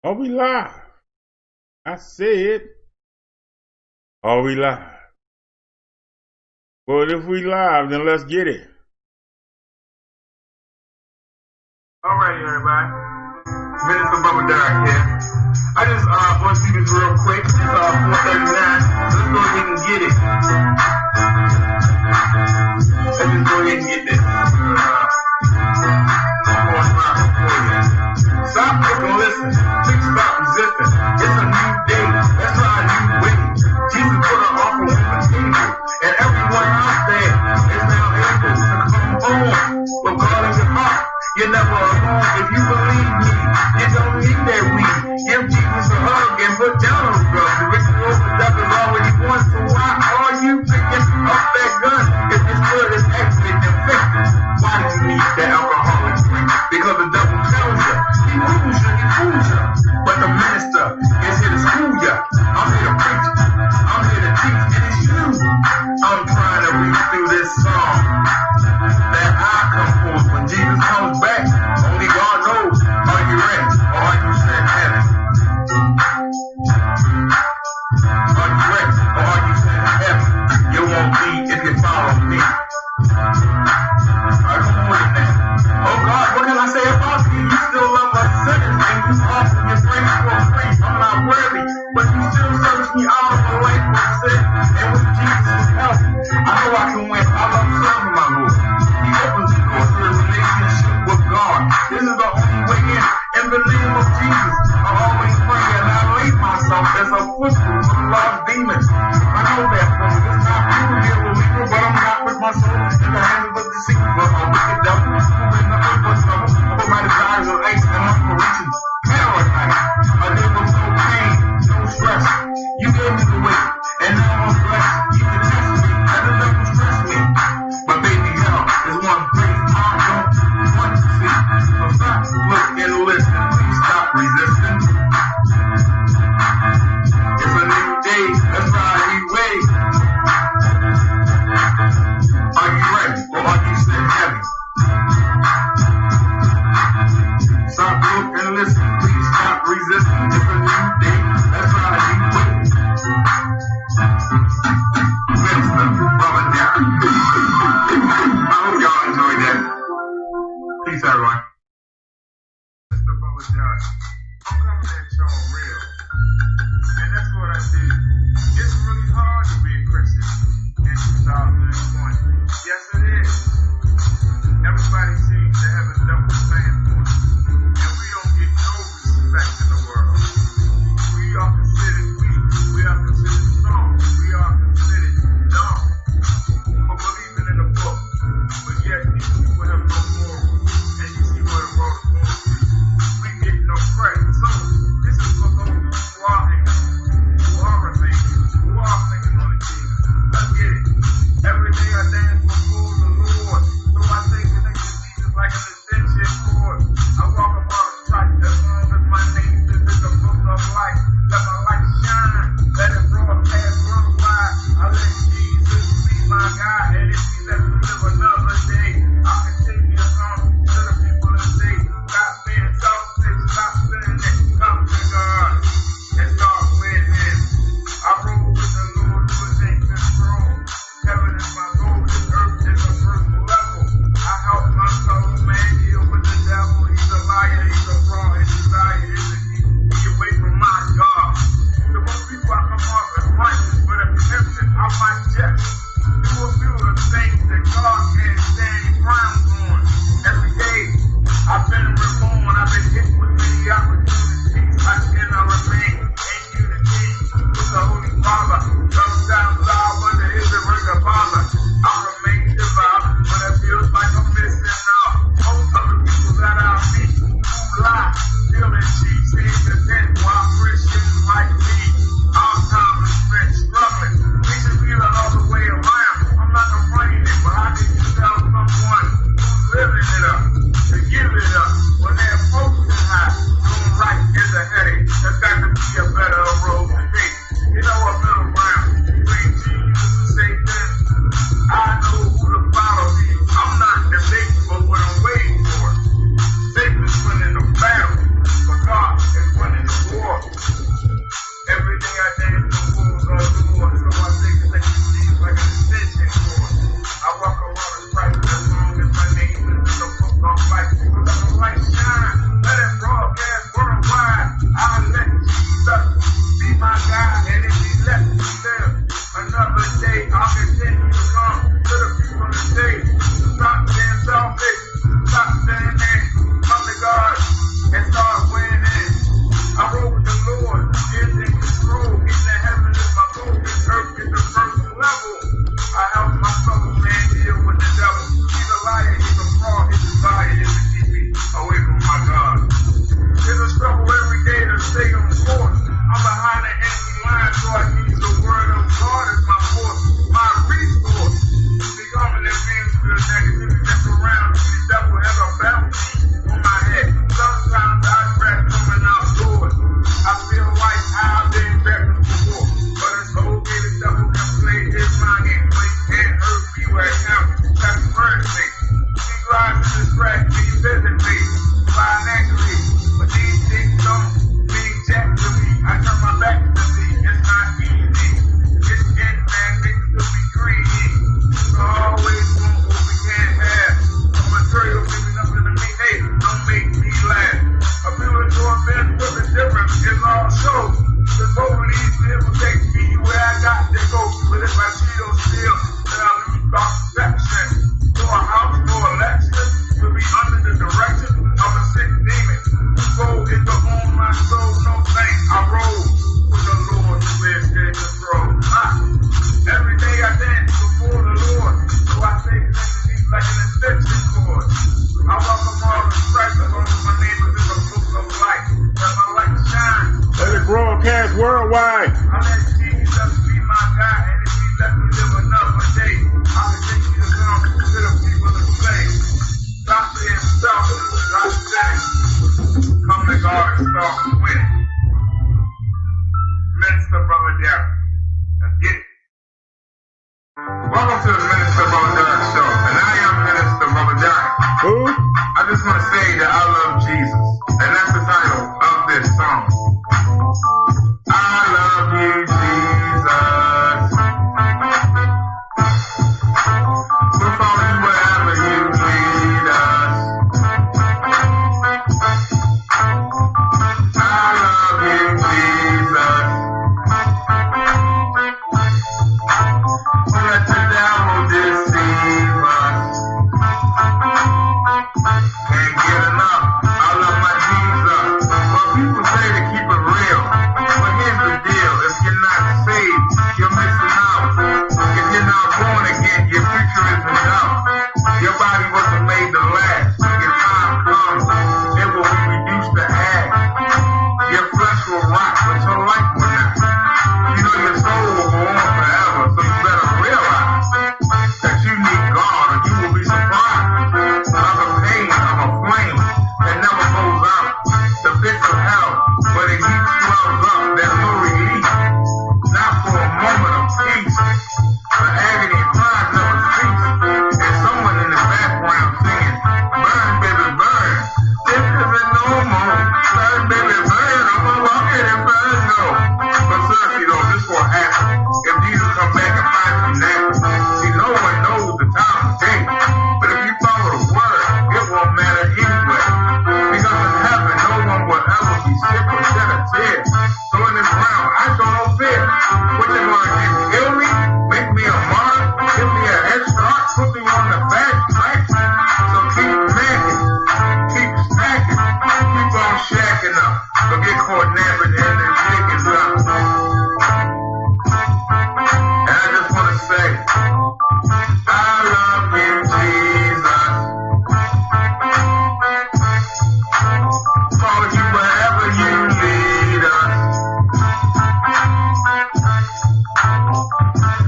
Are we live? I said, are we live? Well, if we live, then let's get it. All right, everybody. Minister Brother Derrick here. I just want to see this real quick. It's 4:39. Let's go ahead and get it. Let's just go ahead and get this. Stop looking, listen. Please stop resisting. It's a new day. That's why you waiting. Jesus put an offer on the table, and everyone out there is now able to come home with God in your heart. You're never alone. If you believe me, you don't need that weed. Give Jesus a hug and put down those drugs. The victory over the devil is already won. So why are you picking up that gun if it's good as actually infected? Why do you need that alcoholic drink? Because the devil tells you. He fools you. But the minister is here to school you. I'm here to preach. I'm here to teach. It is you. I'm trying to read through this song that I composed when Jesus comes back. Only God knows. Are you ready? Or are you sent heaven? Are you ready? Or are you sent heaven? You won't be if you follow me. I don't know what that. Oh God, what can I say about you? You still love my sinners and you offer your grace for free. I'm not worthy, but you still service me out of my life for sin. And with Jesus' help, I know I can win. I love serving my Lord. He opens the door to a relationship with God. This is the only way in. In the name of Jesus, I always pray and I lay myself as a footstool for the lost demons. I know that from it's not true to be a believer, but I'm not with my soul in the hands of the deceiver. A wicked devil, moving nothing but trouble. For my desires of aches and aspirations, paradise. I live with no pain, no stress. You gave me the weight, and now I'm blessed. You can test me, and it doesn't stress me. But baby, hell is one place I don't want to see. So stop, look, and listen. Please stop resisting. It's a new day. That's why he waits. Are you ready, or are you still heavy? Stop, look, and listen. Please stop resisting. It's a new day. That's why he waits. Minister, Brother Derrick. I hope y'all enjoyed that. Peace, everyone. Mr. Brother Derrick, I'm coming at y'all real. And that's what I did. It's really hard to be a Christian in 2020. Yes, it is. Everybody seems to have a double standpoint. And we don't get no respect in the world. We are considered weak. We are considered strong. We are considered dumb for believing in the book. But yet these people have no moral. And you see what it wrote for. We get no credit. So this is for those who are thinking, who are thinking on the king. Let's get it. Every day I dance before the Lord. So I take the name of Jesus like an extension cord. I walk upon the tight as long as my name is in the book of life. Let my light shine. Let it broadcast worldwide. I let Jesus be my God. And if he lets me live another day, I'll continue to come to the people and say, stop being selfish, stop sinning, come to God and start winning. I roll with the Lord who is in control. Heaven is my goal, this earth is a personal level. I help my fellow man deal with the devil. He's a liar, he's a fraud, his desire is to keep me away from my God. To most people I come off as righteous, but if you're tempted, I might just do a few of the things that God can't stand. He frowns on. Every day I've been reborn, I've been hit with many opportunities. I cannot remain in unity with the Holy Father. Sometimes I wonder if it was a father. I remain devout, but it feels like I'm missing out. Most of the people that I meet who lie, stealing cheese, ain't content, while Christians like me, our time is spent struggling. We should be the other way around. I'm not running it, but how can you tell someone who's living it up to give it up when they're posting high? Doing right is a headache. There's got to be a better road to take. You know a middle ground between Jesus and Satan. I know who to follow me. I'm not debating, but what I'm waiting for. Satan's winning the battle, but God worldwide. I let Jesus be my God, and if he let me live another day, I will take you to come to the people of faith. Stop being selfish, God said, come to God and start winning. Minister Brother Derrick, let's get it. Welcome to the Minister Brother Derrick Show, and I am Minister Brother Derrick. Who? I just want to say that I love Jesus, and that's the title of this song. I love you, Jesus. We'll follow you wherever you lead us. I love you, Jesus. Don't let the devil deceive us. Can't get enough. I love my Jesus. But people say to keep it real. But here's the deal. If you're not saved, you're missing out. If you're not born again, your future is in doubt. Your body wasn't made to last. When your time comes, it will be reduced to ash. Your flesh will rot, but your life will not. You know your soul will go on forever, so you better realize that you need God, or you will be surprised by the pain of a flame that never goes out. The pits of hell, where the heat swells up, there's no relief. Not for a moment of peace. The agony and pride never cease. There's someone in the background singing, burn, baby, burn. This isn't normal. Burn, baby, burn. I'm gonna walk it and burn, no. But seriously though, this will happen. If Jesus come back and finds you now. See, no one knows the time of day. But if you follow the word, it won't matter anyway. Because in heaven, no one will ever be sick or shed a tear. So in this round, I show no fear. What they gonna do? Kill me? Make me a martyr? Give me a head start? Put me on the fast track? So keep macking. Keep stacking. Keep on shacking up. Don't get caught napping and the jig is up. And I just want to say, I love you, Jesus. Follow you wherever you lead us.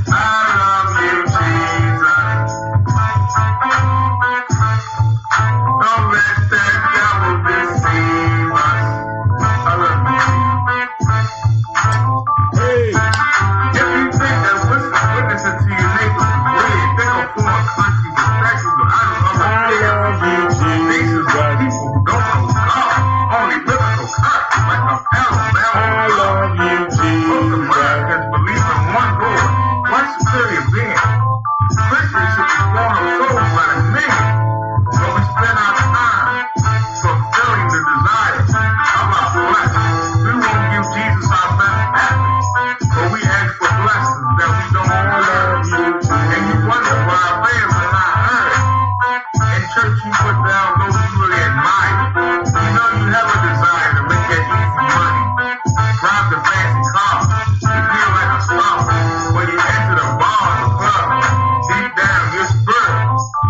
I love you, Jesus. Don't let that devil deceive us. I love you, Jesus. Hey. If you think that witnessing to your neighbors is weird, think of foreign countries and sections of out of other nations of people who don't know God, only biblical concepts like a Alabama. I love you, Most Jesus. Americans believe in one Lord, one superior being. Christians should be born of souls by the million, but we spend our time fulfilling the desires of our flesh. We won't give Jesus our best effort, but we ask for blessings that we don't deserve. And you wonder why our prayers are not heard. In church, you put down those you really admire. You know you have a desire to make that easy money, drive the fancy car, you feel like a star. When you enter the bar or the club, deep down your spirit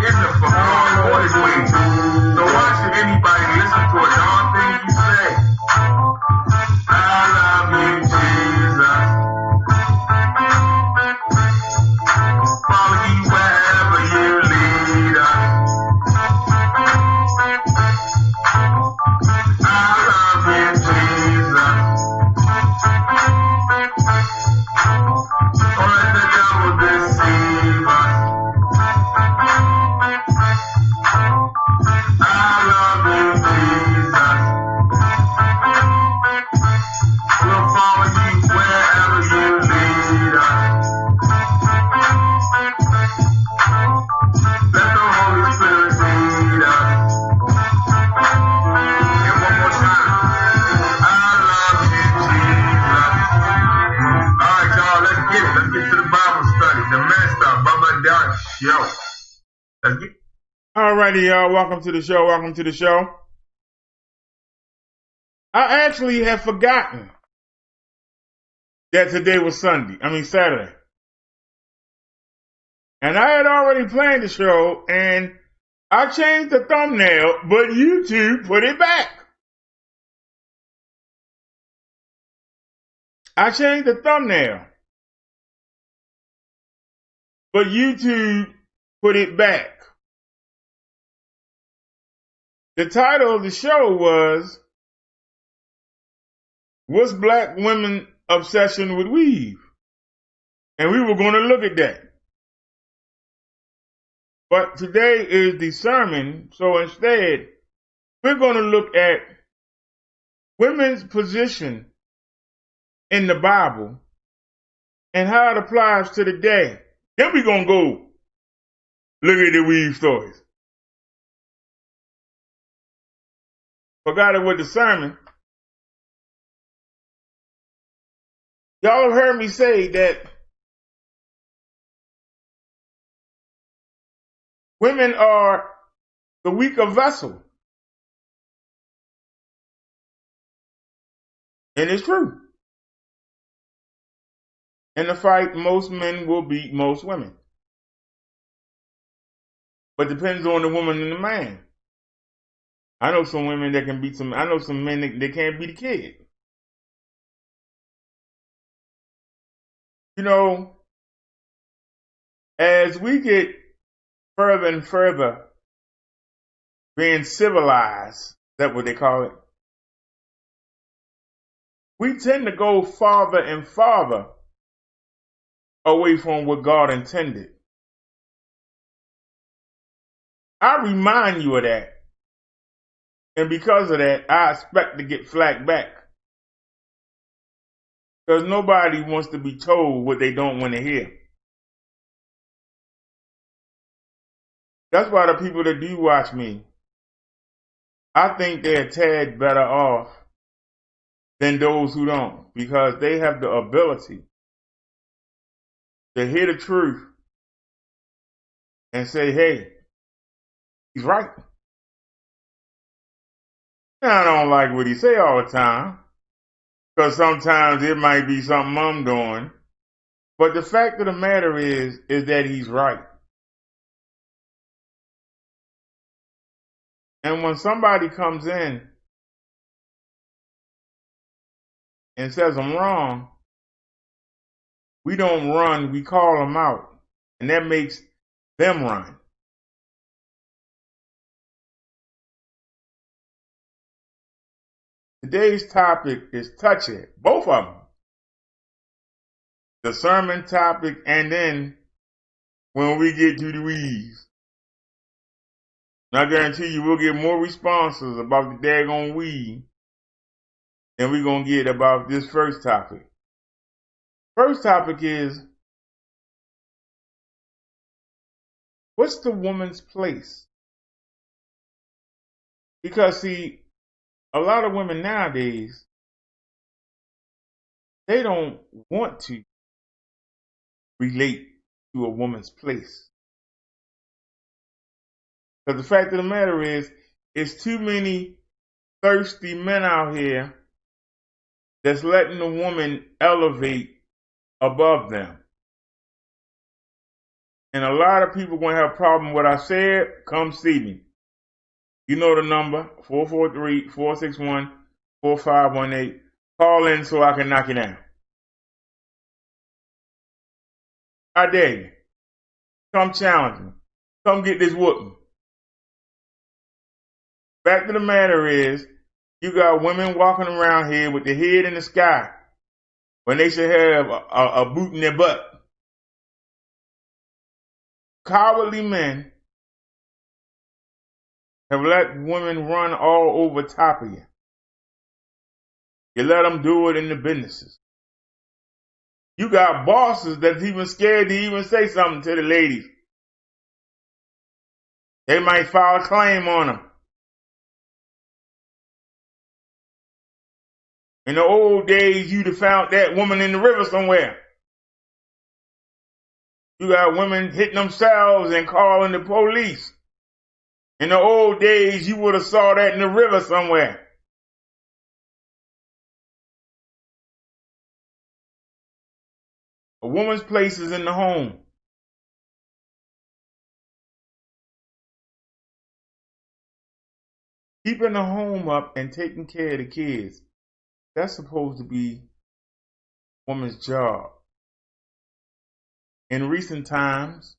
isn't for all his ways. So why should anybody listen to a darn thing you say? I love you, Jesus. Follow you wherever you lead us. I love you, Jesus. Don't let the devil deceive us. I love you, Jesus. We'll follow you wherever you lead us. Let the Holy Spirit lead us. And one more time, I love you, Jesus. All right, y'all, let's get it. Let's get to the Bible study. The Minister Brother Derrick Show. Let's get it. Alrighty, y'all. Welcome to the show. Welcome to the show. I actually have forgotten that today was Saturday. And I had already planned the show, and I changed the thumbnail, but YouTube put it back. I changed the thumbnail, but YouTube put it back. The title of the show was, What's Black Women Obsession with Weave? And we were going to look at that. But today is the sermon, so instead, we're going to look at women's position in the Bible and how it applies to today. Then we're going to go look at the weave stories. Forgot it with the sermon. Y'all have heard me say that women are the weaker vessel. And it's true. In the fight, most men will beat most women. But depends on the woman and the man. I know some women that can beat I know some men that can't beat a kid. You know, as we get further and further being civilized, that's what they call it, we tend to go farther and farther away from what God intended. I remind you of that. And because of that, I expect to get flack back. Because nobody wants to be told what they don't want to hear. That's why the people that do watch me, I think they're a tad better off than those who don't. Because they have the ability to hear the truth and say, hey, he's right. I don't like what he say all the time, because sometimes it might be something I'm doing. But the fact of the matter is that he's right. And when somebody comes in and says I'm wrong, we don't run, we call them out. And that makes them run. Today's topic is touchy, both of them. The sermon topic, and then when we get to the weeds. And I guarantee you we'll get more responses about the daggone weed than we're going to get about this first topic. First topic is, what's the woman's place? Because see, a lot of women nowadays, they don't want to relate to a woman's place. Because the fact of the matter is, it's too many thirsty men out here that's letting the woman elevate above them. And a lot of people going to have a problem with what I said. Come see me. You know the number, 443-461-4518. Call in so I can knock you down. I dare you. Come challenge me. Come get this whooping. Fact of the matter is, you got women walking around here with their head in the sky when they should have a boot in their butt. Cowardly men have let women run all over top of you. You let them do it in the businesses. You got bosses that's even scared to even say something to the ladies. They might file a claim on them. In the old days, you'd have found that woman in the river somewhere. You got women hitting themselves and calling the police. In the old days, you would have saw that in the river somewhere. A woman's place is in the home. Keeping the home up and taking care of the kids, that's supposed to be woman's job. In recent times,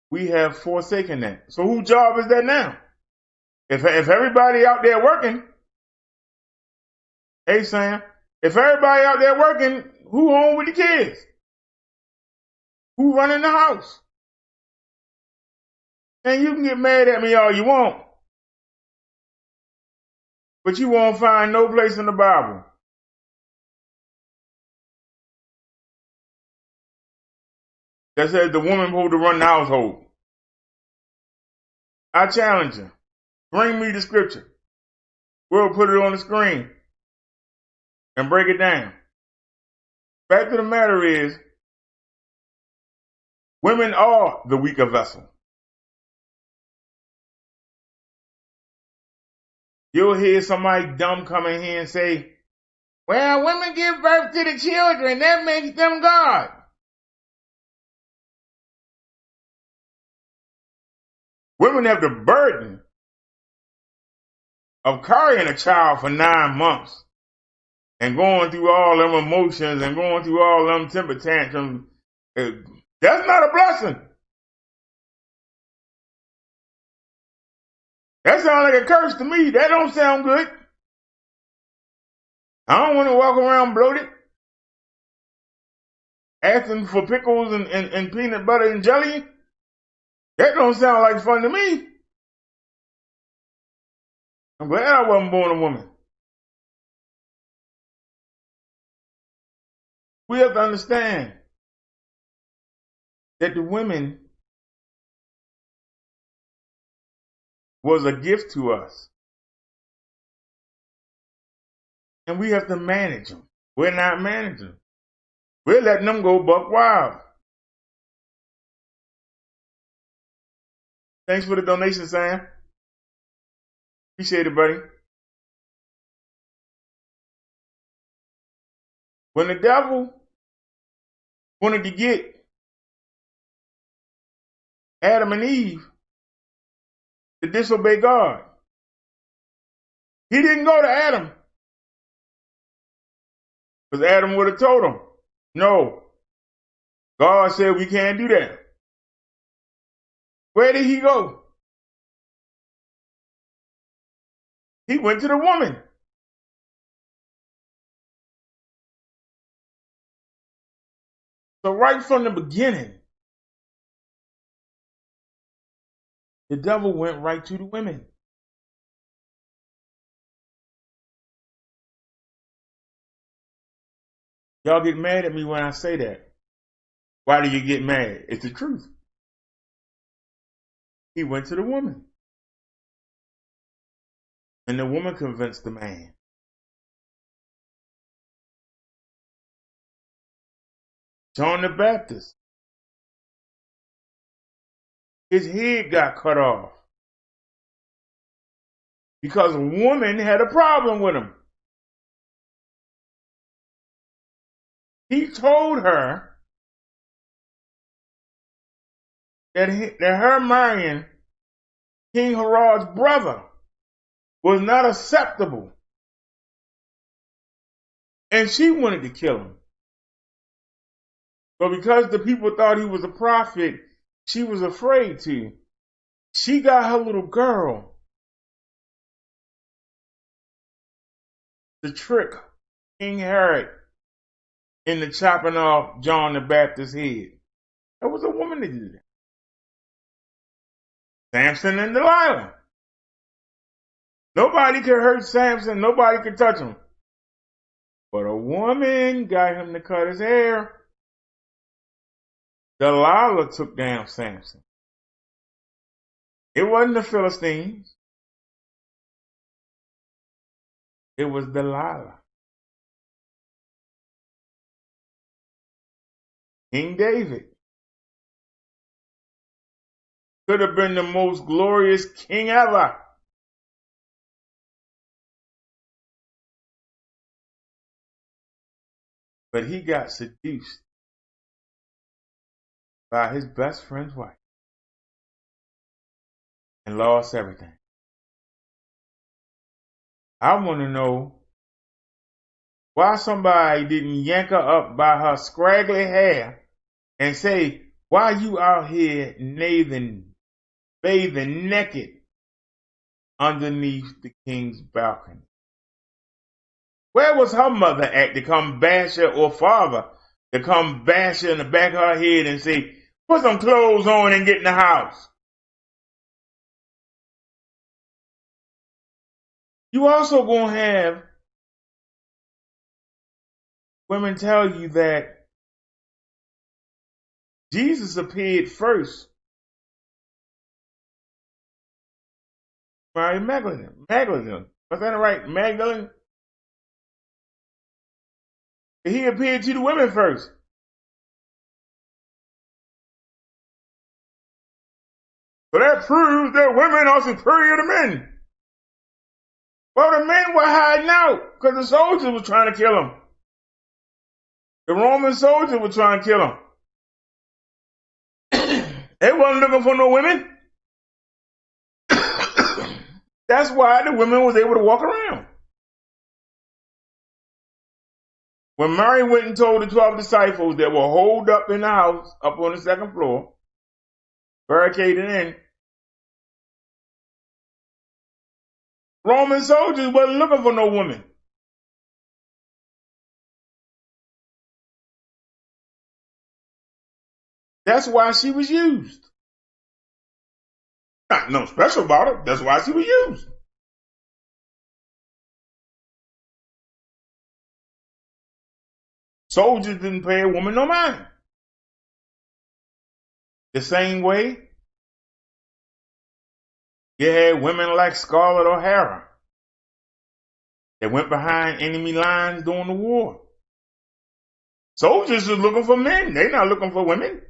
we have forsaken that. So whose job is that now? If everybody out there working, hey Sam, if everybody out there working, who home with the kids? Who running the house? And you can get mad at me all you want, but you won't find no place in the Bible that says the woman supposed to run the household. I challenge you. Bring me the scripture. We'll put it on the screen and break it down. Fact of the matter is, women are the weaker vessel. You'll hear somebody dumb come in here and say, well, women give birth to the children. That makes them God. Women have the burden of carrying a child for 9 months and going through all them emotions and going through all them temper tantrums. That's not a blessing. That sounds like a curse to me. That don't sound good. I don't want to walk around bloated, asking for pickles and peanut butter and jelly. That don't sound like fun to me. I'm glad I wasn't born a woman. We have to understand that the women was a gift to us. And we have to manage them. We're not managing them. We're letting them go buck wild. Thanks for the donation, Sam. Appreciate it, buddy. When the devil wanted to get Adam and Eve to disobey God, he didn't go to Adam, because Adam would have told him, no, God said we can't do that. Where did he go? He went to the woman. So right from the beginning, the devil went right to the women. Y'all get mad at me when I say that. Why do you get mad? It's the truth. He went to the woman. And the woman convinced the man. John the Baptist, his head got cut off because a woman had a problem with him. He told her that her marrying King Herod's brother was not acceptable. And she wanted to kill him. But because the people thought he was a prophet, she was afraid to. She got her little girl to trick King Herod into chopping off John the Baptist's head. That was a woman that did that. Samson and Delilah. Nobody could hurt Samson. Nobody could touch him. But a woman got him to cut his hair. Delilah took down Samson. It wasn't the Philistines. It was Delilah. King David could have been the most glorious king ever. But he got seduced by his best friend's wife and lost everything. I want to know why somebody didn't yank her up by her scraggly hair and say, why you out here bathing naked underneath the king's balcony? Where was her mother at to come bash her, or father to come bash her in the back of her head and say, put some clothes on and get in the house? You also gonna have women tell you that Jesus appeared first. Mary Magdalene. Was that right? Magdalene? He appeared to the women first. So that proves that women are superior to men. Well, the men were hiding out because the soldiers were trying to kill them. The Roman soldiers were trying to kill them. They wasn't looking for no women. That's why the women was able to walk around. When Mary went and told the 12 disciples that were holed up in the house, up on the second floor, barricaded in, Roman soldiers wasn't looking for no women. That's why she was used. Not nothing special about it. That's why she was used. Soldiers didn't pay a woman no mind. The same way, you had women like Scarlett O'Hara that went behind enemy lines during the war. Soldiers are looking for men. They're not looking for women.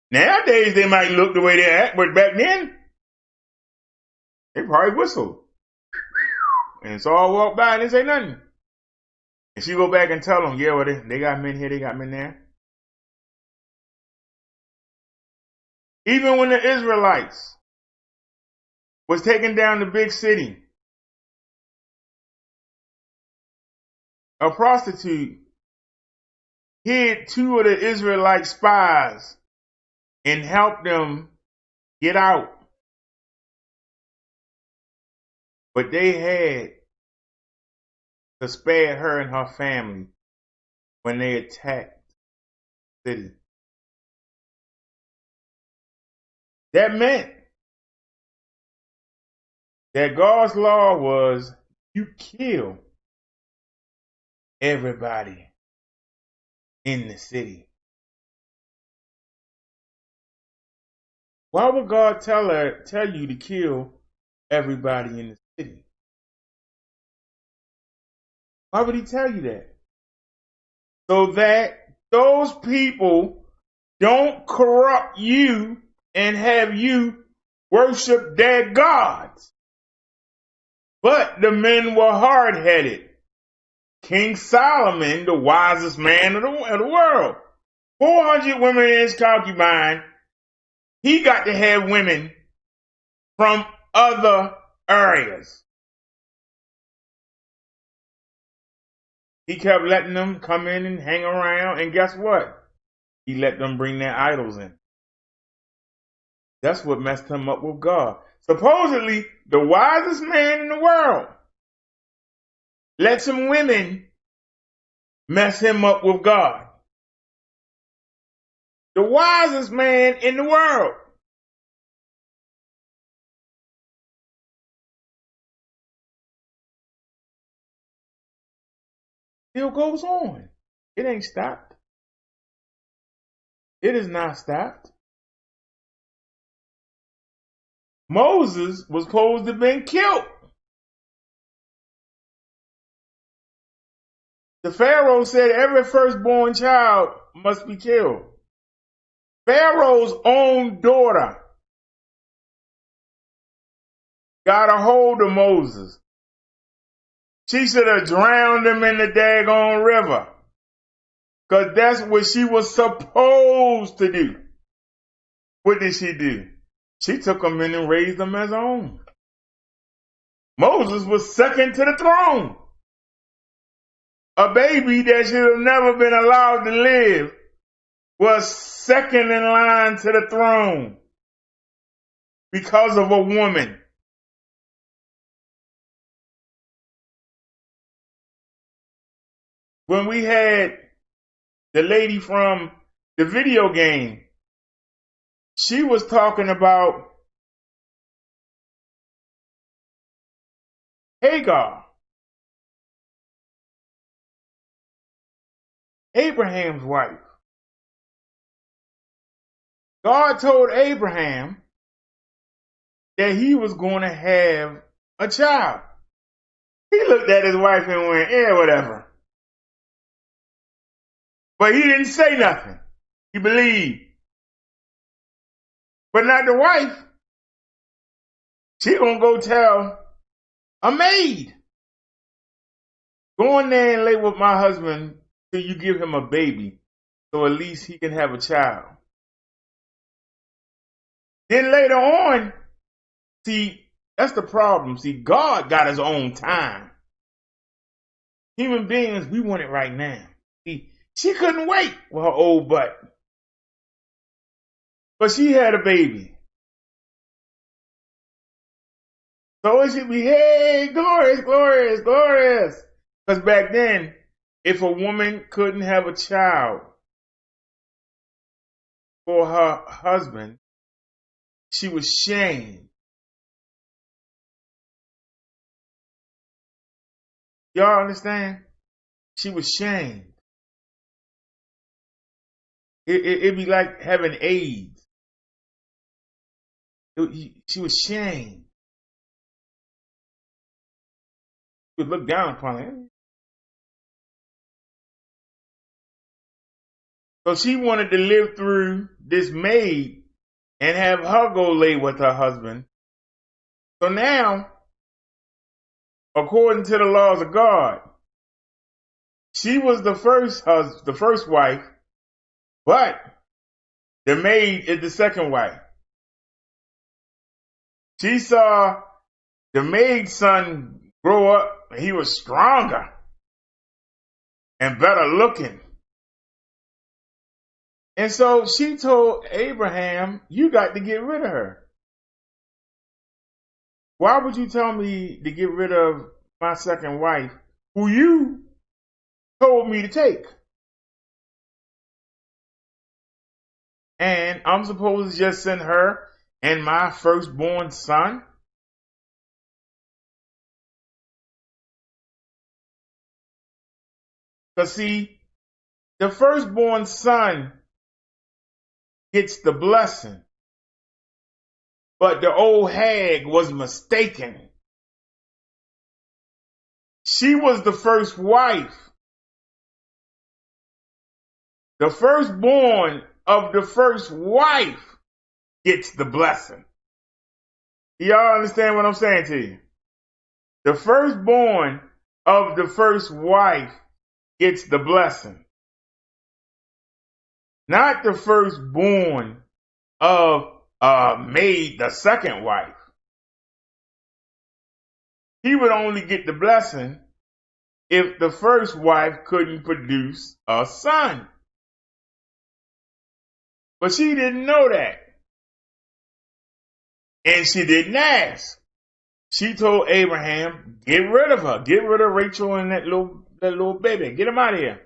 Nowadays, they might look the way they act, but back then, they probably whistled. And Saul walked by and didn't say nothing. And she go back and tell them, yeah, well, they got men here, they got men there. Even when the Israelites was taking down the big city, a prostitute hid 2 of the Israelite spies and helped them get out. But they had to spare her and her family when they attacked the city. That meant that God's law was you kill everybody in the city. Why would God tell you to kill everybody in the city? Why would he tell you that? So that those people don't corrupt you and have you worship their gods. But the men were hard-headed. King Solomon, the wisest man of the world, 400 women in his concubine, he got to have women from other areas. He kept letting them come in and hang around, and guess what? He let them bring their idols in. That's what messed him up with God. Supposedly, the wisest man in the world let some women mess him up with God. The wisest man in the world. Still goes on. It ain't stopped. It is not stopped. Moses was supposed to have been killed. The Pharaoh said every firstborn child must be killed. Pharaoh's own daughter got a hold of Moses. She should have drowned him in the daggone river. Because that's what she was supposed to do. What did she do? She took him in and raised him as her own. Moses was second to the throne. a baby that should have never been allowed to live was second in line to the throne because of a woman. When we had the lady from the video game, she was talking about Hagar, Abraham's wife. God told Abraham that he was going to have a child. He looked at his wife and went, yeah, whatever. But he didn't say nothing. He believed. But not the wife. She gonna go tell a maid. Go in there and lay with my husband till you give him a baby, so at least he can have a child. Then later on, see, that's the problem. See, God got his own time. Human beings, we want it right now. See, she couldn't wait with her old butt. But she had a baby. So it should be, hey, glorious, glorious, glorious. Because back then, if a woman couldn't have a child for her husband, she was shamed. Y'all understand? She was shamed. It'd be like having AIDS. She was shamed. She would look down upon her. So she wanted to live through this maid and have her go lay with her husband. So now, according to the laws of God, she was the first wife, but the maid is the second wife. She saw the maid's son grow up, and he was stronger and better looking. And so she told Abraham, you got to get rid of her. Why would you tell me to get rid of my second wife, who you told me to take? And I'm supposed to just send her and my firstborn son? Because see, the firstborn son gets the blessing. But the old hag was mistaken. She was the first wife. The firstborn of the first wife gets the blessing. Y'all understand what I'm saying to you? The firstborn of the first wife gets the blessing. Not the firstborn of maid, the second wife. He would only get the blessing if the first wife couldn't produce a son. But she didn't know that. And she didn't ask. She told Abraham, get rid of her. Get rid of Rachel and that little baby. Get them out of here.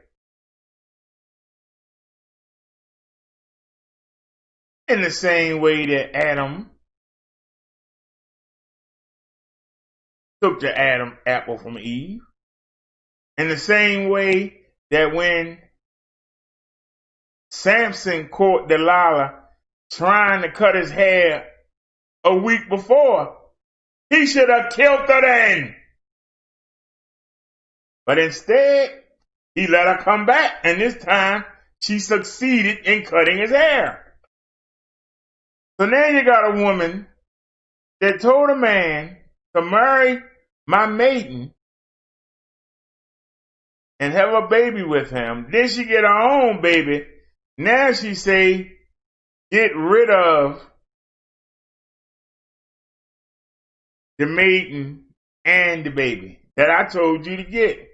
In the same way that Adam took the Adam apple from Eve. In the same way that when Samson caught Delilah trying to cut his hair a week before, he should have killed her then. But instead, he let her come back, and this time she succeeded in cutting his hair. So now you got a woman that told a man to marry my maiden and have a baby with him. Then she get her own baby. Now she say, get rid of the maiden and the baby that I told you to get.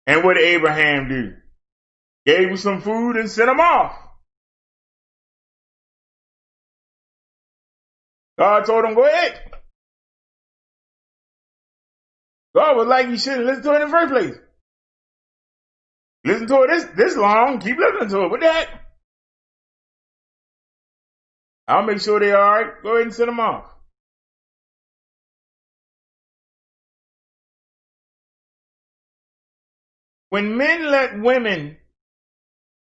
And what did Abraham do? Gave him some food and sent him off. God told him, go ahead. God was like, you shouldn't listen to it in the first place. Listen to it this long, keep listening to it. What the heck? I'll make sure they're all right. Go ahead and send them off. When men let women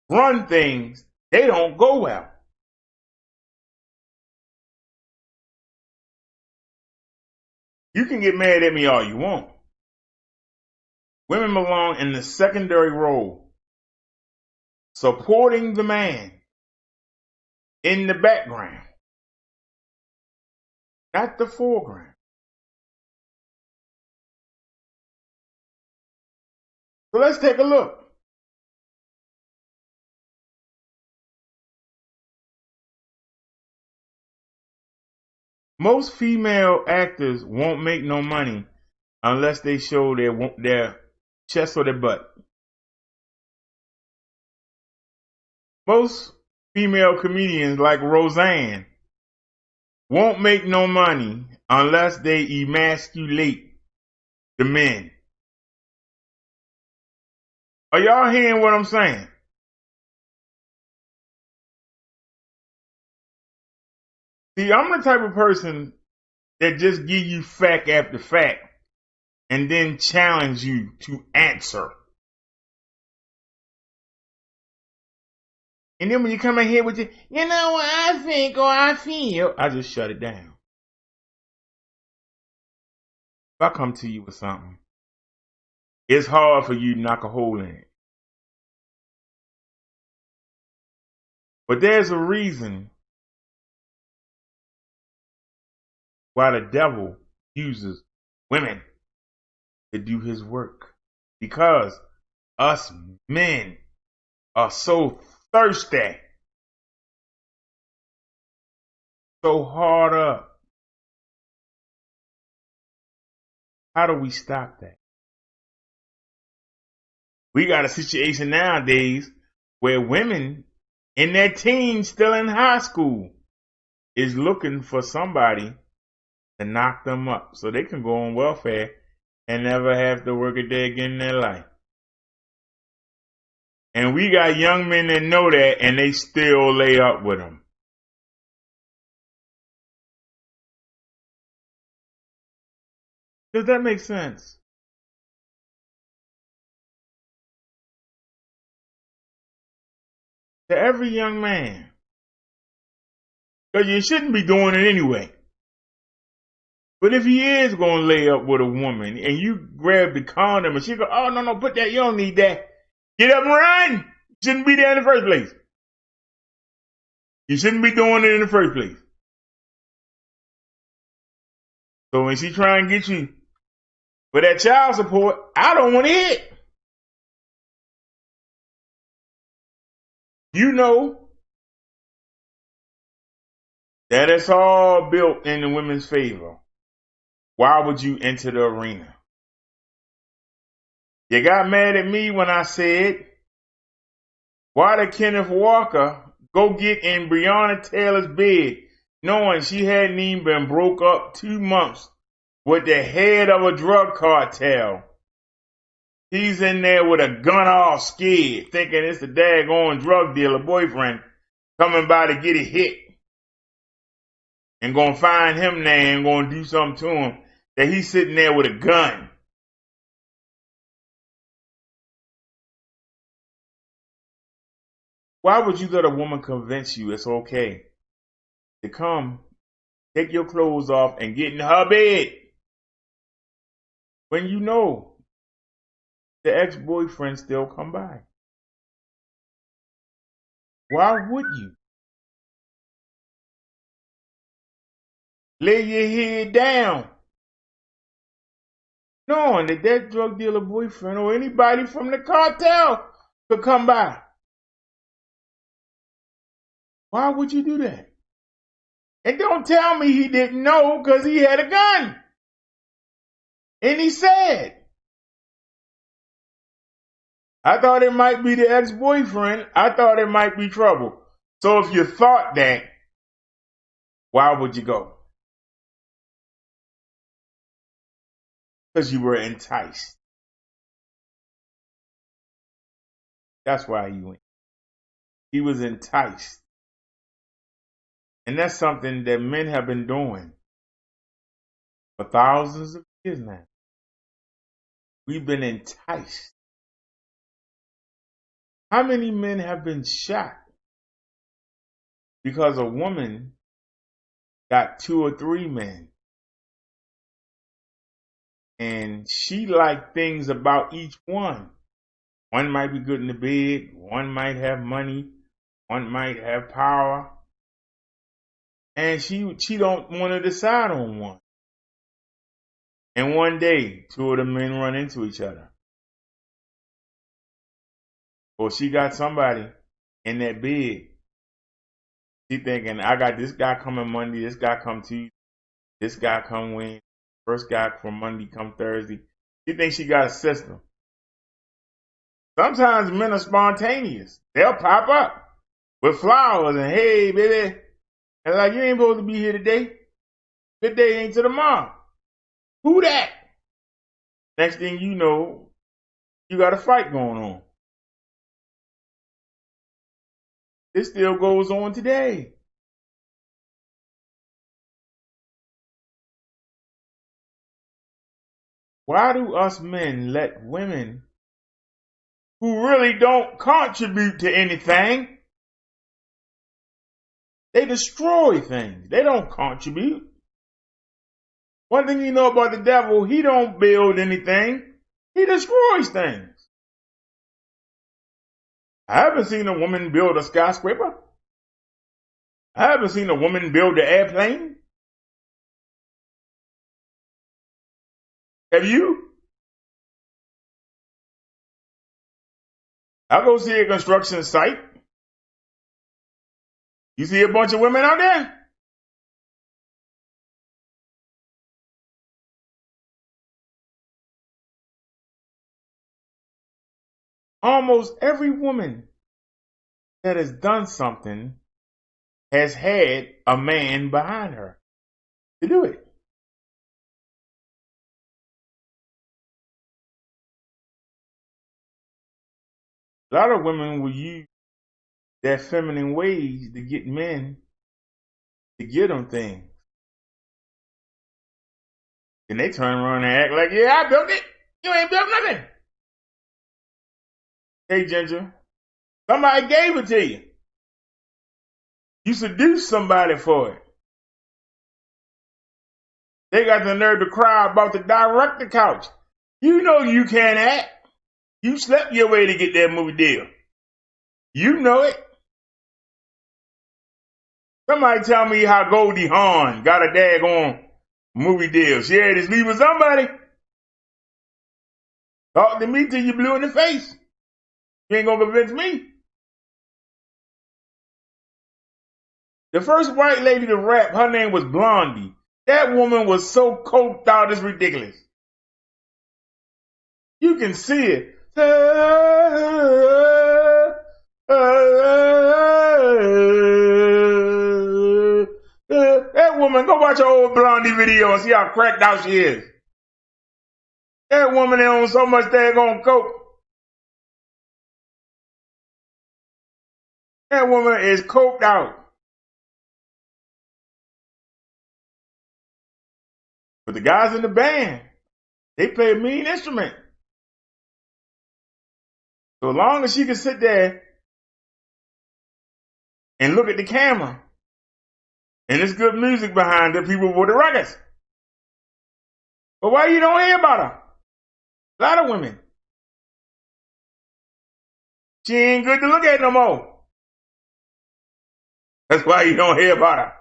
run things, they don't go well. You can get mad at me all you want. Women belong in the secondary role, supporting the man in the background, not the foreground. So let's take a look. Most female actors won't make no money unless they show their chest or their butt. Most female comedians like Roseanne won't make no money unless they emasculate the men. Are y'all hearing what I'm saying? See, I'm the type of person that just give you fact after fact and then challenge you to answer. And then when you come in here with you know what I think or I feel, I just shut it down. If I come to you with something, it's hard for you to knock a hole in it. But there's a reason why the devil uses women to do his work. Because us men are so thirsty, so hard up. How do we stop that? We got a situation nowadays where women in their teens, still in high school, is looking for somebody to knock them up so they can go on welfare and never have to work a day again in their life. And we got young men that know that and they still lay up with them. Does that make sense? To every young man. Because you shouldn't be doing it anyway. But if he is going to lay up with a woman and you grab the condom and she go, oh, no, put that, you don't need that. Get up and run. You shouldn't be there in the first place. You shouldn't be doing it in the first place. So when she try and get you for that child support, I don't want to hear it. You know that it's all built in the women's favor. Why would you enter the arena? You got mad at me when I said, why did Kenneth Walker go get in Breonna Taylor's bed knowing she hadn't even been broke up 2 months with the head of a drug cartel? He's in there with a gun all scared, thinking it's a daggone drug dealer boyfriend coming by to get a hit. And gonna find him there and gonna do something to him, that he's sitting there with a gun. Why would you let a woman convince you it's okay to come, take your clothes off, and get in her bed when you know the ex-boyfriend still come by? Why would you? Lay your head down, knowing that that drug dealer boyfriend or anybody from the cartel could come by. Why would you do that? And don't tell me he didn't know because he had a gun. And he said, I thought it might be the ex-boyfriend. I thought it might be trouble. So if you thought that, why would you go? Because you were enticed. That's why he went. He was enticed. And that's something that men have been doing for thousands of years now. We've been enticed. How many men have been shot because a woman got 2 or 3 men? And she liked things about each one. One might be good in the bed. One might have money. One might have power. And she don't want to decide on one. And one day, 2 of the men run into each other. Or she got somebody in that bed. She thinking, I got this guy coming Monday, this guy come Tuesday, this guy come Wednesday, first guy from Monday come Thursday. She thinks she got a system. Sometimes men are spontaneous. They'll pop up with flowers and, hey, baby. And like, you ain't supposed to be here today. Good day ain't till tomorrow. Who that? Next thing you know, you got a fight going on. This still goes on today. Why do us men let women who really don't contribute to anything, they destroy things. They don't contribute. One thing you know about the devil, he don't build anything. He destroys things. I haven't seen a woman build a skyscraper. I haven't seen a woman build an airplane. Have you? I go see a construction site. You see a bunch of women out there? Almost every woman that has done something has had a man behind her to do it. A lot of women will use their feminine ways to get men to get them things. And they turn around and act like, yeah, I built it. You ain't built nothing. Hey, Ginger, somebody gave it to you. You seduced somebody for it. They got the nerve to cry about the director couch. You know you can't act. You slept your way to get that movie deal. You know it. Somebody tell me how Goldie Hawn got a daggone movie deal. She had to sleep with somebody. Talk to me till you blue in the face. You ain't gonna convince me. The first white lady to rap, her name was Blondie. That woman was so coked out, it's ridiculous. You can see it. That woman, go watch her old Blondie video and see how cracked out she is. That woman ain't on so much daggone coke. That woman is coked out. But the guys in the band, they play a mean instrument. So long as she can sit there and look at the camera, and there's good music behind her, people with the records. But why you don't hear about her? A lot of women. She ain't good to look at no more. That's why you don't hear about her.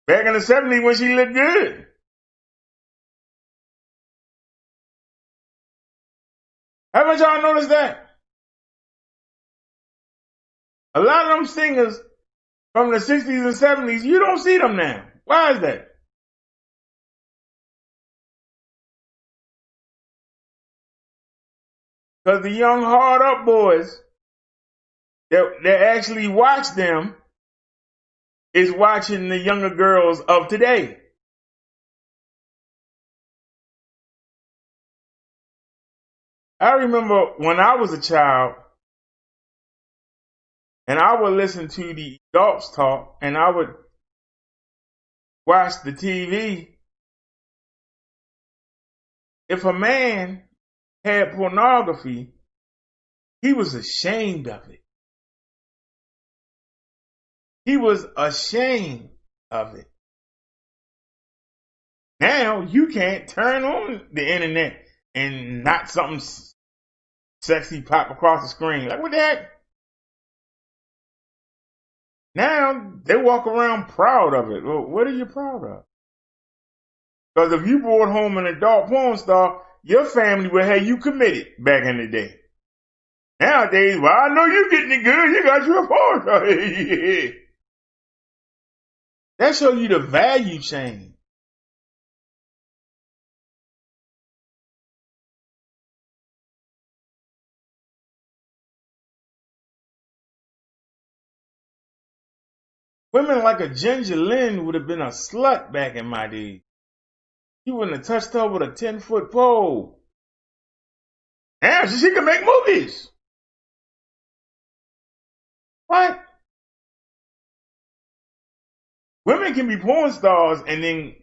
Back in the 70s when she looked good. Haven't y'all noticed that? A lot of them singers from the 60s and 70s, you don't see them now. Why is that? Because the young hard up boys that actually watch them is watching the younger girls of today. I remember when I was a child and I would listen to the adults talk and I would watch the TV. If a man had pornography, he was ashamed of it. He was ashamed of it. Now you can't turn on the internet and not something sexy pop across the screen. Like, what the heck? Now they walk around proud of it. Well, what are you proud of? Because if you brought home an adult porn star, your family would have you committed back in the day. Nowadays, well, I know you're getting it good. You got your porn star. Yeah. That shows you the value chain. Women like a Ginger Lynn would have been a slut back in my day. You wouldn't have touched her with a 10-foot pole. Now she can make movies. What? Women can be porn stars and then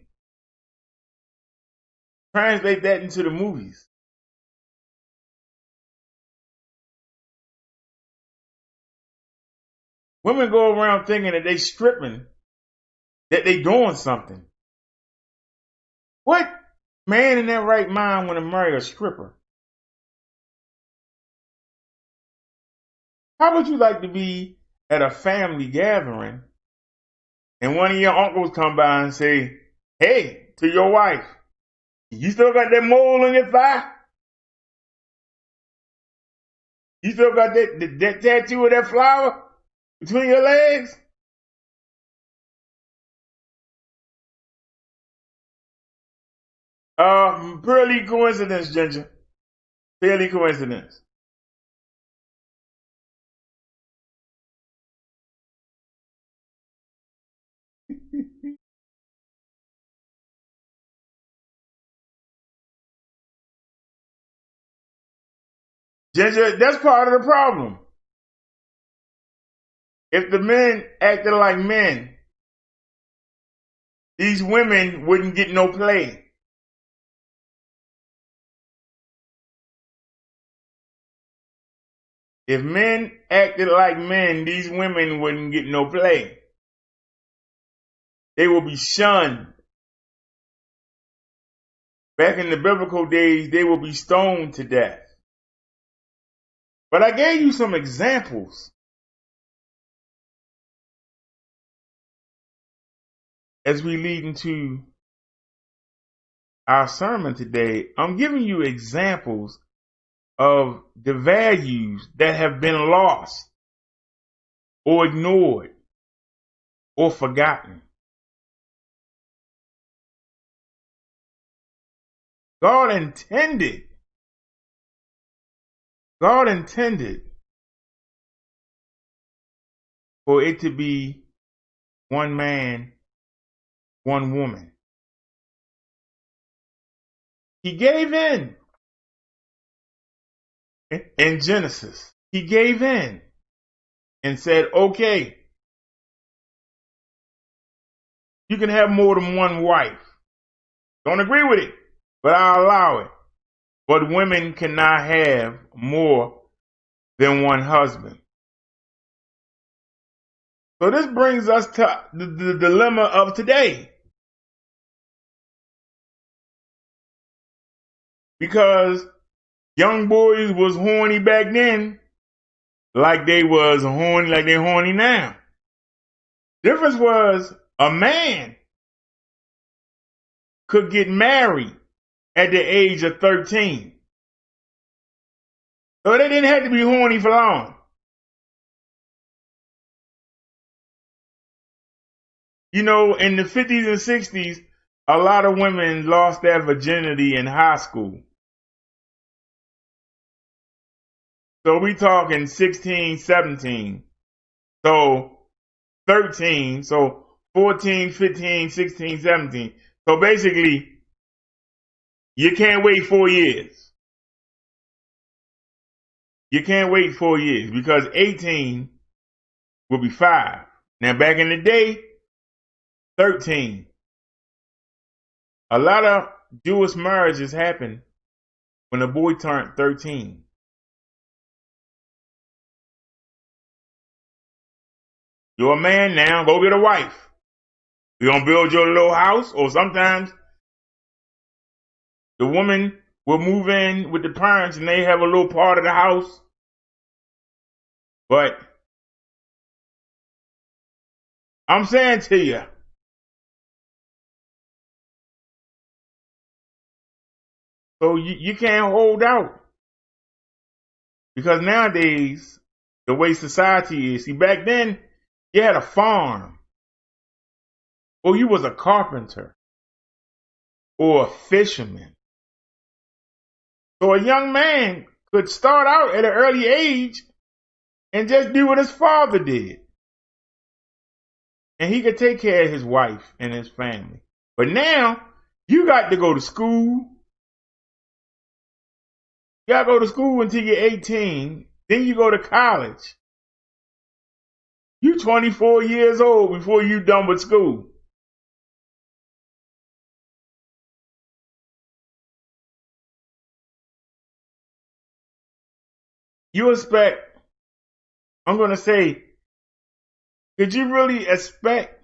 translate that into the movies. Women go around thinking that they stripping, that they doing something. What man in their right mind want to marry a stripper? How would you like to be at a family gathering and one of your uncles come by and say, hey, to your wife, you still got that mole on your thigh? You still got that tattoo of that flower between your legs? Purely coincidence, Ginger. Purely coincidence. Ginger, that's part of the problem. If the men acted like men, these women wouldn't get no play. If men acted like men, these women wouldn't get no play. They will be shunned. Back in the biblical days, they will be stoned to death. But I gave you some examples. As we lead into our sermon today, I'm giving you examples of the values that have been lost or ignored or forgotten. God intended for it to be one man, one woman. He gave in Genesis. He gave in and said, okay, you can have more than one wife. Don't agree with it, but I'll allow it. But women cannot have more than one husband. So this brings us to the dilemma of today. Because young boys was horny back then, like they horny now. Difference was a man could get married at the age of 13. So they didn't have to be horny for long. You know, in the 50s and 60s, a lot of women lost their virginity in high school. So we talking 16, 17. So 13. So 14, 15, 16, 17. So basically, you can't wait 4 years. You can't wait 4 years because 18 will be 5. Now back in the day, 13. A lot of Jewish marriages happened when a boy turned 13. You're a man now, go get a wife. You're going to build your little house, or sometimes the woman will move in with the parents and they have a little part of the house. But I'm saying to you, so you can't hold out. Because nowadays, the way society is, see, back then, you had a farm, or you was a carpenter, or a fisherman. So a young man could start out at an early age and just do what his father did. And he could take care of his wife and his family. But now, you got to go to school. You got to go to school until you're 18. Then you go to college. You're 24 years old before you're done with school. You expect, I'm going to say, could you really expect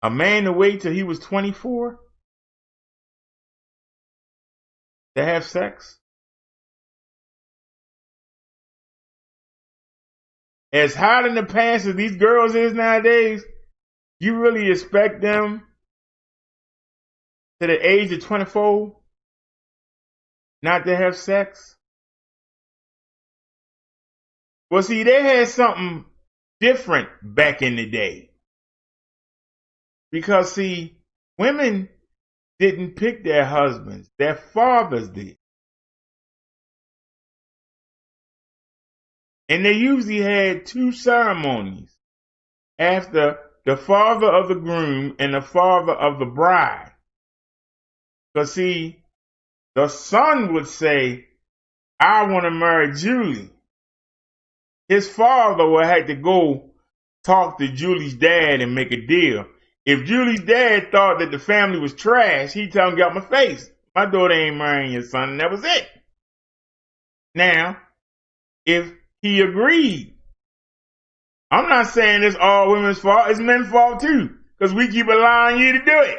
a man to wait till he was 24 to have sex? As hot in the pants as these girls is nowadays, you really expect them to the age of 24 not to have sex? Well, see, they had something different back in the day. Because, see, women didn't pick their husbands. Their fathers did. And they usually had 2 ceremonies after the father of the groom and the father of the bride. Because, see, the son would say, I want to marry Julie. His father would have to go talk to Julie's dad and make a deal. If Julie's dad thought that the family was trash, he'd tell him, get out my face. My daughter ain't marrying your son, and that was it. Now, if he agreed, I'm not saying it's all women's fault, it's men's fault too, because we keep allowing you to do it.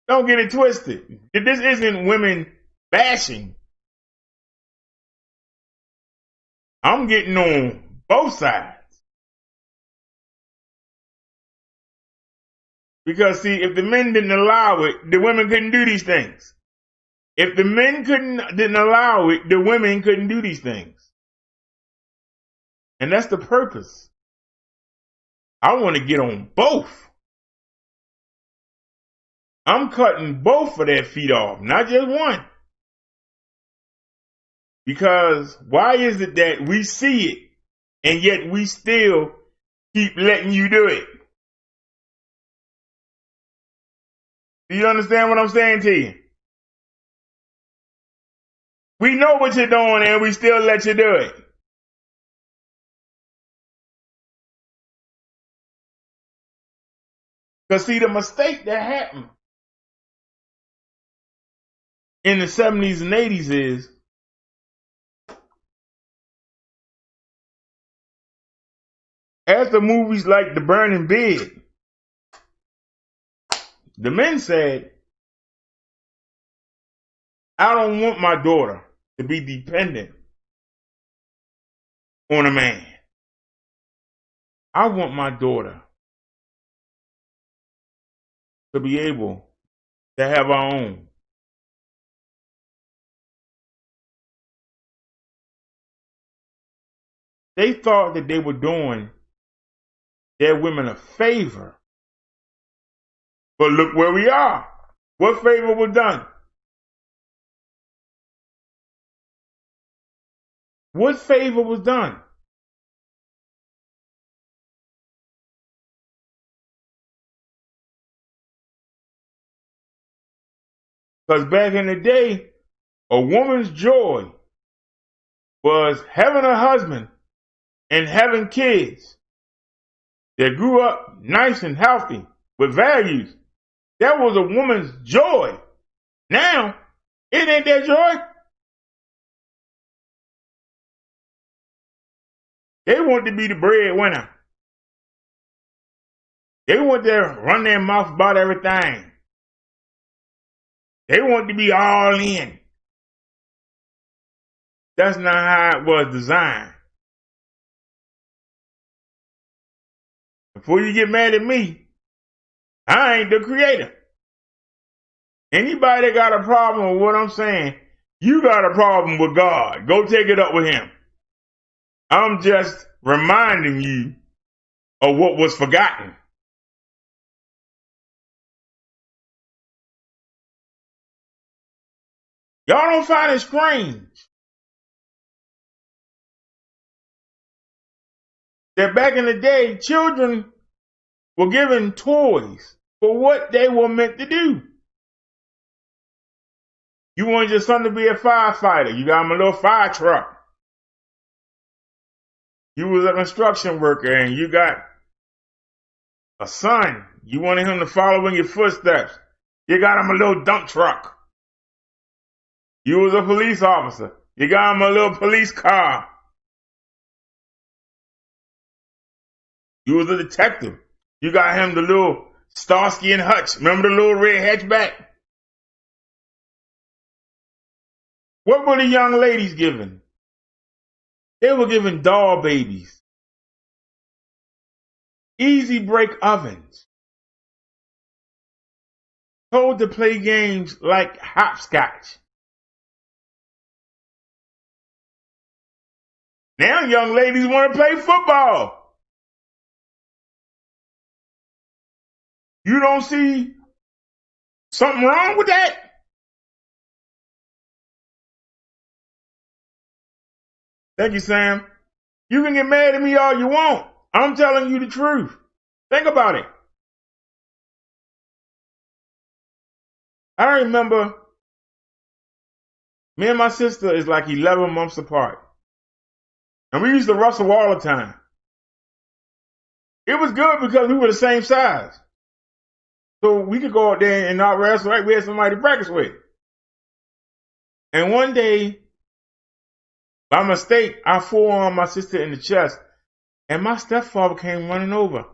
Don't get it twisted. This isn't women bashing. I'm getting on both sides. Because, see, if the men didn't allow it, the women couldn't do these things. If the men didn't allow it, the women couldn't do these things. And that's the purpose. I want to get on both. I'm cutting both of their feet off, not just one. Because why is it that we see it and yet we still keep letting you do it? Do you understand what I'm saying to you? We know what you're doing and we still let you do it. Because, see, the mistake that happened in the 70s and 80s is after movies like The Burning Bed, the men said, I don't want my daughter to be dependent on a man. I want my daughter to be able to have her own. They thought that they were doing their women a favor. But look where we are. What favor was done? What favor was done? Because back in the day, a woman's joy was having a husband and having kids that grew up nice and healthy with values. That was a woman's joy. Now, it ain't their joy. They want to be the breadwinner. They want to run their mouth about everything. They want to be all in. That's not how it was designed. Before you get mad at me, I ain't the creator. Anybody that got a problem with what I'm saying, you got a problem with God. Go take it up with him. I'm just reminding you of what was forgotten. Y'all don't find it strange that back in the day, children were given toys for what they were meant to do. You wanted your son to be a firefighter. You got him a little fire truck. You was a construction worker and you got a son. You wanted him to follow in your footsteps. You got him a little dump truck. You was a police officer. You got him a little police car. You was a detective. You got him the little Starsky and Hutch. Remember the little red hatchback? What were the young ladies given? They were given doll babies, easy break ovens, told to play games like hopscotch. Now young ladies want to play football. You don't see something wrong with that? Thank you, Sam. You can get mad at me all you want. I'm telling you the truth. Think about it. I remember me and my sister is like 11 months apart. And we used to wrestle all the time. It was good because we were the same size. So we could go out there and not wrestle, right? We had somebody to practice with. And one day, by mistake, I forearmed my sister in the chest, and my stepfather came running over.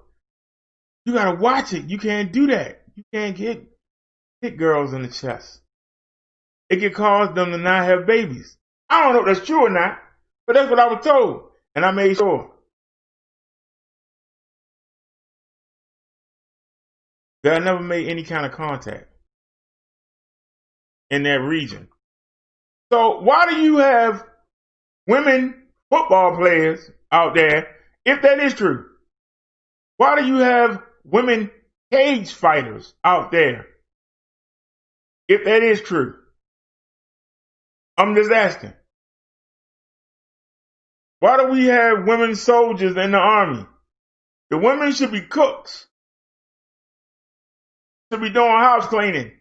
You gotta watch it. You can't do that. You can't hit girls in the chest. It could cause them to not have babies. I don't know if that's true or not, but that's what I was told, and I made sure that I never made any kind of contact in that region. So why do you have women football players out there, if that is true? Why do you have women cage fighters out there, if that is true? I'm just asking. Why do we have women soldiers in the army? The women should be cooks. Should be doing house cleaning.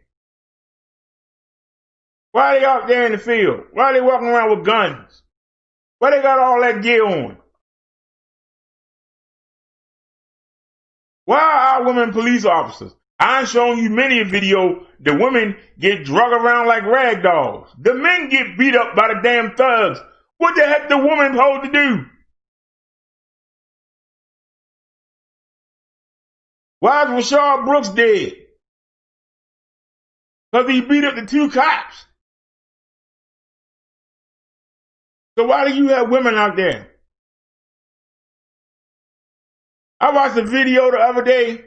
Why are they out there in the field? Why are they walking around with guns? Why they got all that gear on? Why are our women police officers? I've shown you many a video the women get drug around like rag dolls. The men get beat up by the damn thugs. What the heck the woman supposed to do? Why is Rashard Brooks dead? Because he beat up the 2 cops. So why do you have women out there? I watched a video the other day.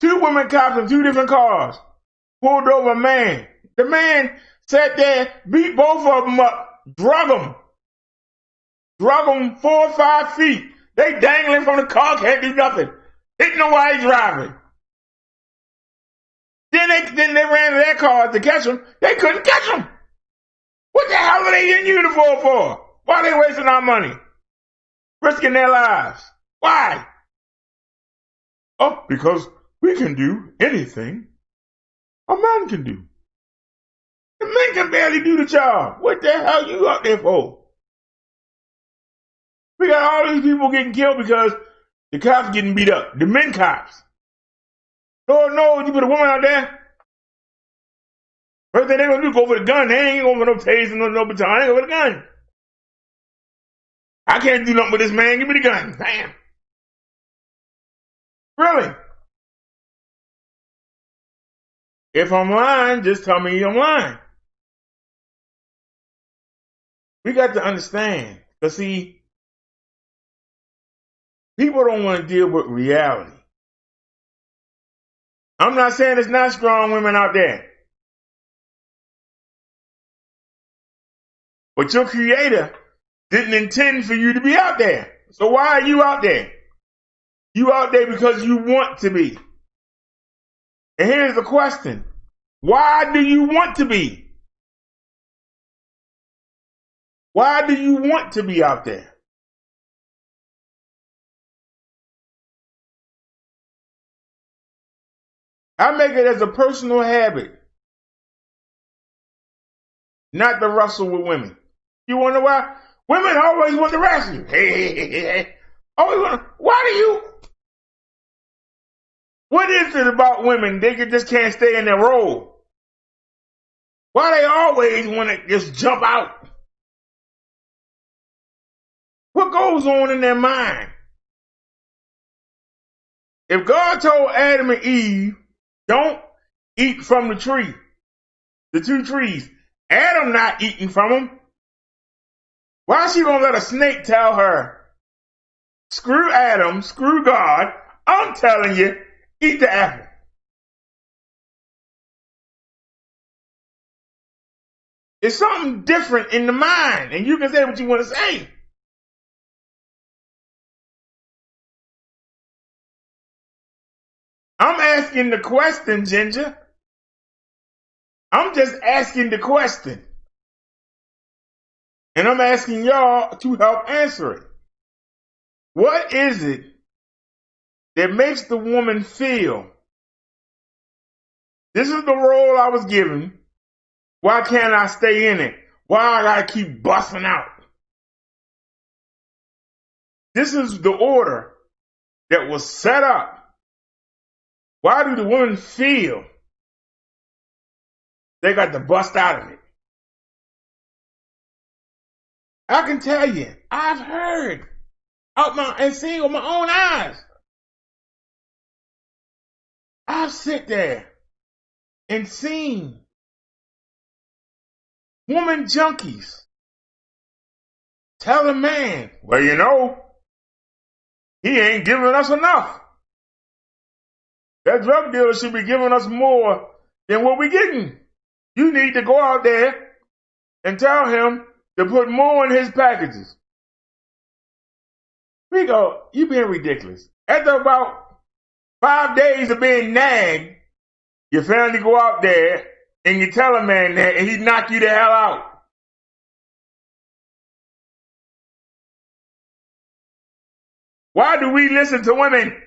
2 women cops in 2 different cars pulled over a man. The man sat there, beat both of them up, drug them 4 or 5 feet. They dangling from the car, can't do nothing. Didn't know why he's driving. Then they ran to their car to catch him. They couldn't catch him. What the hell are they in uniform for? Why are they wasting our money? Risking their lives. Why? Oh, because we can do anything a man can do. The men can barely do the job. What the hell you out there for? We got all these people getting killed because the cops getting beat up. The men cops. Lord knows you put a woman out there. First thing they're going to do is go for the gun. They ain't going for no tasing, no baton. They go for the gun. I can't do nothing with this man. Give me the gun. Bam. Really? If I'm lying, just tell me I'm lying. We got to understand. Because see, people don't want to deal with reality. I'm not saying there's not strong women out there. But your creator didn't intend for you to be out there. So why are you out there? You out there because you want to be. And here's the question. Why do you want to be? Why do you want to be out there? I make it as a personal habit not to wrestle with women. You wonder why? Women always want to wrestle you. Hey. Always want to, why do you? What is it about women? They just can't stay in their role. Why they always want to just jump out? What goes on in their mind? If God told Adam and Eve, don't eat from the tree, the two trees, Adam not eating from them, why is she going to let a snake tell her, screw Adam, screw God, I'm telling you, eat the apple. It's something different in the mind, and you can say what you want to say. I'm asking the question, Ginger. I'm just asking the question. And I'm asking y'all to help answer it. What is it that makes the woman feel, this is the role I was given, why can't I stay in it? Why I gotta keep busting out? This is the order that was set up. Why do the women feel they got to bust out of it? I can tell you, I've heard and seen with my own eyes. I've sit there and seen woman junkies tell a man, well, you know, he ain't giving us enough. That drug dealer should be giving us more than what we're getting. You need to go out there and tell him to put more in his packages. We go, you being ridiculous. After about 5 days of being nagged, you finally go out there and you tell a man that and he knock you the hell out. Why do we listen to women?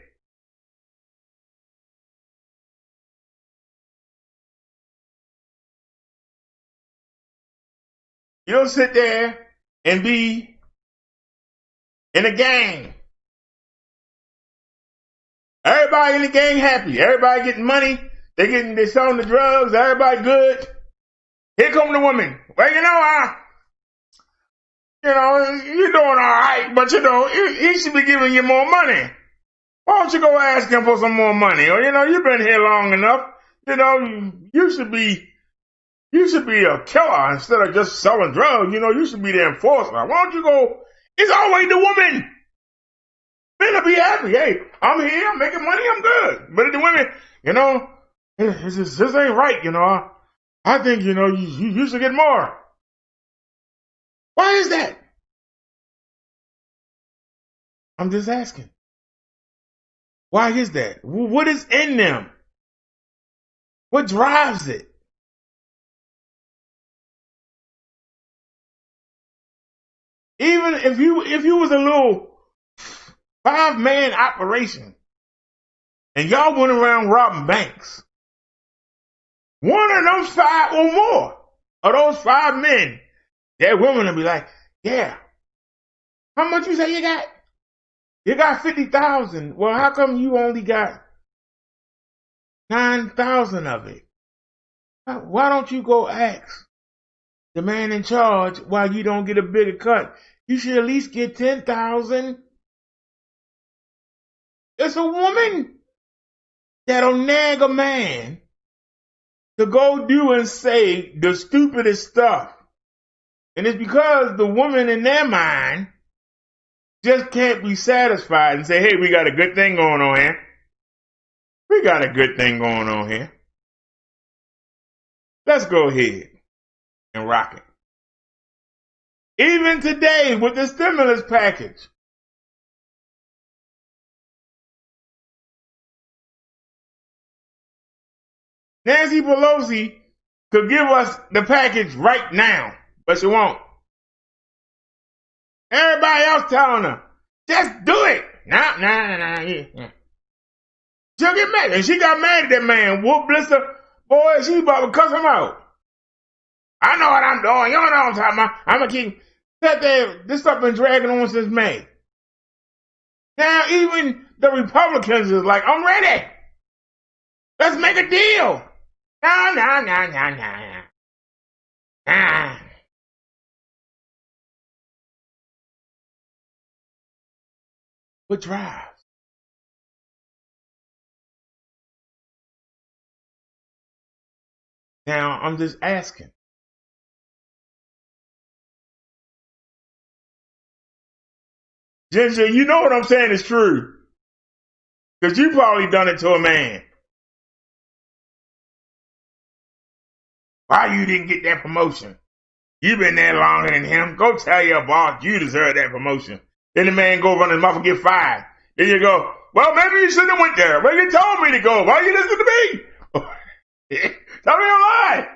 You'll sit there and be in a gang. Everybody in the gang happy. Everybody getting money. They're selling the drugs. Everybody good. Here come the woman. Well, you're doing all right, but he should be giving you more money. Why don't you go ask him for some more money? Or, you've been here long enough. You should be a killer instead of just selling drugs. You should be the enforcer. Why don't you go? It's always the woman. Men will be happy. Hey, I'm here. I'm making money. I'm good. But the women, this ain't right. I think, you should get more. Why is that? I'm just asking. Why is that? What is in them? What drives it? Even if you was a little 5-man operation and y'all went around robbing banks, one of those 5 or more of those 5 men, that women will be like, yeah, how much you say you got? You got 50,000. Well, how come you only got 9,000 of it? Why don't you go ask the man in charge why you don't get a bigger cut? You should at least get 10,000. It's a woman that'll nag a man to go do and say the stupidest stuff. And it's because the woman in their mind just can't be satisfied and say, hey, we got a good thing going on here. We got a good thing going on here. Let's go ahead and rock it. Even today with the stimulus package, Nancy Pelosi could give us the package right now, but she won't. Everybody else telling her, just do it. Nah. She'll get mad. And she got mad at that man. Whoop blister. Boy, she about to cuss him out. I know what I'm doing. You don't know what I'm talking about. I'm going to keep sat there. This stuff been dragging on since May. Now even the Republicans is like, I'm ready. Let's make a deal. Nah. What drives? Now, I'm just asking. Ginger, you know what I'm saying is true. Because you probably done it to a man. Why you didn't get that promotion? You been there longer than him. Go tell your boss you deserve that promotion. Then the man go run his mouth and get fired. Then you go, well, maybe you shouldn't have went there. Well, you told me to go. Why you listen to me? Tell me I'm lying.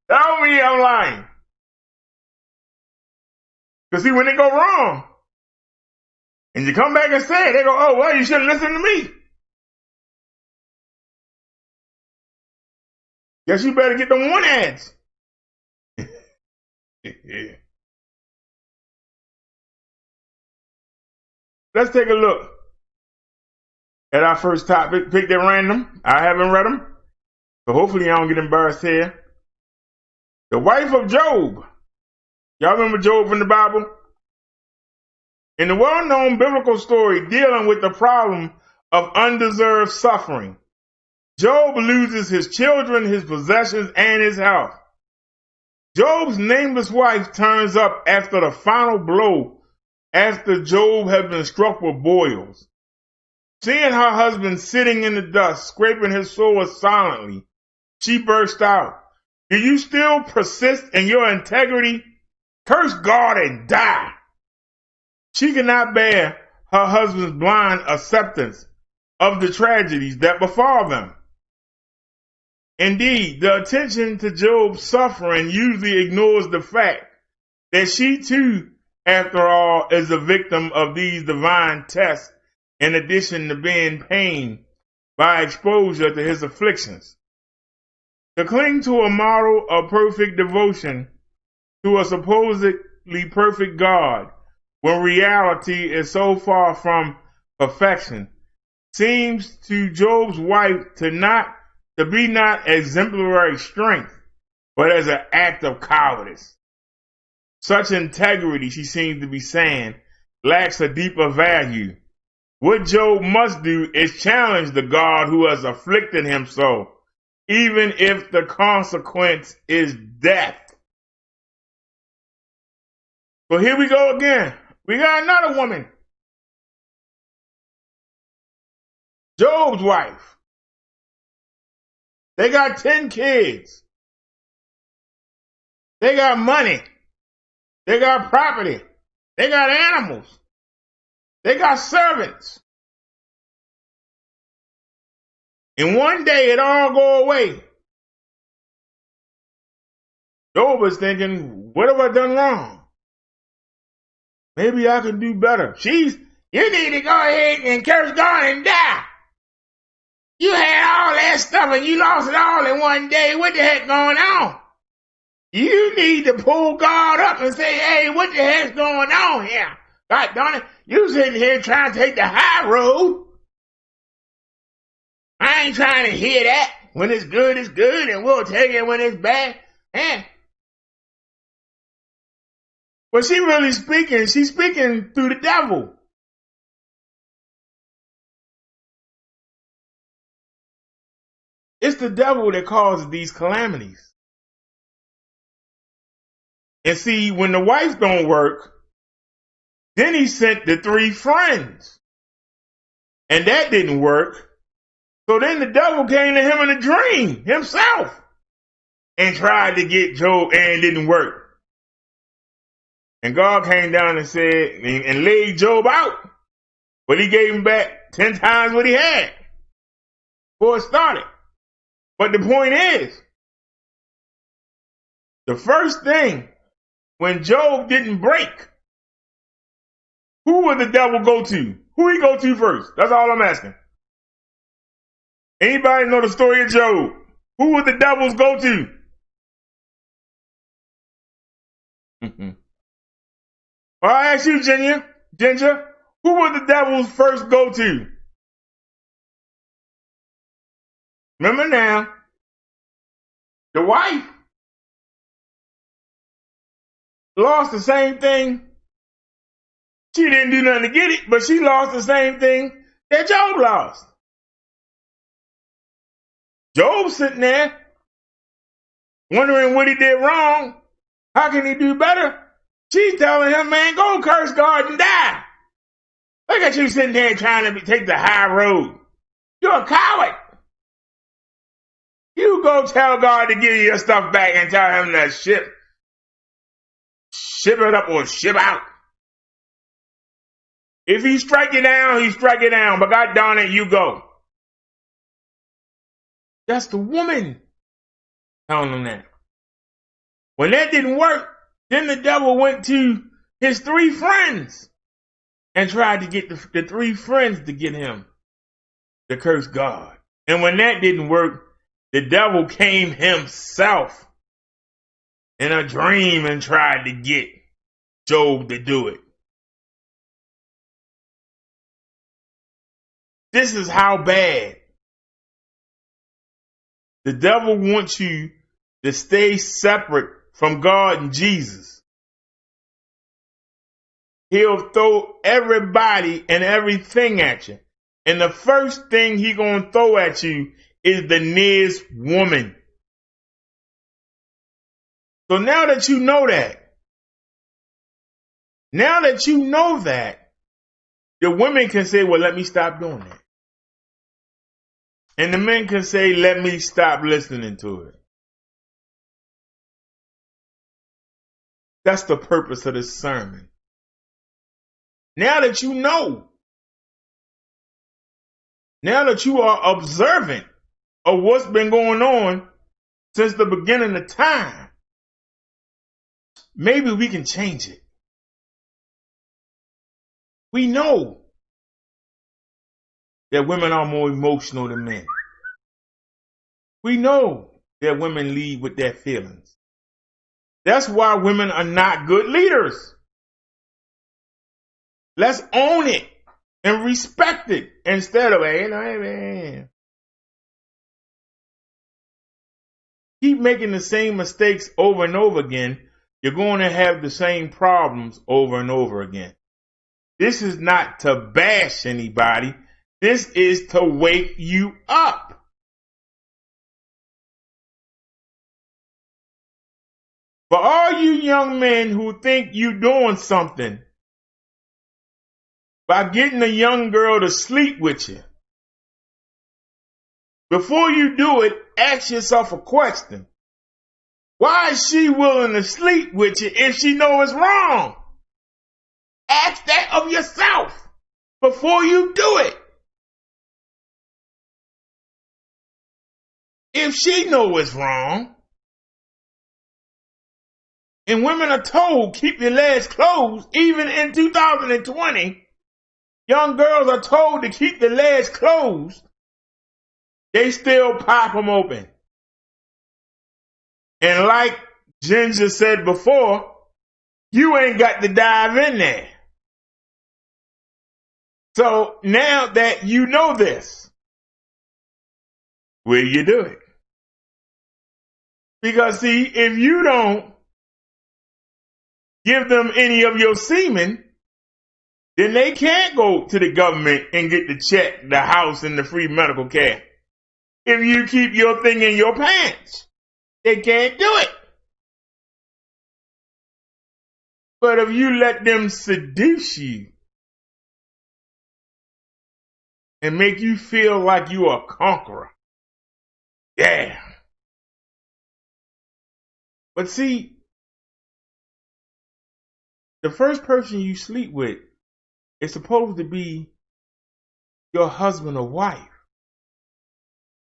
Tell me I'm lying. Because see, when they go wrong, and you come back and say it, they go, oh, well, you shouldn't listen to me. Guess you better get them 1 ads. Let's take a look at our first topic. Picked at random. I haven't read them, so hopefully I don't get embarrassed here. The wife of Job. Y'all remember Job from the Bible? In the well-known biblical story dealing with the problem of undeserved suffering, Job loses his children, his possessions, and his health. Job's nameless wife turns up after the final blow after Job had been struck with boils. Seeing her husband sitting in the dust, scraping his sores silently, she burst out, do you still persist in your integrity? Curse God and die. She could not bear her husband's blind acceptance of the tragedies that befall them. Indeed, the attention to Job's suffering usually ignores the fact that she too, after all, is a victim of these divine tests, in addition to being pained by exposure to his afflictions. To cling to a model of perfect devotion to a supposedly perfect God, when reality is so far from perfection, seems to Job's wife to be not exemplary strength, but as an act of cowardice. Such integrity, she seems to be saying, lacks a deeper value. What Job must do is challenge the God who has afflicted him so, even if the consequence is death. So here we go again. We got another woman. Job's wife. They got 10 kids. They got money. They got property. They got animals. They got servants. And one day it all go away. Job was thinking, what have I done wrong? Maybe I can do better. You need to go ahead and curse God and die. You had all that stuff and you lost it all in one day. What the heck going on? You need to pull God up and say, hey, what the heck's going on here? God darn it, you sitting here trying to take the high road. I ain't trying to hear that. When it's good, and we'll take it when it's bad. But she really speaking, she's speaking through the devil. It's the devil that causes these calamities. And see, when the wife don't work, then he sent the 3 friends. And that didn't work. So then the devil came to him in a dream himself and tried to get Job, and it didn't work. And God came down and said, and laid Job out. But he gave him back 10 times what he had before it started. But the point is, the first thing, when Job didn't break, who would the devil go to? Who he go to first? That's all I'm asking. Anybody know the story of Job? Who would the devils go to? Well, I ask you, Ginger, who would the devils first go to? Remember now, the wife lost the same thing. She didn't do nothing to get it, but she lost the same thing that Job lost. Job's sitting there wondering what he did wrong. How can he do better? She's telling him, man, go curse God and die. Look at you sitting there trying to take the high road. You're a coward. You go tell God to give you your stuff back and tell him to ship it up or ship out. If he strike you down, he strike you down. But God darn it, you go. That's the woman telling him that. When that didn't work, then the devil went to his 3 friends and tried to get the 3 friends to get him to curse God. And when that didn't work, the devil came himself in a dream and tried to get Job to do it. This is how bad. The devil wants you to stay separate from God and Jesus. He'll throw everybody and everything at you. And the first thing he gonna throw at you is the nearest woman. So now that you know that, the women can say, well, let me stop doing that. And the men can say, let me stop listening to it. That's the purpose of this sermon. Now that you know, now that you are observant of what's been going on since the beginning of time, maybe we can change it. We know that women are more emotional than men. We know that women lead with their feelings. That's why women are not good leaders. Let's own it and respect it instead of, hey, man. Keep making the same mistakes over and over again. You're going to have the same problems over and over again. This is not to bash anybody. This is to wake you up. For all you young men who think you're doing something by getting a young girl to sleep with you, before you do it, ask yourself a question. Why is she willing to sleep with you if she knows it's wrong? Ask that of yourself before you do it. If she knows it's wrong, And women are told, keep your legs closed. Even in 2020, young girls are told to keep their legs closed. They still pop them open. And like Ginger said before, you ain't got to dive in there. So now that you know this, will you do it? Because see, if you don't give them any of your semen, then they can't go to the government and get the check, the house, and the free medical care. If you keep your thing in your pants, they can't do it. But if you let them seduce you and make you feel like you are a conqueror, yeah. But see, the first person you sleep with is supposed to be your husband or wife.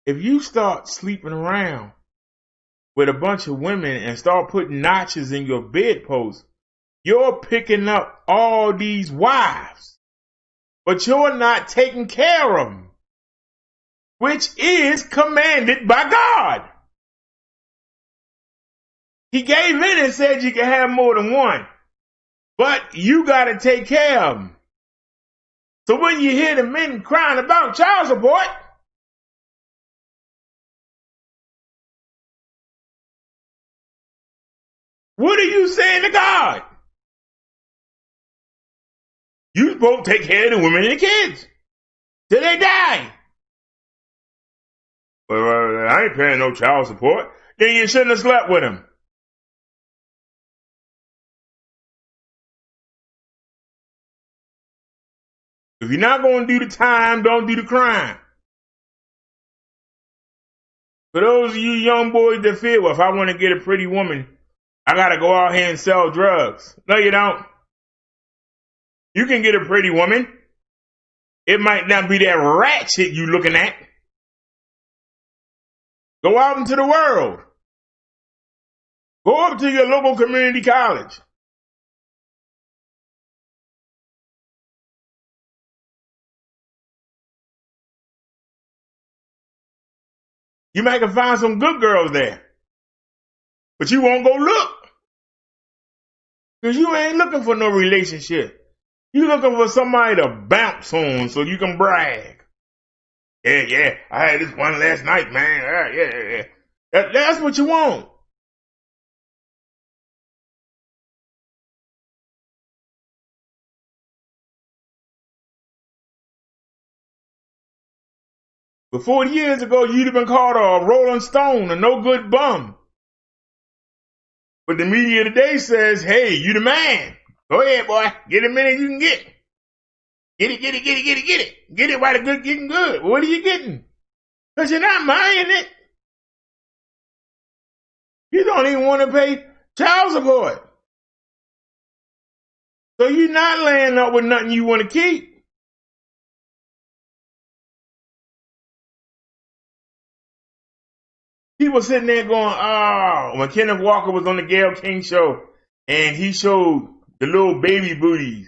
If you start sleeping around with a bunch of women and start putting notches in your bedpost, you're picking up all these wives, but you're not taking care of them, which is commanded by God. He gave in and said you can have more than one, but you got to take care of them. So when you hear the men crying about child support, what are you saying to God? You supposed to take care of the women and the kids till they die. Well, I ain't paying no child support. Then you shouldn't have slept with him. If you're not going to do the time, don't do the crime. For those of you young boys that feel, well, if I want to get a pretty woman, I got to go out here and sell drugs. No, you don't. You can get a pretty woman. It might not be that rat shit you looking at. Go out into the world. Go up to your local community college. You might can find some good girls there. But you won't go look. Because you ain't looking for no relationship. You looking for somebody to bounce on so you can brag. Yeah, I had this one last night, man. Yeah. That's what you want. But 40 years ago, you'd have been called a rolling stone, a no good bum. But the media today says, hey, you the man. Go ahead, boy. Get a minute you can get. Get it. Get it while the good getting good. What are you getting? Because you're not buying it. You don't even want to pay child support. So you're not laying up with nothing you want to keep. People sitting there going, oh, when Kenneth Walker was on the Gayle King show and he showed the little baby booties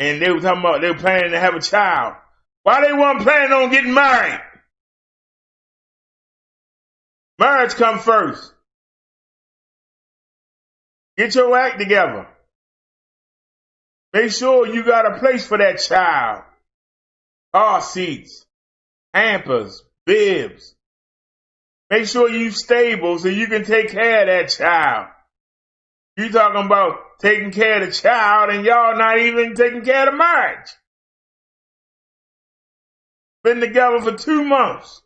and they were talking about they were planning to have a child. Why they weren't planning on getting married? Marriage come first. Get your act together. Make sure you got a place for that child. Car seats, hampers, bibs. Make sure you stable so you can take care of that child. You talking about taking care of the child and y'all not even taking care of the marriage. Been together for 2 months.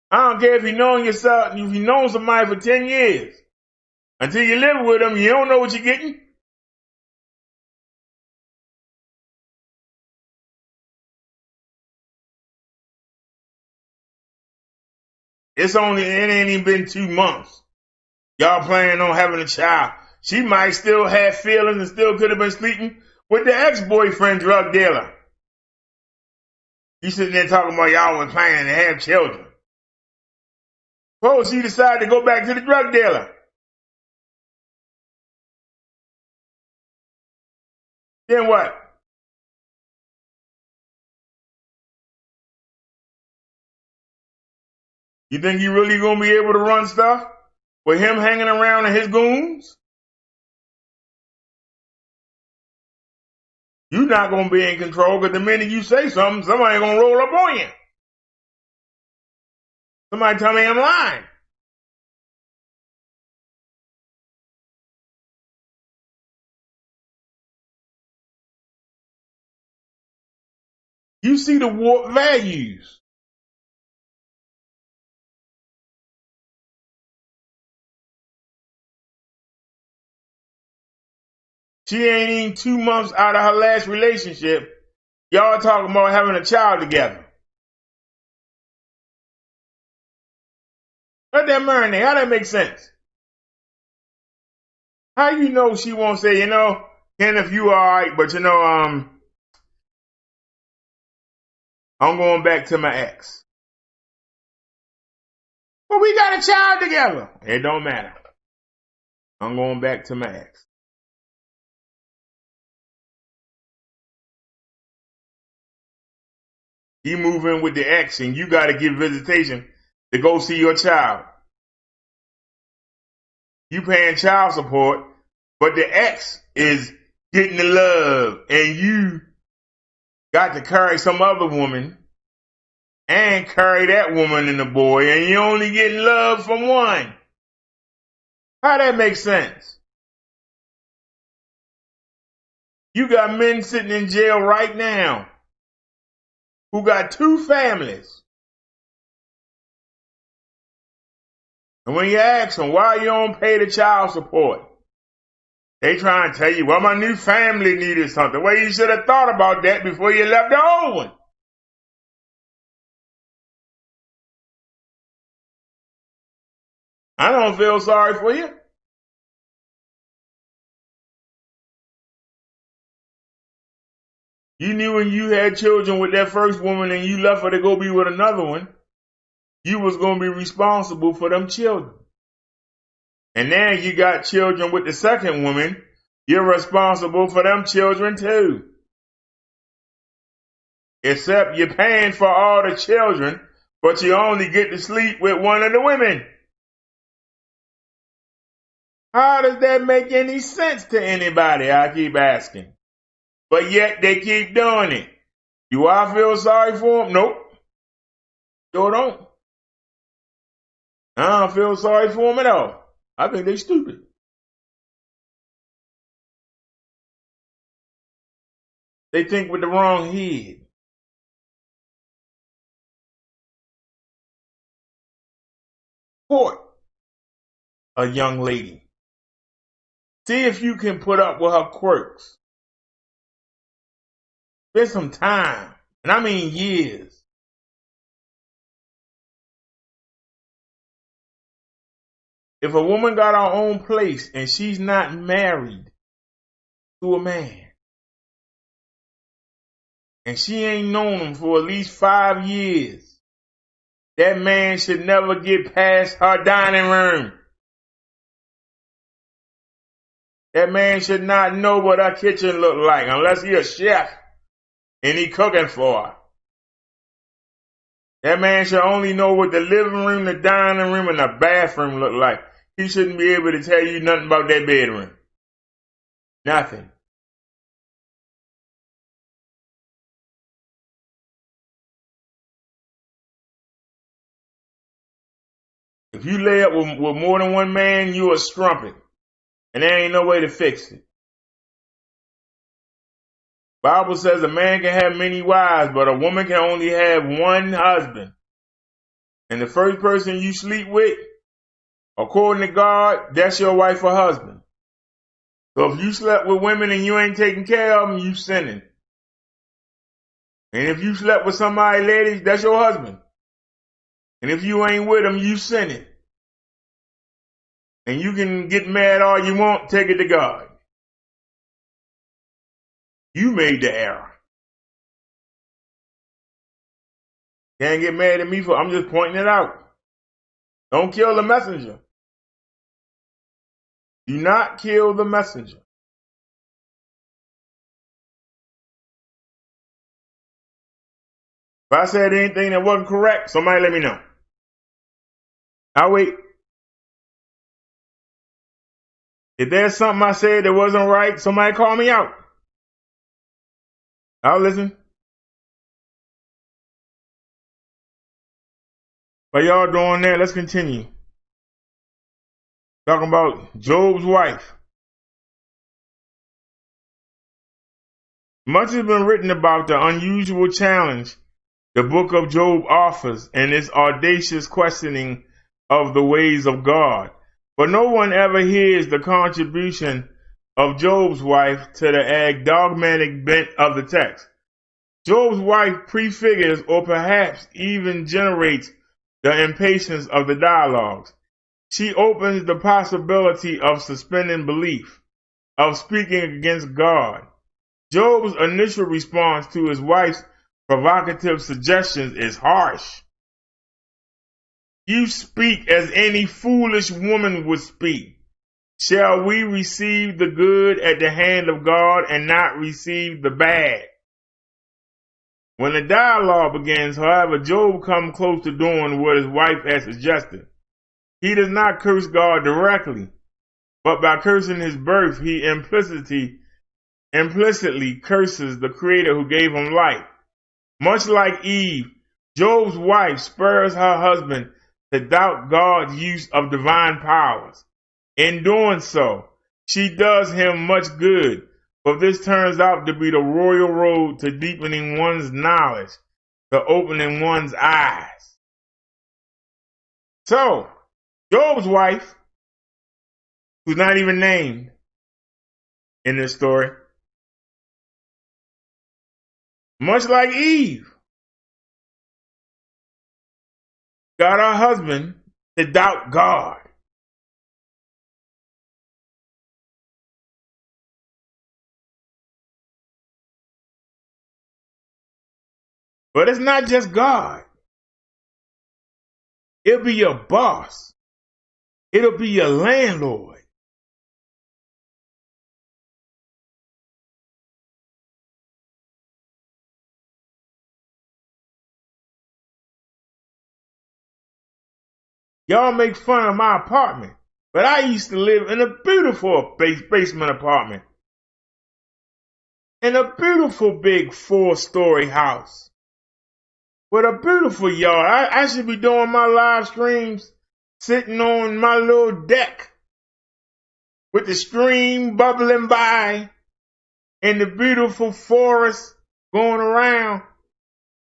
I don't care if you've known yourself, if you've known somebody for 10 years. Until you live with them, you don't know what you're getting. It ain't even been 2 months. Y'all planning on having a child. She might still have feelings and still could have been sleeping with the ex-boyfriend drug dealer. You sitting there talking about y'all was planning to have children. Suppose she decided to go back to the drug dealer. Then what? You think you really gonna be able to run stuff with him hanging around and his goons? You're not gonna be in control because the minute you say something, somebody gonna roll up on you. Somebody tell me I'm lying. You see the warped values. She ain't even 2 months out of her last relationship. Y'all talking about having a child together. Let that marinate. How that make sense? How you know she won't say, Kenneth, you alright, but I'm going back to my ex. Well, we got a child together. It don't matter. I'm going back to my ex. You move in with the ex and you got to give visitation to go see your child. You paying child support, but the ex is getting the love and you got to carry some other woman and carry that woman and the boy and you only getting love from one. How that make sense? You got men sitting in jail right now who got 2 families. And when you ask them, why you don't pay the child support? They try and tell you, well, my new family needed something. Well, you should have thought about that before you left the old one. I don't feel sorry for you. You knew when you had children with that first woman and you left her to go be with another one, you was going to be responsible for them children. And now you got children with the second woman, you're responsible for them children too. Except you're paying for all the children, but you only get to sleep with one of the women. How does that make any sense to anybody? I keep asking. But yet they keep doing it. Do I feel sorry for them? Nope. Sure don't. I don't feel sorry for them at all. I think they stupid. They think with the wrong head. Court a young lady. See if you can put up with her quirks. Spend some time, and I mean years. If a woman got her own place and she's not married to a man, and she ain't known him for at least 5 years, that man should never get past her dining room. That man should not know what her kitchen look like unless he a chef and he cooking for her. That man should only know what the living room, the dining room, and the bathroom look like. He shouldn't be able to tell you nothing about that bedroom. Nothing. If you lay up with more than one man, you a strumpet. And there ain't no way to fix it. Bible says a man can have many wives, but a woman can only have one husband. And the first person you sleep with, according to God, that's your wife or husband. So if you slept with women and you ain't taking care of them, you sinning. And if you slept with somebody, ladies, that's your husband. And if you ain't with them, you sinning. And you can get mad all you want, take it to God. You made the error. Can't get mad at me for, I'm just pointing it out. Don't kill the messenger. Do not kill the messenger. If I said anything that wasn't correct, somebody let me know. I'll wait. If there's something I said that wasn't right, somebody call me out. I'll listen. While y'all doing that, let's continue. Talking about Job's wife. Much has been written about the unusual challenge the book of Job offers and its audacious questioning of the ways of God. But no one ever hears the contribution of Job's wife to the dogmatic bent of the text. Job's wife prefigures or perhaps even generates the impatience of the dialogues. She opens the possibility of suspending belief, of speaking against God. Job's initial response to his wife's provocative suggestions is harsh. You speak as any foolish woman would speak. Shall we receive the good at the hand of God and not receive the bad? When the dialogue begins, however, Job comes close to doing what his wife has suggested. He does not curse God directly, but by cursing his birth, he implicitly curses the Creator who gave him life. Much like Eve, Job's wife spurs her husband to doubt God's use of divine powers. In doing so, she does him much good, but this turns out to be the royal road to deepening one's knowledge, to opening one's eyes. So, Job's wife, who's not even named in this story, much like Eve, got her husband to doubt God. But it's not just God. It'll be your boss. It'll be your landlord. Y'all make fun of my apartment, but I used to live in a beautiful basement apartment. In a beautiful big 4-story house. With a beautiful yard. I should be doing my live streams sitting on my little deck with the stream bubbling by and the beautiful forest going around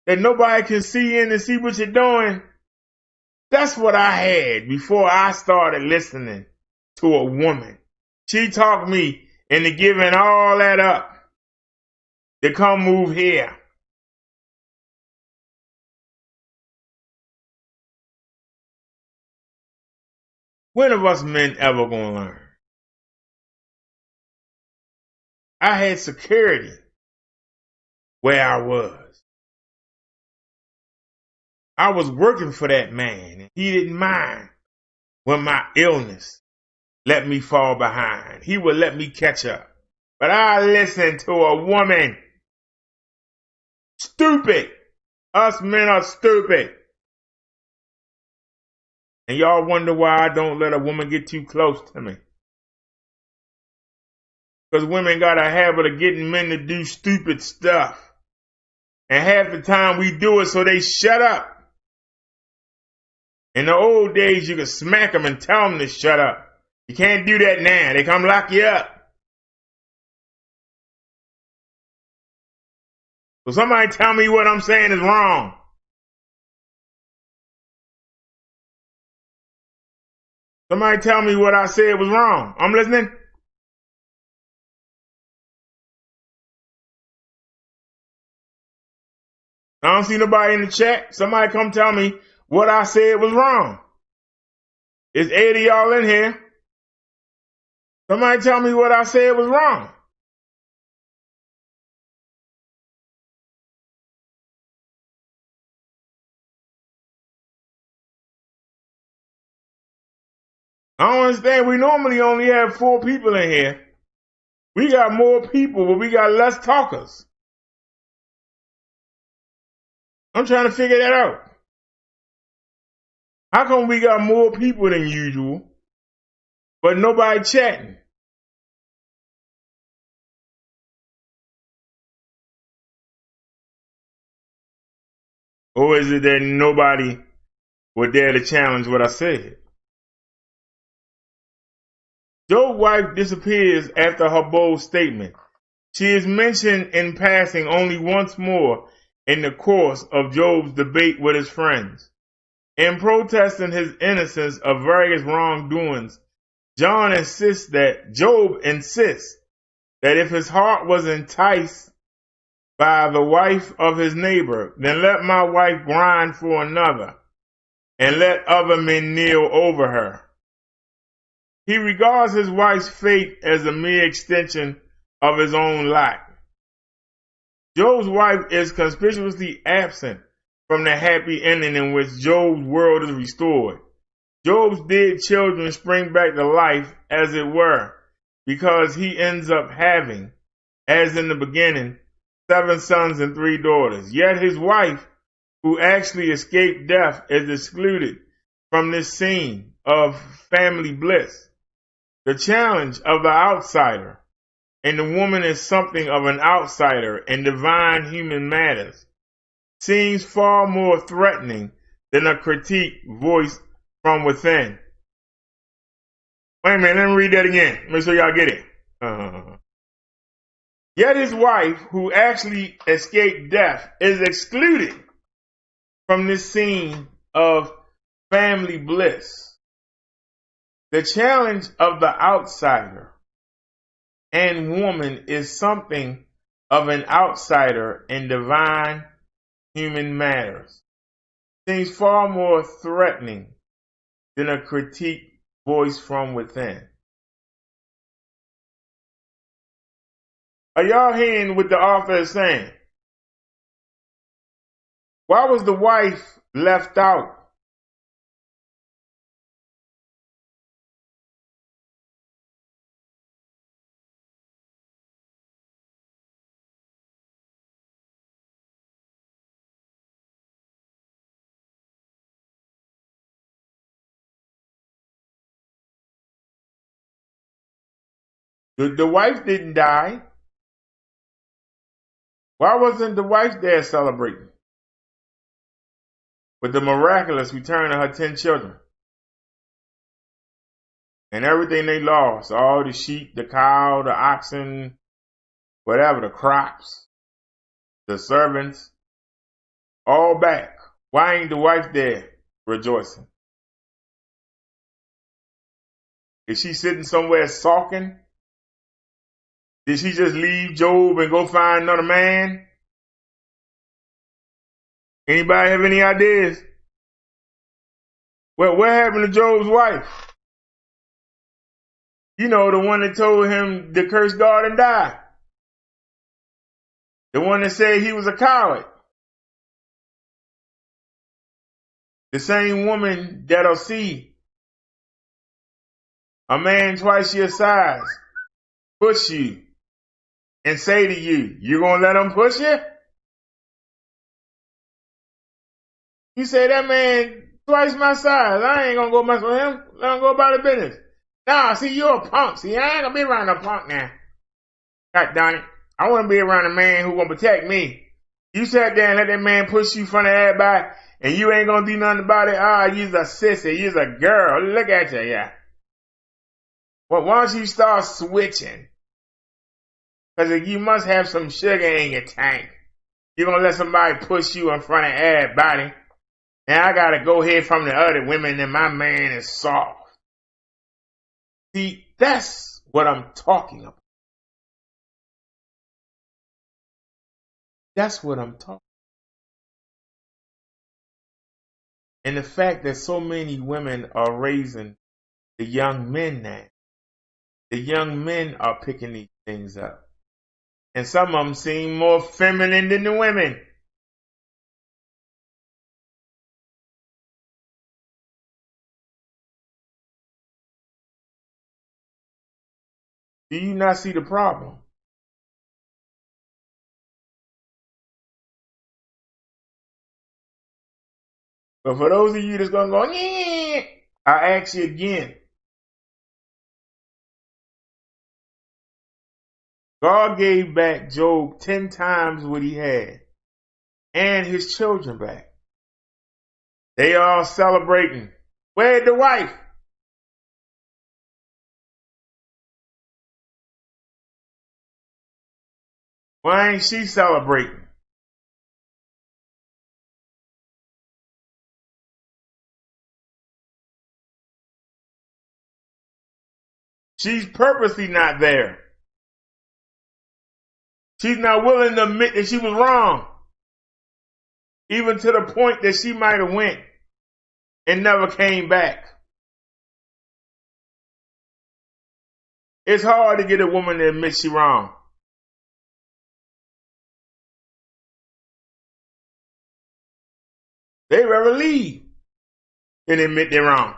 that nobody can see in and see what you're doing. That's what I had before I started listening to a woman. She talked me into giving all that up to come move here. When of us men ever gonna learn? I had security where I was. I was working for that man, and he didn't mind when my illness let me fall behind. He would let me catch up. But I listened to a woman. Stupid. Us men are stupid. And y'all wonder why I don't let a woman get too close to me. Because women got a habit of getting men to do stupid stuff. And half the time we do it so they shut up. In the old days, you could smack them and tell them to shut up. You can't do that now. They come lock you up. So somebody tell me what I'm saying is wrong. Somebody tell me what I said was wrong. I'm listening. I don't see nobody in the chat. Somebody come tell me what I said was wrong. It's 8 of y'all in here. Somebody tell me what I said was wrong. I don't understand. We normally only have 4 people in here. We got more people, but we got less talkers. I'm trying to figure that out. How come we got more people than usual, but nobody chatting? Or is it that nobody would dare to challenge what I said? Job's wife disappears after her bold statement. She is mentioned in passing only once more in the course of Job's debate with his friends. In protesting his innocence of various wrongdoings, Job insists that if his heart was enticed by the wife of his neighbor, then let my wife grind for another, and let other men kneel over her. He regards his wife's fate as a mere extension of his own lot. Job's wife is conspicuously absent from the happy ending in which Job's world is restored. Job's dead children spring back to life, as it were, because he ends up having, as in the beginning, 7 sons and 3 daughters. Yet his wife, who actually escaped death, is excluded from this scene of family bliss. The challenge of the outsider, and the woman is something of an outsider in divine human matters, seems far more threatening than a critique voiced from within. Wait a minute, let me read that again. Make sure y'all get it. Yet his wife, who actually escaped death, is excluded from this scene of family bliss. The challenge of the outsider and woman is something of an outsider in divine human matters. Seems far more threatening than a critique voiced from within. Are y'all hearing what the author is saying? Why was the wife left out? The wife didn't die. Why wasn't the wife there celebrating with the miraculous return of her 10 children? And everything they lost, all the sheep, the cow, the oxen, whatever, the crops, the servants, all back. Why ain't the wife there rejoicing? Is she sitting somewhere sulking? Did she just leave Job and go find another man? Anybody have any ideas? Well, what happened to Job's wife? You know, the one that told him to curse God and die. The one that said he was a coward. The same woman that'll see a man twice your size push you and say to you, you gonna let him push you? You say, that man twice my size, I ain't gonna go mess with him. Let him go about the business. Nah, see, you're a punk. See, I ain't gonna be around a punk now. God darn it. I wanna be around a man who gonna protect me. You sat there and let that man push you in front of everybody, and you ain't gonna do nothing about it. Ah, you's a sissy, you's a girl. Look at you, yeah. Well, why don't you start switching? Because you must have some sugar in your tank. You're gonna let somebody push you in front of everybody. And I gotta go hear from the other women and my man is soft. See, that's what I'm talking about. That's what I'm talking about. And the fact that so many women are raising the young men now. The young men are picking these things up. And some of them seem more feminine than the women. Do you not see the problem? But for those of you that's going to go, yeah, I ask you again. God gave back Job 10 times what he had and his children back. They all celebrating. Where's the wife? Why ain't she celebrating? She's purposely not there. She's not willing to admit that she was wrong. Even to the point that she might have went and never came back. It's hard to get a woman to admit she's wrong. They rather leave than admit they're wrong.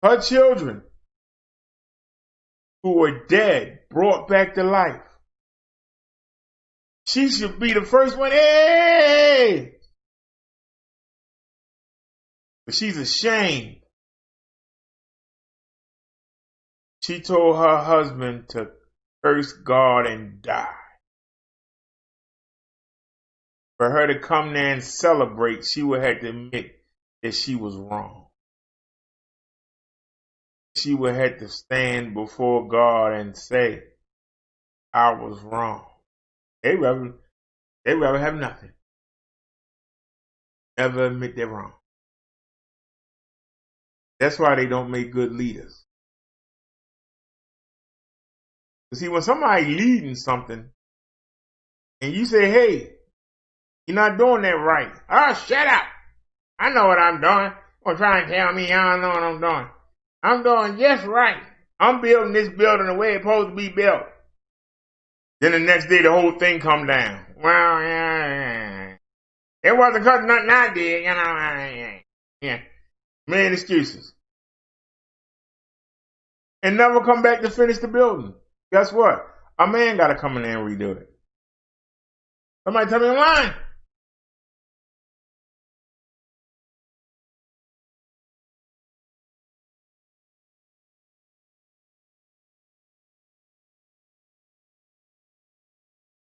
Her children, who were dead, brought back to life. She should be the first one. Hey! But she's ashamed. She told her husband to curse God and die. For her to come there and celebrate, she would have to admit that she was wrong. She would have to stand before God and say, I was wrong. They rather have nothing. Never admit they're wrong. That's why they don't make good leaders. You see, when somebody leading something, and you say, hey, you're not doing that right. Oh, shut up. I know what I'm doing. Don't try and tell me I don't know what I'm doing. I'm doing just right. I'm building this building the way it's supposed to be built. Then the next day, the whole thing come down. Well, yeah. It wasn't because nothing I did, you know. Yeah. Man, excuses. And never come back to finish the building. Guess what? A man got to come in there and redo it. Somebody tell me I'm lying.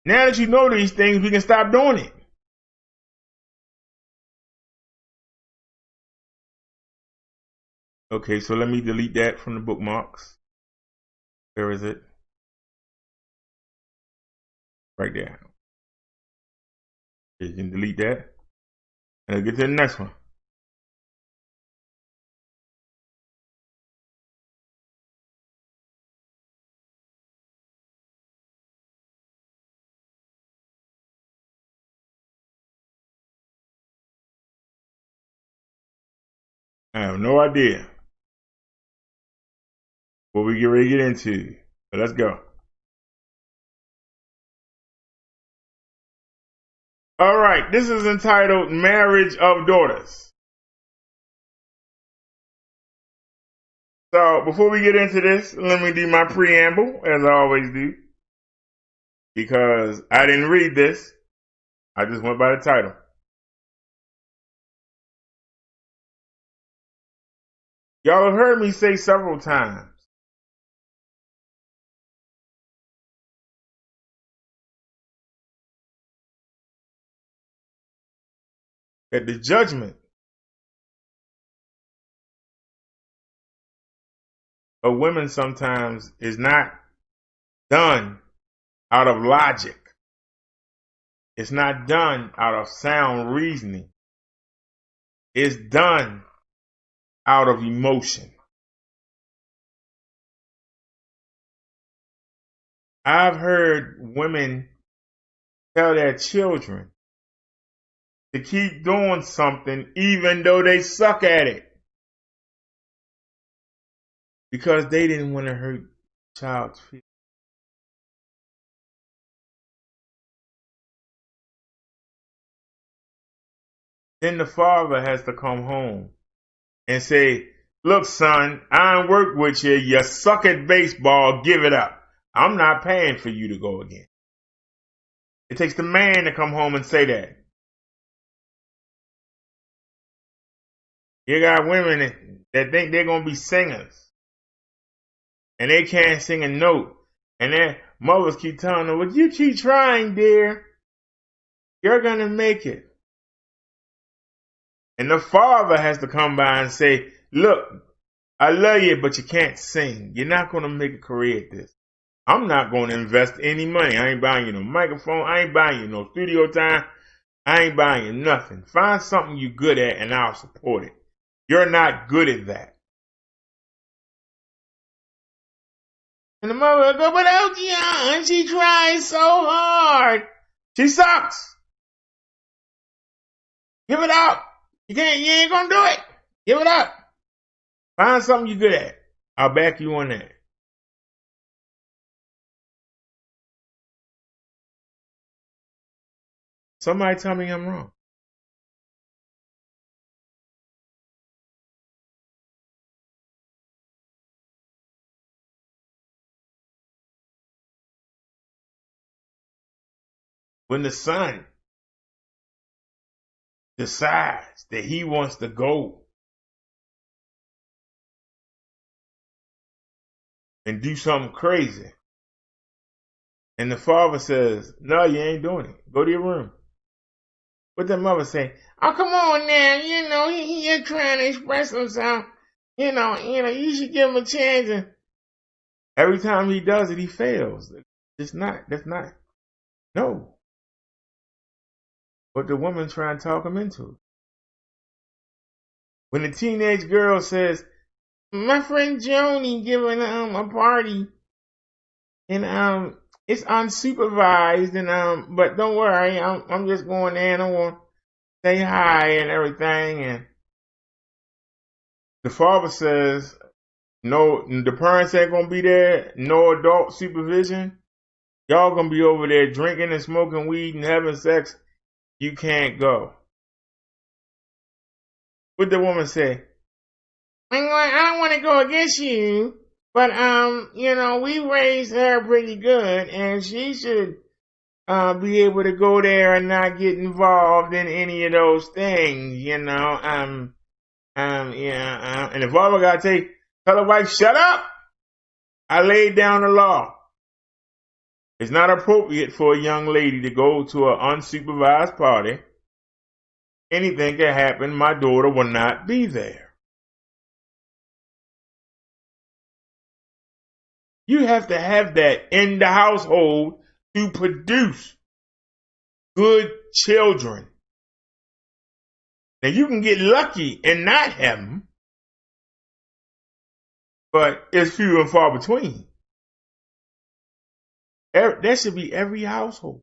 Now that you know these things, we can stop doing it. Okay, so let me delete that from the bookmarks. Where is it? Right there. You can delete that. And I'll get to the next one. I have no idea what we get ready to get into. But let's go. All right, this is entitled Marriage of Daughters. So before we get into this, let me do my preamble, as I always do. Because I didn't read this. I just went by the title. Y'all have heard me say several times that the judgment of women sometimes is not done out of logic. It's not done out of sound reasoning. It's done out of emotion. I've heard women tell their children to keep doing something even though they suck at it, because they didn't want to hurt the child's feelings. Then the father has to come home and say, look, son, I ain't work with you. You suck at baseball. Give it up. I'm not paying for you to go again. It takes the man to come home and say that. You got women that think they're going to be singers. And they can't sing a note. And their mothers keep telling them, well, you keep trying, dear. You're going to make it. And the father has to come by and say, look, I love you, but you can't sing. You're not going to make a career at this. I'm not going to invest any money. I ain't buying you no microphone. I ain't buying you no studio time. I ain't buying you nothing. Find something you're good at and I'll support it. You're not good at that. And the mother will go, but Elton, she tries so hard. She sucks. Give it up. You ain't gonna do it. Give it up. Find something you're good at. I'll back you on that. Somebody tell me I'm wrong. When the son decides that he wants to go and do something crazy, and the father says, no, you ain't doing it. Go to your room. What the mother say? Oh, come on now. You're trying to express himself. You should give him a chance. And every time he does it, he fails. That's not. No. But the woman trying to talk him into it. When the teenage girl says, my friend Joni giving a party, and it's unsupervised, and but don't worry, I'm just going there and I want to say hi and everything. And the father says, no, the parents ain't gonna be there, no adult supervision. Y'all gonna be over there drinking and smoking weed and having sex. You can't go. What the woman say? I don't want to go against you, but we raised her pretty good, and she should be able to go there and not get involved in any of those things, And the father got to tell the wife, shut up. I laid down the law. It's not appropriate for a young lady to go to an unsupervised party. Anything can happen. My daughter will not be there. You have to have that in the household to produce good children. Now you can get lucky and not have them, but it's few and far between. That should be every household.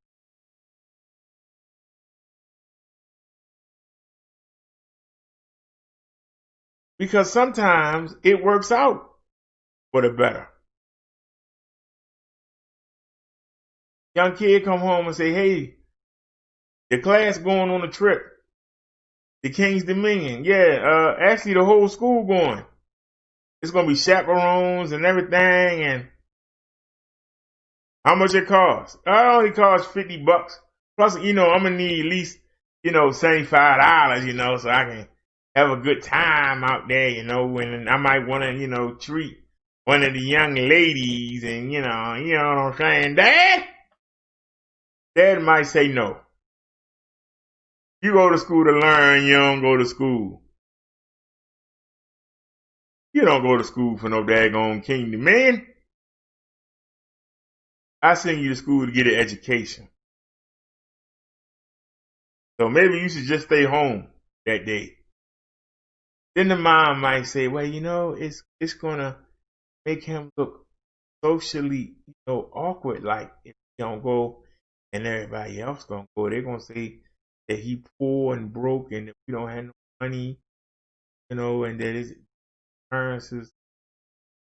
Because sometimes it works out for the better. Young kid come home and say, hey, the class going on a trip. The King's Dominion. Yeah, actually the whole school going. It's going to be chaperones and everything. And how much it costs? It only costs $50. Plus, I'm going to need at least, $75, so I can have a good time out there, and I might want to, treat one of the young ladies and, you know what I'm saying? Dad might say no. You go to school to learn, you don't go to school. You don't go to school for no daggone kingdom, man. I send you to school to get an education. So maybe you should just stay home that day. Then the mom might say, well, it's gonna make him look socially, awkward. Like if you don't go and everybody else don't go, they're gonna say that he poor and broke and if we don't have no money, and that his parents is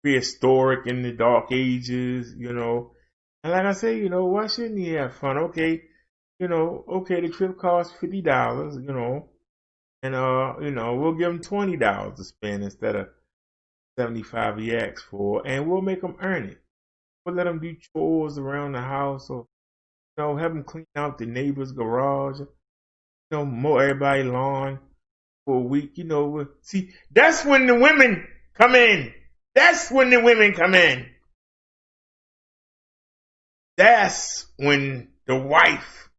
prehistoric in the dark ages, And like I say, why shouldn't he have fun? Okay, the trip costs $50, and we'll give him $20 to spend instead of $75 he asked for, and we'll make him earn it. We'll let him do chores around the house or Have them clean out the neighbor's garage, mow everybody's lawn for a week, See, that's when the women come in. That's when the women come in. That's when the wife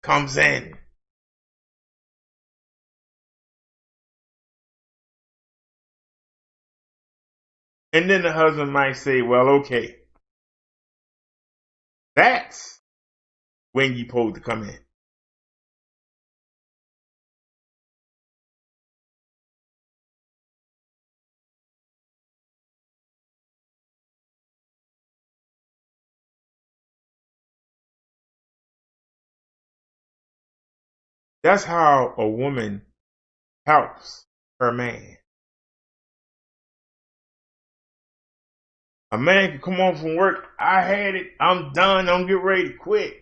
comes in. And then the husband might say, well, okay, that's when you're supposed to come in. That's how a woman helps her man. A man can come home from work, I had it, I'm done, I'm getting ready to quit.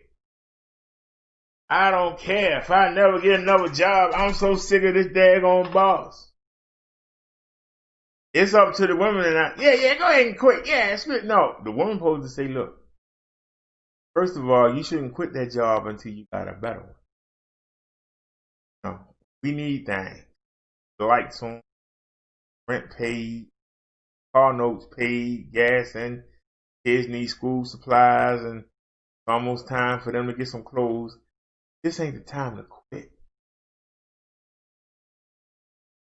I don't care if I never get another job, I'm so sick of this daggone boss. It's up to the women and yeah, go ahead and quit. Yeah, it's good. No, the woman supposed to say, look, first of all, you shouldn't quit that job until you got a better one. No, we need things. The lights on, rent paid, car notes paid, gas, and kids need school supplies, and it's almost time for them to get some clothes. This ain't the time to quit.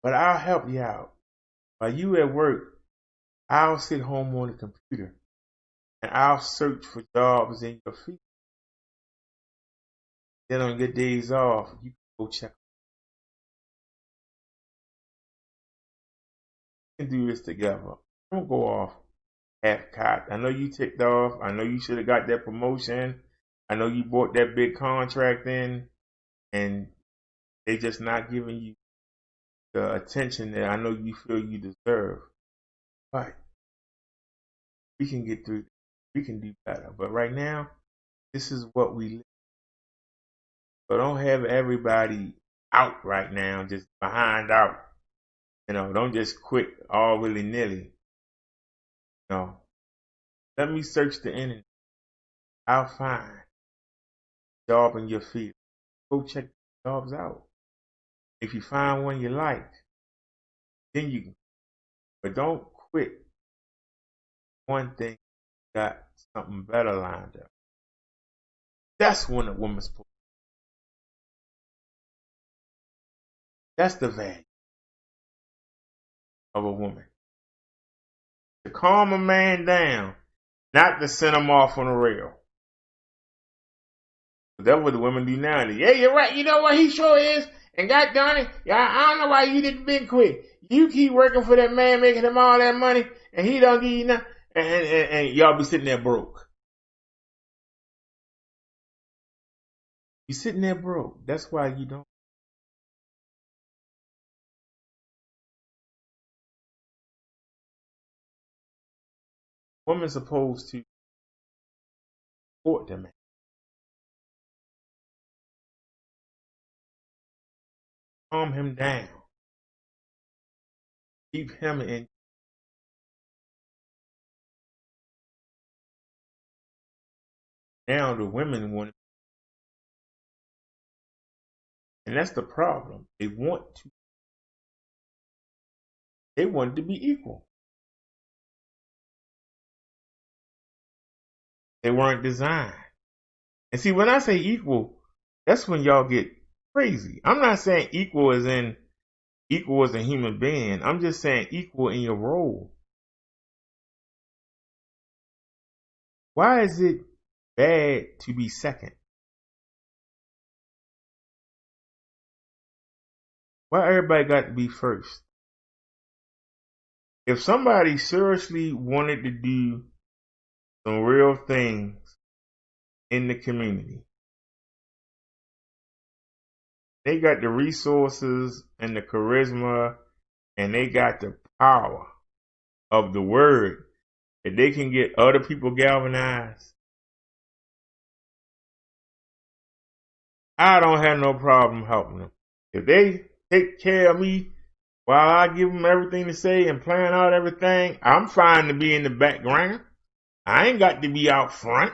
But I'll help you out. While you at work, I'll sit home on the computer and I'll search for jobs in your field. Then on your days off, you can go check. We can do this together. Don't go off half-cocked. I know you ticked off. I know you should have got that promotion. I know you bought that big contract in, and they just not giving you the attention that I know you feel you deserve. But we can get through this. We can do better. But right now, this is what we live. So don't have everybody out right now, just behind out. Don't just quit all willy-nilly. No. Let me search the internet. I'll find a job in your field. Go check the jobs out. If you find one you like, then you can. But don't quit one thing, got something better lined up. That's when a woman's supposed to. That's the value of a woman. To calm a man down, not to send him off on the rail. That's what the women do now. Yeah, you're right. You know what? He sure is. And God darn it, I don't know why you didn't been quit. You keep working for that man, making him all that money, and he don't give you nothing, and y'all be sitting there broke. You sitting there broke. That's why you don't. Woman's supposed to support the man. Calm him down. Keep him in. Now the women want, and that's the problem. They want to be equal. They weren't designed. And see, when I say equal, that's when y'all get crazy. I'm not saying equal as in equal as a human being. I'm just saying equal in your role. Why is it bad to be second? Why everybody got to be first? If somebody seriously wanted to do some real things in the community, they got the resources and the charisma, and they got the power of the word that they can get other people galvanized. I don't have no problem helping them. If they take care of me while I give them everything to say and plan out everything, I'm fine to be in the background. I ain't got to be out front.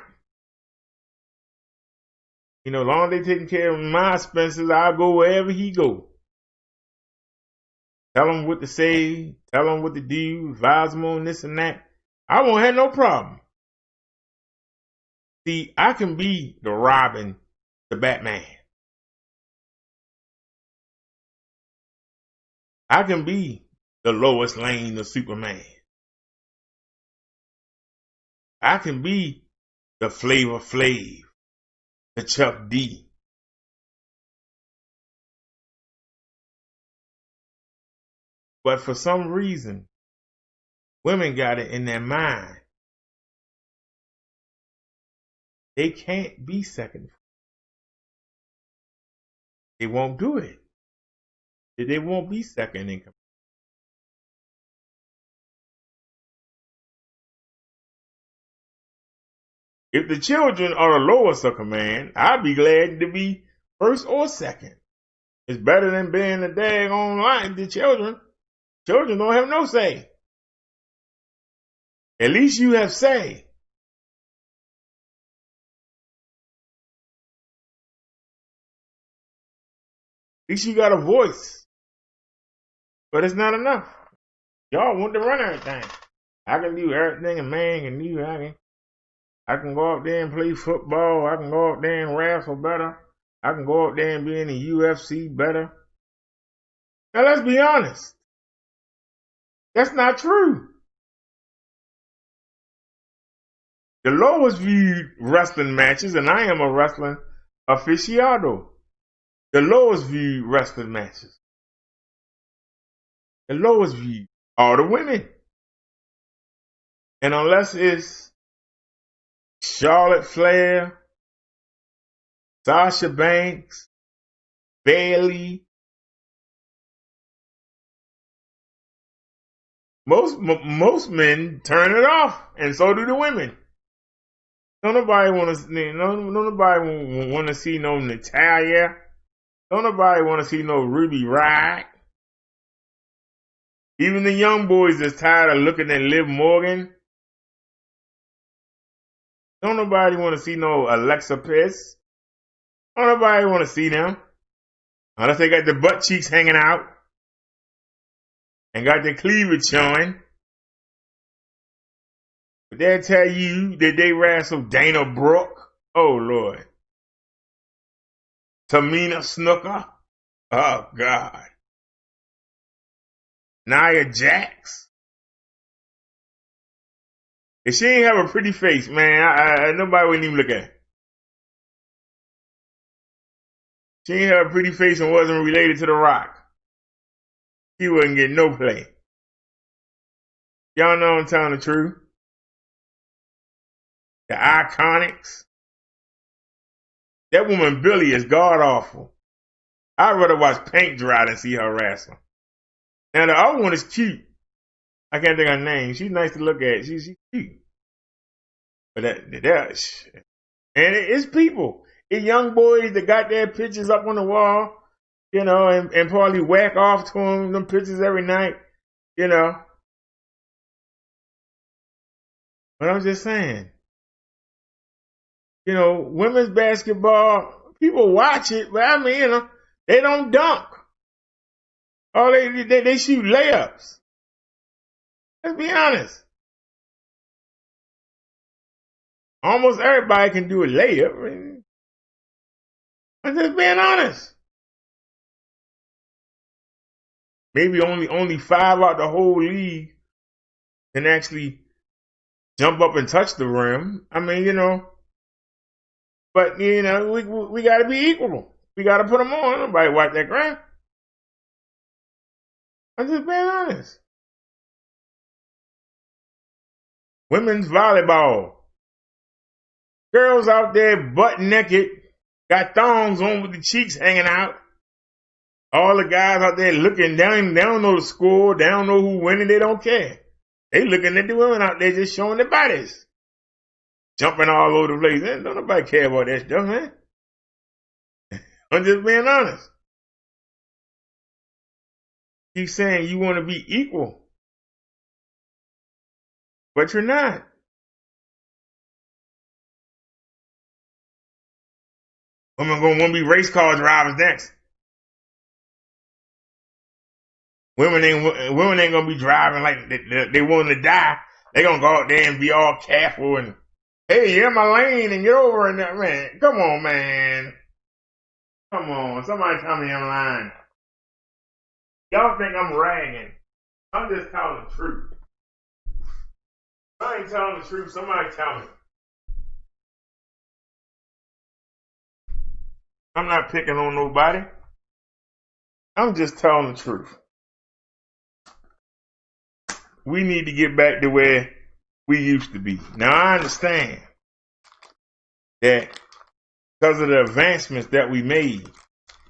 You know, as long as they taking care of my expenses, I'll go wherever he go. Tell him what to say, tell him what to do, advise him on this and that. I won't have no problem. See, I can be the Robin, the Batman. I can be the Lois Lane, the Superman. I can be the Flavor Flav, the Chuck D. But for some reason, women got it in their mind. They can't be second. They won't do it. They won't be second in command. If the children are the lowest of command, I'd be glad to be first or second. It's better than being the daggone line to children. Children don't have no say. At least you have say. At least you got a voice. But it's not enough. Y'all want to run everything. I can do everything a man can do. I can go out there and play football. I can go out there and wrestle better. I can go out there and be in the UFC better. Now let's be honest. That's not true. The lowest viewed wrestling matches, and I am a wrestling aficionado, the lowest viewed wrestling matches, the lowest viewed are the women. And unless it's Charlotte Flair, Sasha Banks, Bayley, most men turn it off, and so do the women. Don't nobody want to see no Natalia. Don't nobody want to see no Ruby Riott. Even the young boys that's tired of looking at Liv Morgan. Don't nobody want to see no Alexa Bliss. Don't nobody want to see them. Unless they got the butt cheeks hanging out and got their cleavage showing. But they'll tell you that they wrestled Dana Brooke. Oh, Lord. Tamina Snooker. Oh, God. Nia Jax. If she ain't have a pretty face, man, nobody wouldn't even look at her. She ain't have a pretty face and wasn't related to The Rock. She wouldn't get no play. Y'all know I'm telling the truth. The Iconics. That woman Billy is god awful. I'd rather watch paint dry than see her wrestle. Now the other one is cute. I can't think of her name. She's nice to look at. She's cute. But it's people. It's young boys that got their pictures up on the wall, you know, and probably whack off to them pictures every night, you know. But I'm just saying, you know, women's basketball, people watch it, but I mean, you know, they don't dunk. Oh, they shoot layups. Let's be honest. Almost everybody can do a layup. I'm just being honest. Maybe only 5 out the whole league can actually jump up and touch the rim. I mean, you know, but you know, we got to be equal. We got to put them on. Nobody watch that crap. I'm just being honest. Women's volleyball. Girls out there butt naked, got thongs on with the cheeks hanging out. All the guys out there looking down, they don't know the score, they don't know who winning, they don't care. They looking at the women out there just showing their bodies. Jumping all over the place. Don't nobody care about that stuff, man. I'm just being honest. Keep saying you want to be equal. But you're not. Women gonna want to be race car drivers next. Women ain't gonna be driving like they want to die. They gonna go out there and be all careful and, hey, you're in my lane and get over in there, man. Come on, man. Come on. Somebody tell me I'm lying. Y'all think I'm ragging. I'm just telling the truth. I ain't telling the truth. Somebody tell me. I'm not picking on nobody. I'm just telling the truth. We need to get back to where we used to be. Now, I understand that because of the advancements that we made,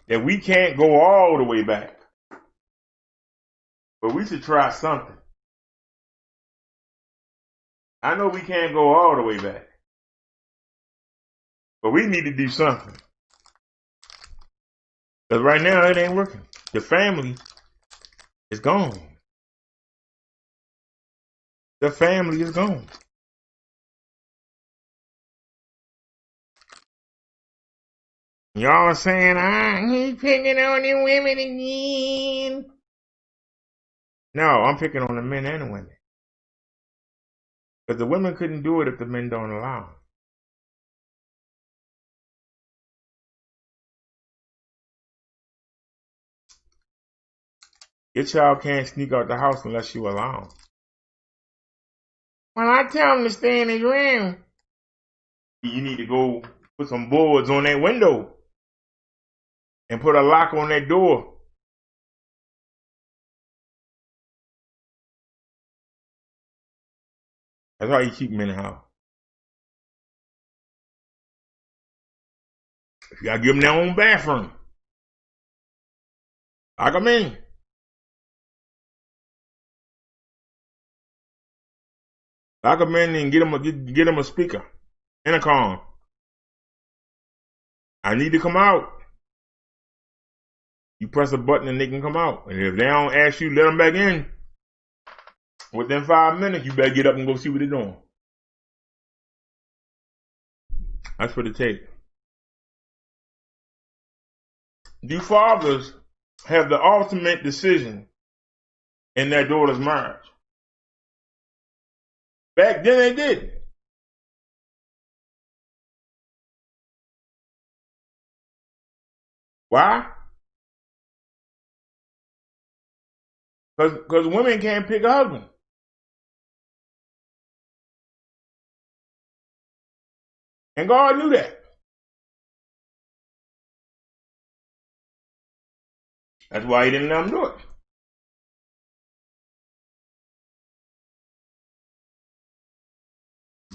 that we can't go all the way back. But we should try something. I know we can't go all the way back. But we need to do something. Because right now, it ain't working. The family is gone. The family is gone. Y'all are saying, he's picking on the women again. No, I'm picking on the men and the women. Because the women couldn't do it if the men don't allow them. Your child can't sneak out the house unless you allow them. Well, I tell them to stay in his room. You need to go put some boards on that window and put a lock on that door. That's how you keep them in the house. You gotta give them their own bathroom. Lock them in. Lock them in and get them a speaker, intercom. I need to come out. You press a button and they can come out. And if they don't ask you, let them back in. Within 5 minutes, you better get up and go see what they're doing. That's what it takes. Do fathers have the ultimate decision in their daughter's marriage? Back then they didn't. Why? Because women can't pick a husband. And God knew that. That's why he didn't let them do it.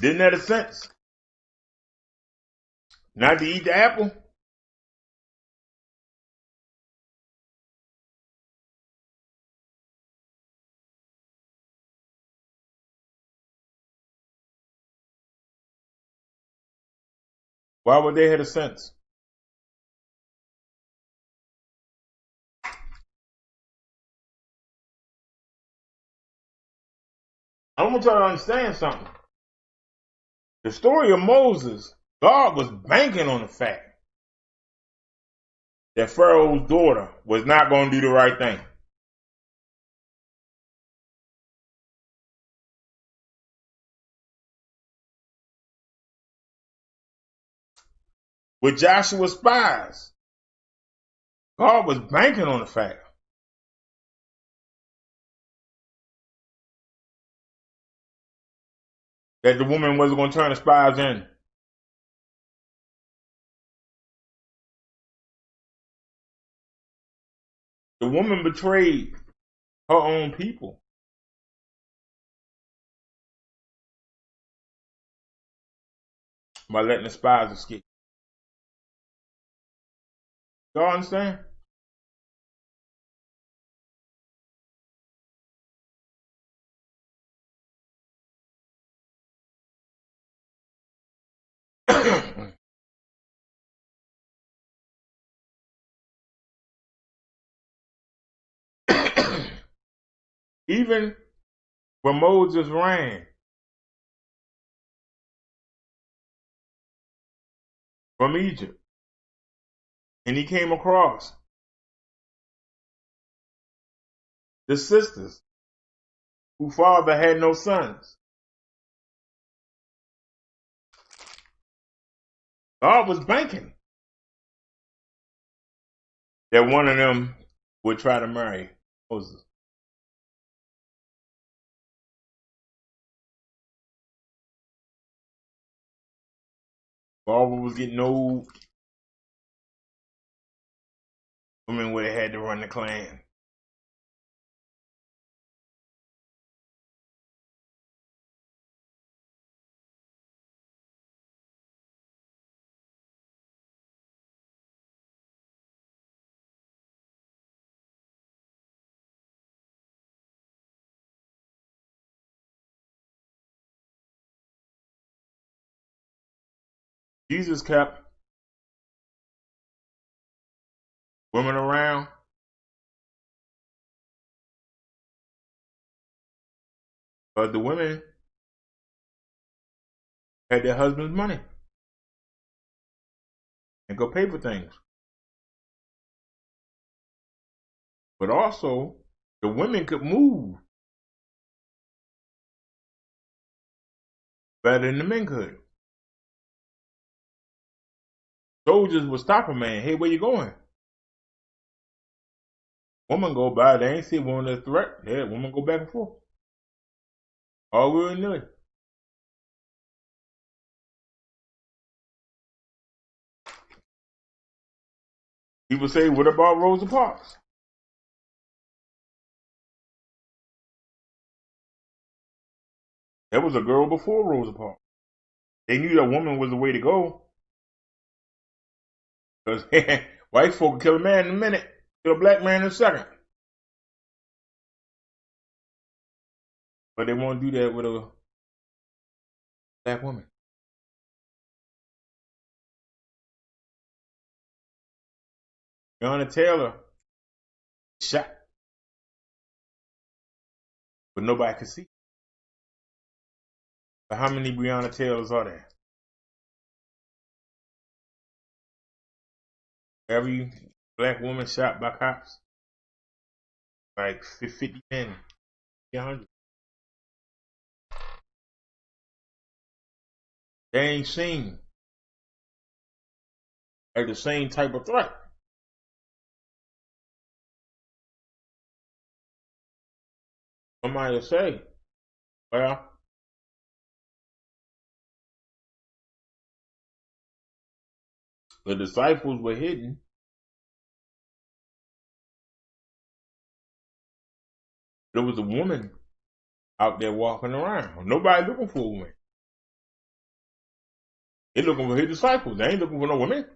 Didn't that a sense? Not to eat the apple? Why would they have a sense? I want y'all to understand something. The story of Moses, God was banking on the fact that Pharaoh's daughter was not going to do the right thing. With Joshua's spies, God was banking on the fact that the woman wasn't going to turn the spies in. The woman betrayed her own people. By letting the spies escape. Y'all understand? Even when Moses ran from Egypt, and he came across the sisters whose father had no sons. God was banking that one of them would try to marry Moses. Father was getting old. Women would have had to run the clan. Jesus kept women around, but the women had their husband's money and go pay for things. But also, the women could move better than the men could. Soldiers would stop a man. Hey, where you going? Woman go by. They ain't see woman as a threat. Yeah, woman go back and forth. All we knew it. People say, what about Rosa Parks? There was a girl before Rosa Parks. They knew that woman was the way to go. Because white folk can kill a man in a minute, kill a black man in a second. But they won't do that with a black woman. Breonna Taylor shot, but nobody could see. But how many Breonna Taylors are there? Every black woman shot by cops, like 50 men, 100. They ain't seen as the same type of threat. Somebody will say, well, the disciples were hidden. There was a woman out there walking around. Nobody looking for a woman. They looking for his disciples. They ain't looking for no women.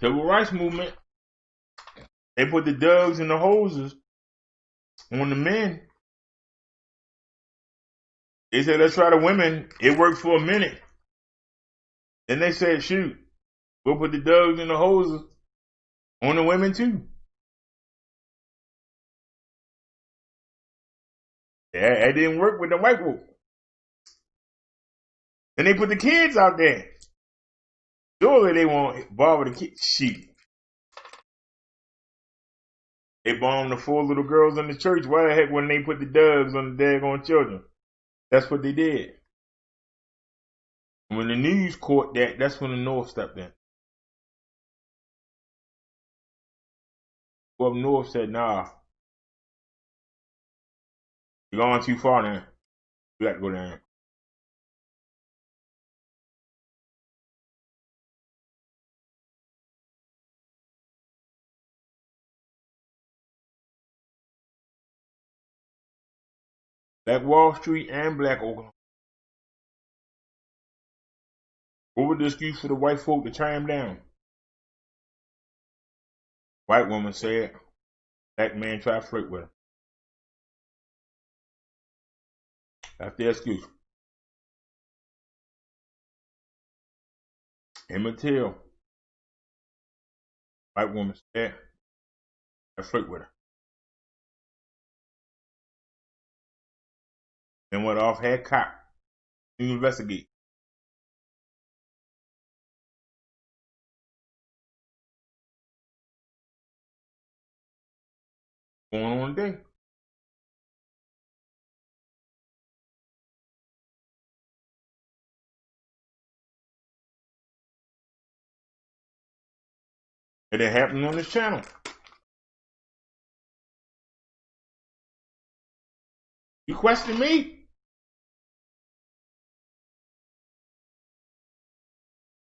Civil rights movement, they put the dugs and the hoses on the men. They said, let's try the women. It worked for a minute. Then they said, shoot, we'll put the dugs and the hoses on the women too. Yeah, that didn't work with the white folk. Then they put the kids out there. Surely they won't bother the kids. Shoot. They bombed the 4 little girls in the church. Why the heck wouldn't they put the doves on the daggone children? That's what they did. When the news caught that, that's when the North stepped in. Well, North said, nah, you're going too far now. You got to go down. Black Wall Street and Black Oklahoma. What was the excuse for the white folk to tie him down? White woman said, black man tried to flirt with her. That's the excuse. Emmett Till, white woman said, I flirt with her. And went off, had cop to investigate. Going on today. It ain't happening on this channel. You question me?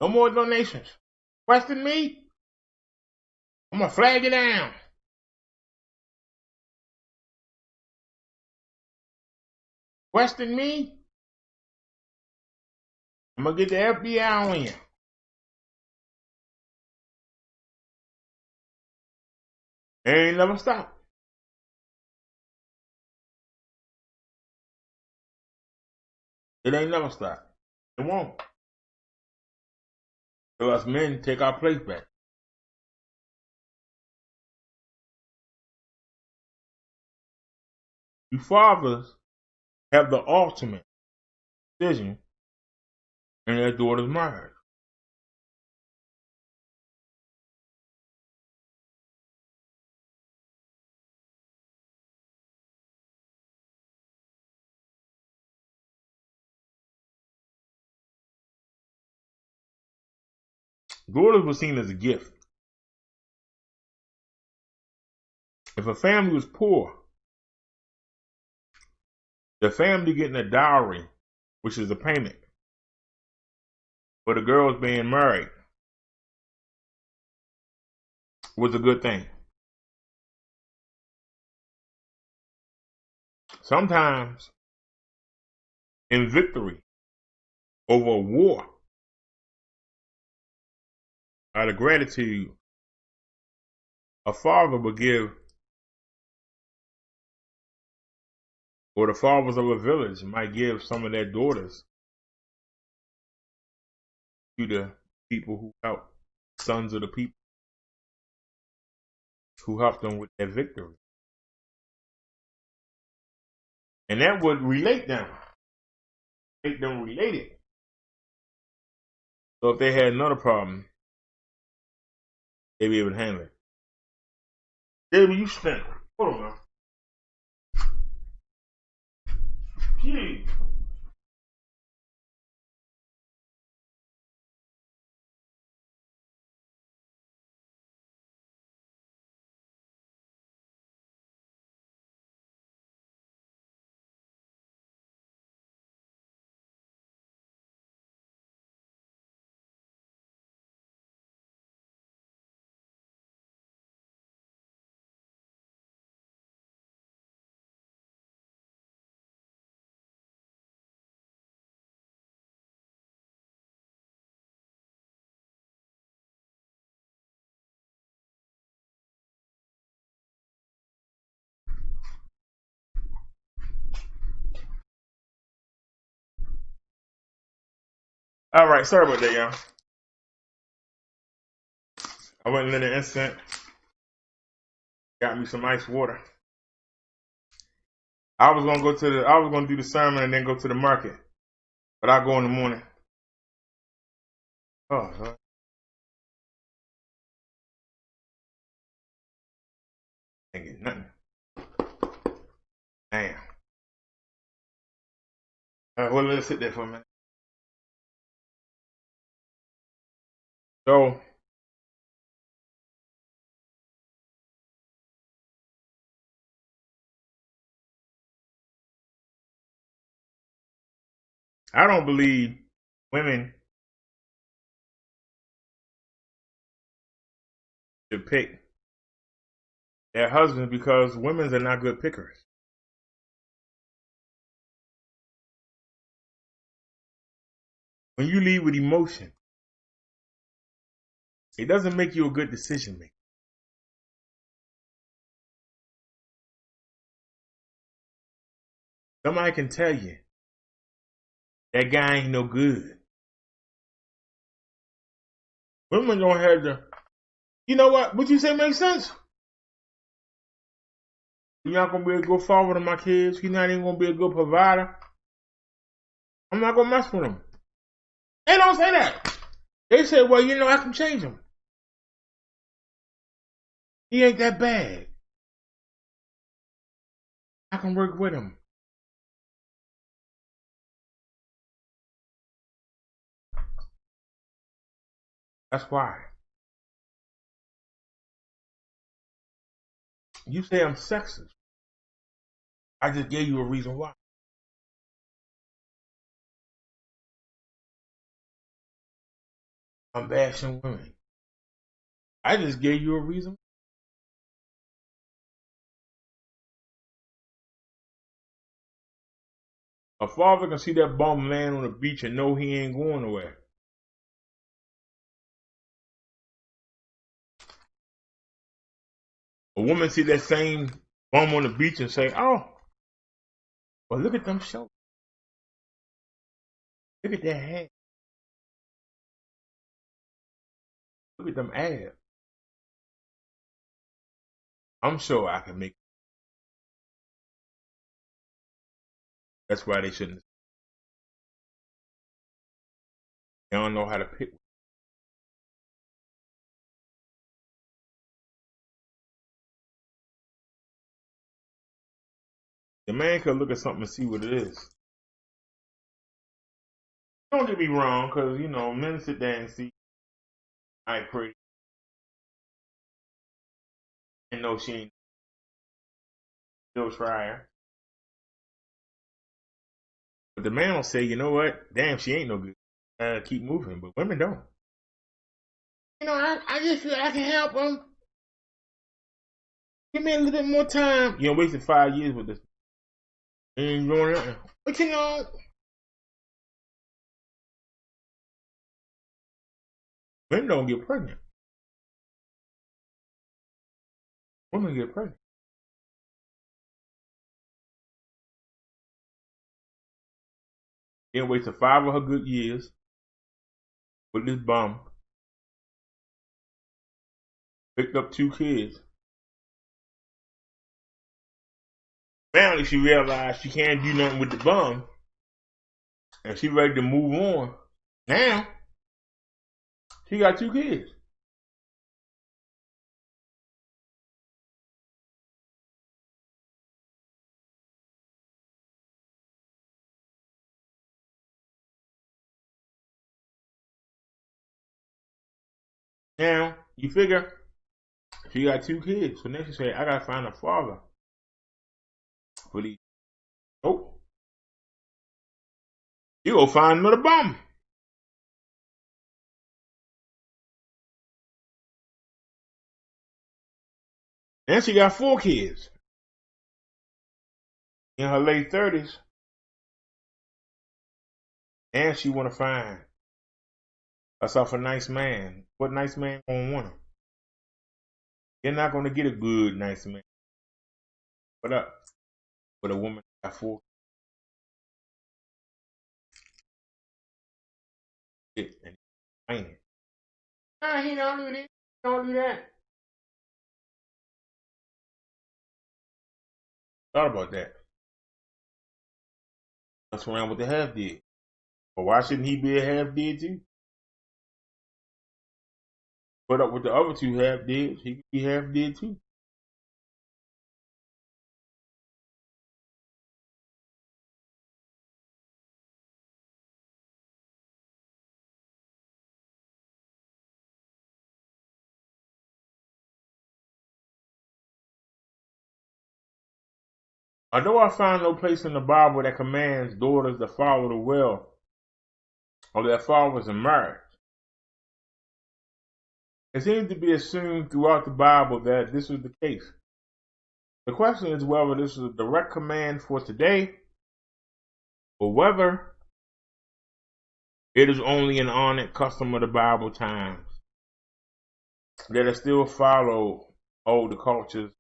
No more donations. Question me? I'm gonna flag you down. Question me? I'm gonna get the FBI on you. It ain't never stop. It ain't never stop. It won't. So us men take our place back. You fathers have the ultimate decision in their daughter's marriage. Daughters were seen as a gift. If a family was poor, the family getting a dowry, which is a payment for the girls being married, was a good thing. Sometimes, in victory over a war, out of gratitude, a father would give, or the fathers of a village might give some of their daughters to the people who help, sons of the people who helped them with their victory. And that would relate them, make them related. So if they had another problem, they'd be able to handle it. David, you spent. Hold on, man. Gee. All right, sorry about that, y'all. I went in an instant, got me some ice water. I was gonna do the sermon and then go to the market, but I'll go in the morning. Oh, Lord. Ain't get nothing. Damn. All right, well, let's sit there for a minute. So, I don't believe women should pick their husbands because women are not good pickers. When you lead with emotion, it doesn't make you a good decision maker. Somebody can tell you that guy ain't no good. Women don't have the, you know what you say makes sense. You're not going to be a good father to my kids. You're not even going to be a good provider. I'm not going to mess with them. They don't say that. They say, well, you know, I can change him. He ain't that bad. I can work with him. That's why. You say I'm sexist. I just gave you a reason why. I'm bashing women. I just gave you a reason. A father can see that bum laying on the beach and know he ain't going nowhere. A woman see that same bum on the beach and say, oh, well, look at them shoulders. Look at that head. Look at them abs. I'm sure I can make it. That's why they shouldn't. They don't know how to pick. The man could look at something and see what it is. Don't get me wrong, because, you know, men sit there and see, I ain't pretty. And no, she ain't. Still try her. But the man will say, you know what? Damn, she ain't no good. Keep moving. But women don't. You know, I just feel I can help them. Give me a little bit more time. You know, wasted 5 years with this. Ain't doing nothing. But you know, men don't get pregnant. Women get pregnant. Then wasted 5 of her good years with this bum. Picked up 2 kids. Finally, she realized she can't do nothing with the bum. And she ready to move on. Now, she got 2 kids. Now, you figure she got 2 kids. So now she say, I gotta find a father for these. Nope. You go find another bum. And she got 4 kids. In her late 30s. And she wanna find herself a nice man. What nice man gonna want her? You're not gonna get a good, nice man. What up? But a woman got 4 kids. And man. Nah, he don't do this. Don't do that. Thought about that. That's around with the half dead. But why shouldn't he be a half dead too? Put up with the other 2 half deads, he could be half dead too. Although I find no place in the Bible that commands daughters to follow the will of their fathers in marriage, it seems to be assumed throughout the Bible that this is the case. The question is whether this is a direct command for today or whether it is only an honored custom of the Bible times that are still followed older cultures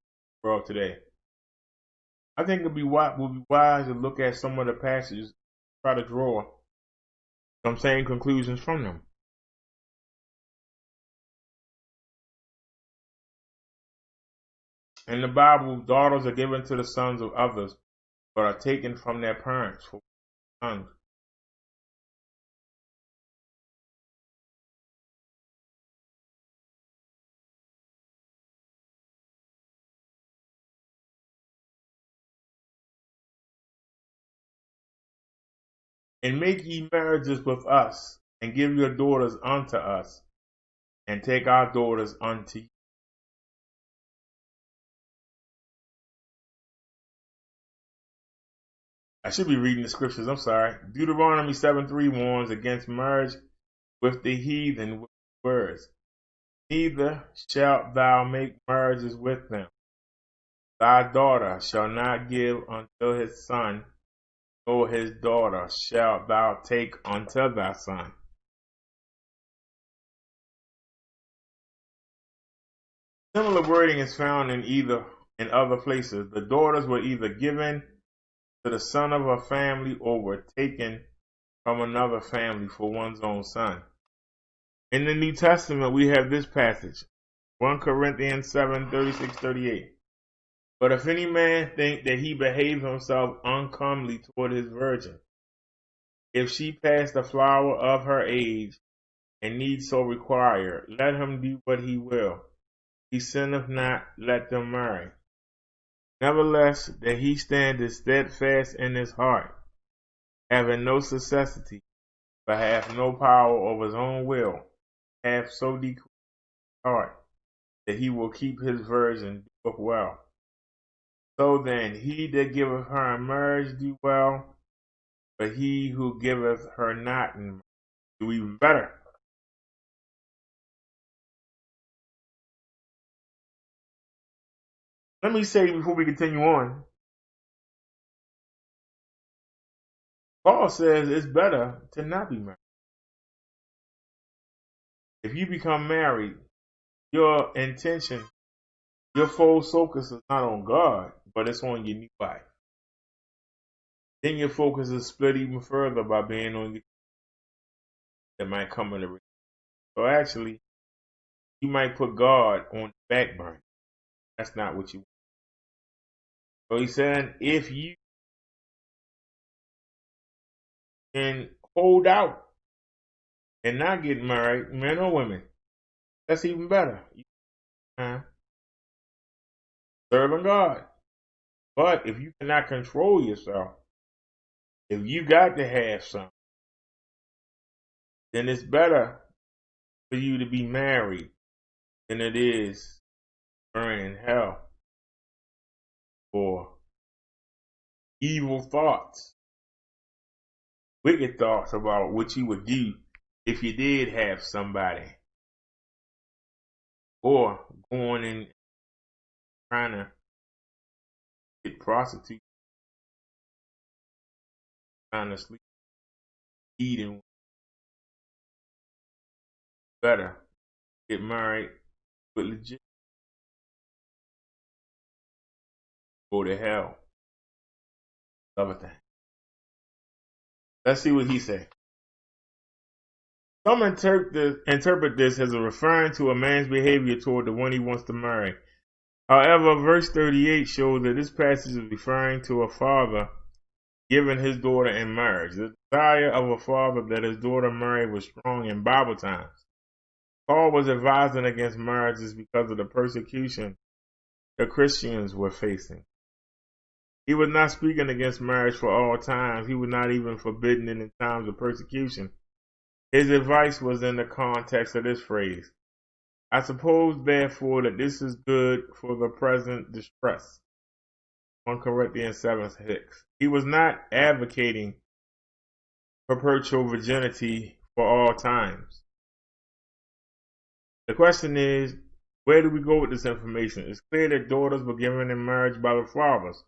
world today. I think it would be wise to look at some of the passages, try to draw some same conclusions from them. In the Bible, daughters are given to the sons of others, but are taken from their parents for sons. And make ye marriages with us, and give your daughters unto us, and take our daughters unto you. I should be reading the scriptures, I'm sorry. Deuteronomy 7:3 warns against marriage with the heathen with words. Neither shalt thou make marriages with them. Thy daughter shall not give unto his son, nor his daughter shalt thou take unto thy son. Similar wording is found in other places. The daughters were either given to the son of a family or were taken from another family for one's own son. In the New Testament, we have this passage, 1 Corinthians 7:36-38. But if any man think that he behave himself uncomely toward his virgin, if she pass the flower of her age, and need so require, let him do what he will. He sinneth not, let them marry. Nevertheless, that he standeth steadfast in his heart, having no necessity, but hath no power of his own will, hath so decreed his heart, that he will keep his virgin doeth well. So then, he that giveth her in marriage do well, but he who giveth her not in marriage do even better. Let me say before we continue on, Paul says it's better to not be married. If you become married, your intention, your full focus is not on God, but it's on your new wife. Then your focus is split even further by being on your that might come in the relationship. So actually, you might put God on the back burner. That's not what you want. So he's saying if you can hold out and not get married, men or women, that's even better. Serving God. But if you cannot control yourself, if you got to have something, then it's better for you to be married than it is burning hell for evil thoughts, wicked thoughts about what you would do if you did have somebody, or going and trying to get prostitutes, trying to sleep, eating. Better get married with legit. Go to hell. Other thing. Let's see what he said. Some interpret this as a referring to a man's behavior toward the one he wants to marry. However, verse 38 shows that this passage is referring to a father giving his daughter in marriage. The desire of a father that his daughter marry was strong in Bible times. Paul was advising against marriages because of the persecution the Christians were facing. He was not speaking against marriage for all times. He was not even forbidding it in times of persecution. His advice was in the context of this phrase. I suppose, therefore, that this is good for the present distress. 1 Corinthians 7:6. He was not advocating perpetual virginity for all times. The question is, where do we go with this information? It's clear that daughters were given in marriage by the fathers.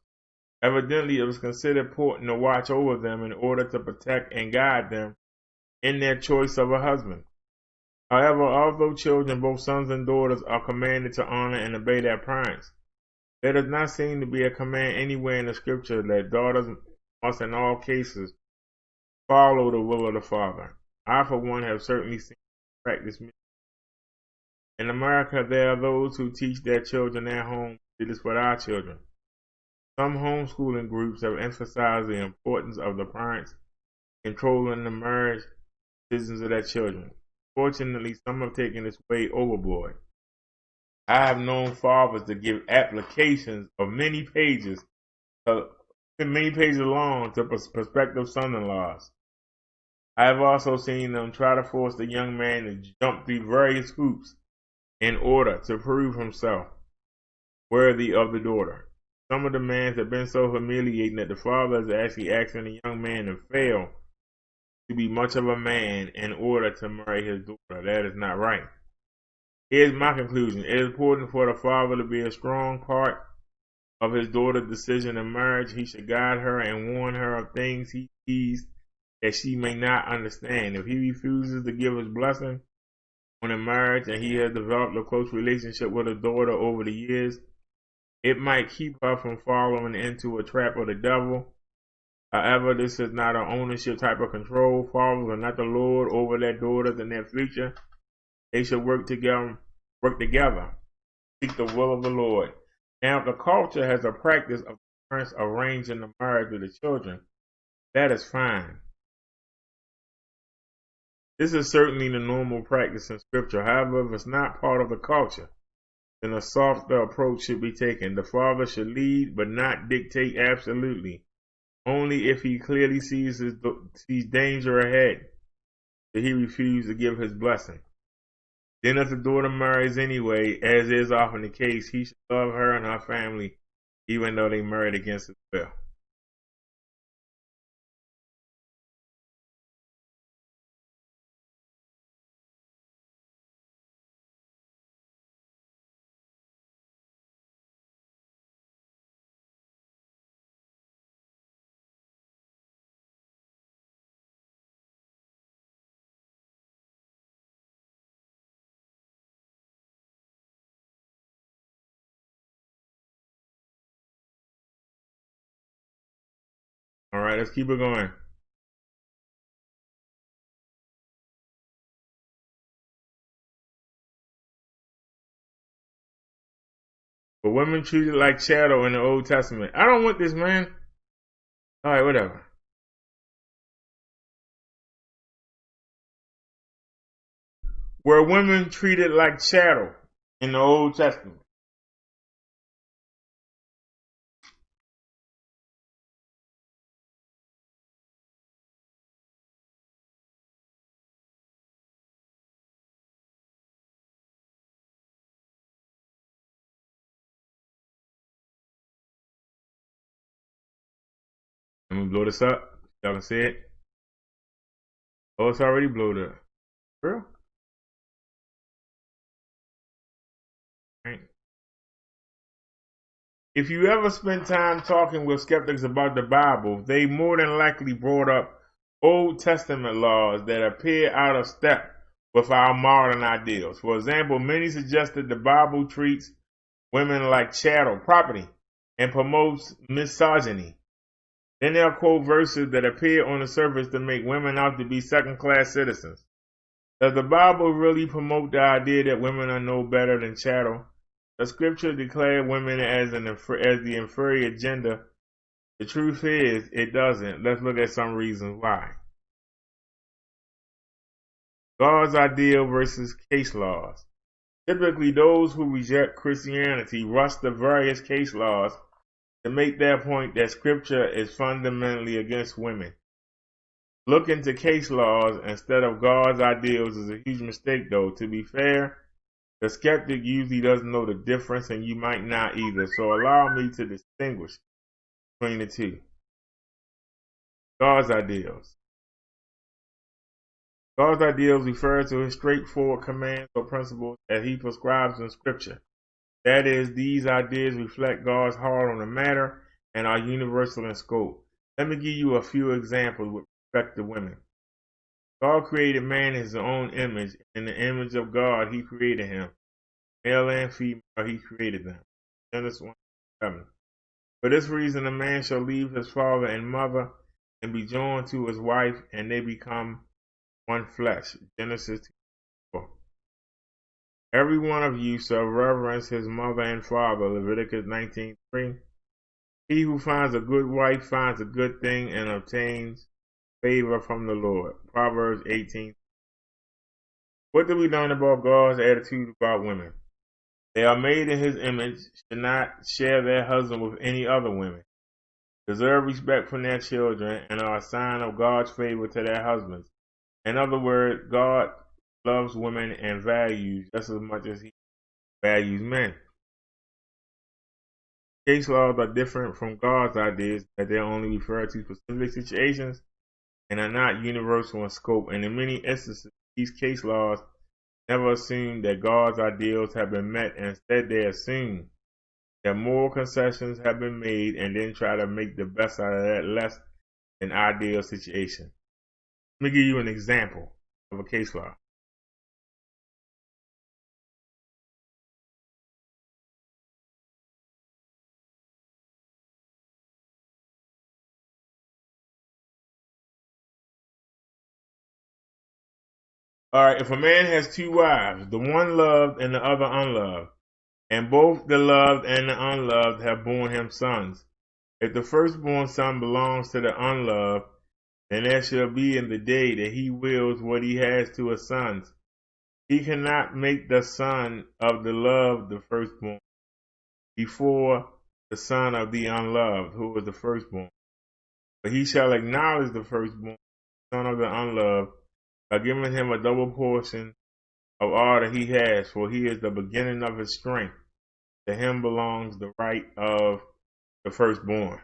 Evidently, it was considered important to watch over them in order to protect and guide them in their choice of a husband. However, although children, both sons and daughters, are commanded to honor and obey their parents, there does not seem to be a command anywhere in the scripture that daughters must in all cases follow the will of the father. I, for one, have certainly seen practice. In America, there are those who teach their children at home did this with our children. Some homeschooling groups have emphasized the importance of the parents controlling the marriage decisions of their children. Fortunately, some have taken this way overboard. I have known fathers to give applications of many pages long to prospective son-in-laws. I have also seen them try to force the young man to jump through various hoops in order to prove himself worthy of the daughter. Some of the demands have been so humiliating that the father is actually asking the young man to fail to be much of a man in order to marry his daughter. That is not right. Here's my conclusion. It is important for the father to be a strong part of his daughter's decision in marriage. He should guide her and warn her of things he sees that she may not understand. If he refuses to give his blessing on a marriage and he has developed a close relationship with his daughter over the years, it might keep her from falling into a trap of the devil. However, this is not an ownership type of control. Fathers are not the Lord over their daughters and their future. They should work together, seek the will of the Lord. Now, if the culture has a practice of parents arranging the marriage of the children, that is fine. This is certainly the normal practice in Scripture. However, if it's not part of the culture, then a softer approach should be taken. The father should lead, but not dictate absolutely. Only if he clearly sees danger ahead that he refuse to give his blessing. Then if the daughter marries anyway, as is often the case, he should love her and her family, even though they married against his will. All right, let's keep it going. But women treated like chattel in the Old Testament. I don't want this, man. All right, whatever. Were women treated like chattel in the Old Testament? Let me blow this up. Y'all can see it. Oh, it's already blowed up. Real? Right. If you ever spend time talking with skeptics about the Bible, they more than likely brought up Old Testament laws that appear out of step with our modern ideals. For example, many suggested the Bible treats women like chattel property and promotes misogyny. Then they'll quote verses that appear on the surface to make women out to be second-class citizens. Does the Bible really promote the idea that women are no better than chattel? The Scripture declared women as the inferior gender. The truth is, it doesn't. Let's look at some reasons why. God's ideal versus case laws. Typically, those who reject Christianity rush to various case laws to make their point that Scripture is fundamentally against women. Looking to case laws instead of God's ideals is a huge mistake, though. To be fair, the skeptic usually doesn't know the difference, and you might not either. So allow me to distinguish between the two. God's ideals. God's ideals refer to his straightforward commands or principles that he prescribes in Scripture. That is, these ideas reflect God's heart on the matter and are universal in scope. Let me give you a few examples with respect to women. God created man in his own image. In the image of God, he created him. Male and female, he created them. Genesis 1:7. For this reason, a man shall leave his father and mother and be joined to his wife, and they become one flesh. Genesis 2:4. Every one of you shall reverence his mother and father. Leviticus 19:3. He who finds a good wife finds a good thing and obtains favor from the Lord. Proverbs 18. What do we learn about God's attitude about women? They are made in his image, should not share their husband with any other women, deserve respect from their children, and are a sign of God's favor to their husbands. In other words, God loves women and values just as much as he values men. Case laws are different from God's ideas that they only refer to specific situations and are not universal in scope, and in many instances, these case laws never assume that God's ideals have been met, and instead they assume that moral concessions have been made and then try to make the best out of that less than ideal situation. Let me give you an example of a case law. Alright, if a man has two wives, the one loved and the other unloved, and both the loved and the unloved have borne him sons, if the firstborn son belongs to the unloved, then there shall be in the day that he wills what he has to his sons. He cannot make the son of the loved the firstborn before the son of the unloved, who was the firstborn. But he shall acknowledge the firstborn, son of the unloved, by giving him a double portion of all that he has, for he is the beginning of his strength. To him belongs the right of the firstborn.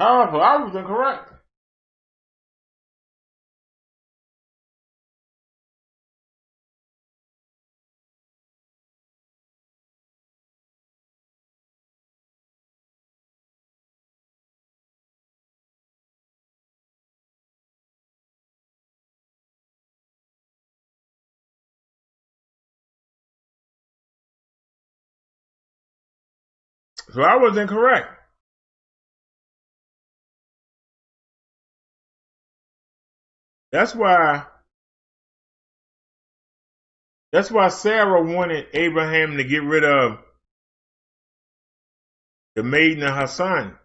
Oh, so I was incorrect. So I was incorrect. That's why Sarah wanted Abraham to get rid of the maiden of her son.